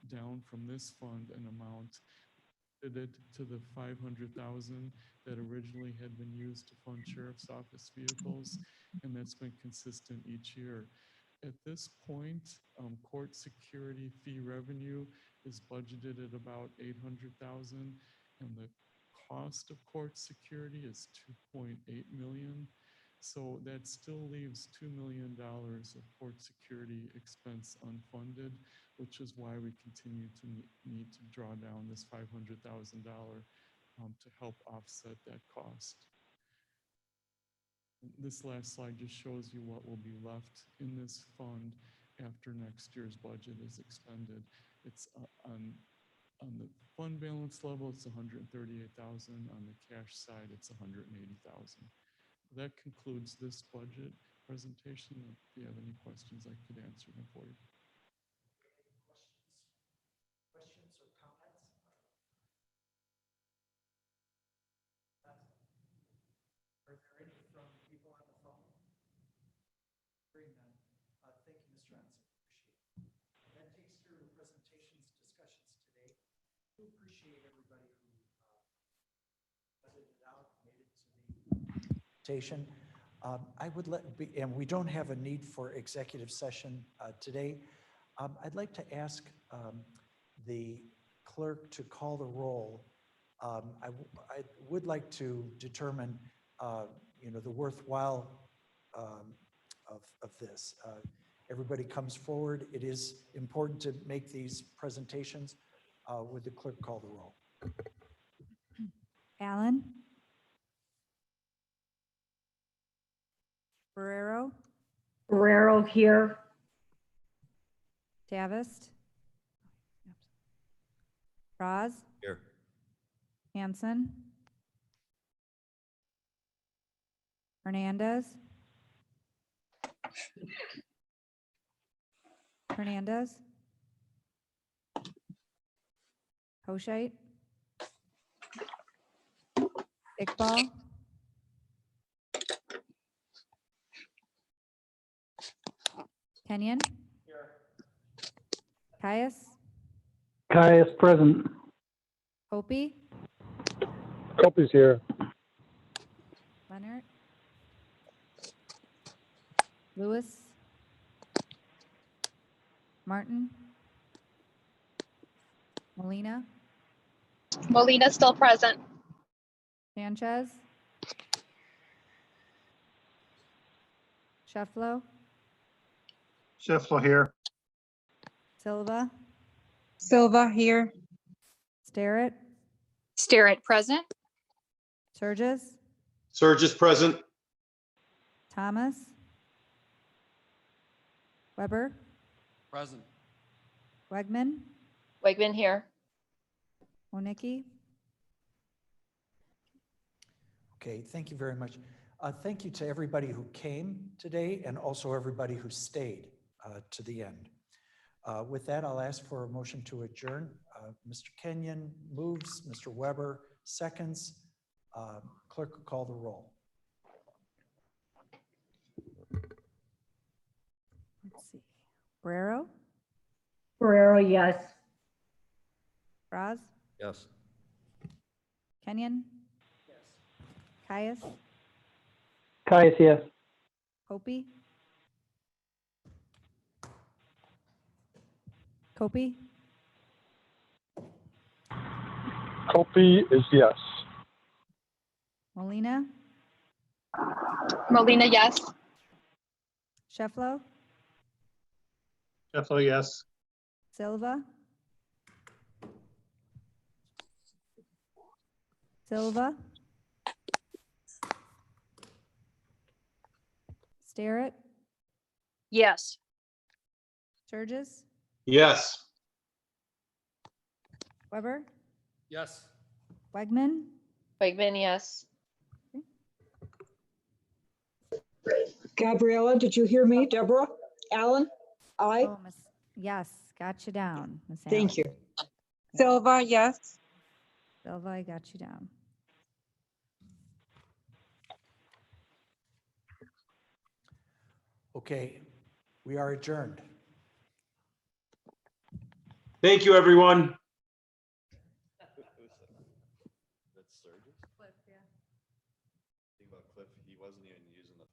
down from this fund an amount it to the $500,000 that originally had been used to fund Sheriff's Office vehicles, and that's been consistent each year. At this point, court security fee revenue is budgeted at about $800,000, and the cost of court security is $2.8 million. So that still leaves $2 million of court security expense unfunded, which is why we continue to need to draw down this $500,000 to help offset that cost. This last slide just shows you what will be left in this fund after next year's budget is expended. It's on the fund balance level, it's $138,000. On the cash side, it's $180,000. That concludes this budget presentation. If you have any questions, I could answer them for you. Questions or comments? Are there any from people on the phone? Hearing none. Thank you, Mr. Hansen. Appreciate it. That takes care of the presentations, discussions today. We appreciate everybody who edited out, made it to the presentation. I would and we don't have a need for executive session today. I'd like to ask the clerk to call the roll. I would like to determine, the worthwhile of this. Everybody comes forward. It is important to make these presentations. Would the clerk call the roll? Allen? Barrero? Guerrero here. Davist? Roz? Here. Hanson? Hernandez? Hernandez? Hoshite? Iqbal? Kenyon? Caius? Caius present. Hopi? Opie's here. Leonard? Lewis? Martin? Molina? Molina still present. Sanchez? Shefflo? Shifley here. Silva? Silva here. Starrett, Starrett, present. Surges, Surges present. Thomas, Weber, Present. Wegman, Wegman here. Wonicky. Okay, thank you very much. Thank you to everybody who came today and also everybody who stayed to the end. With that, I'll ask for a motion to adjourn. Mr. Kenyon moves, Mr. Weber seconds. Clerk will call the roll. Let's see. Barrero, Ferrero, yes. Braz, Yes. Kenyon. Caius, Caius, yes. Copey. Copey, Copy is yes. Molina, Molina, yes. Shefflo, Sheffler, yes. Silva. Silva. Starrett, Yes. Surges, Yes. Weber, Yes. Wegman. Wegman, yes. Gabriella, did you hear me? Deborah? Allen? Aye. Oh, yes, got you down, Miss Allen. Thank you. Silva, yes. Silva, I got you down. Okay, we are adjourned. Thank you, everyone. That's Surges? Cliff, yeah. Think about Cliff, he wasn't even using the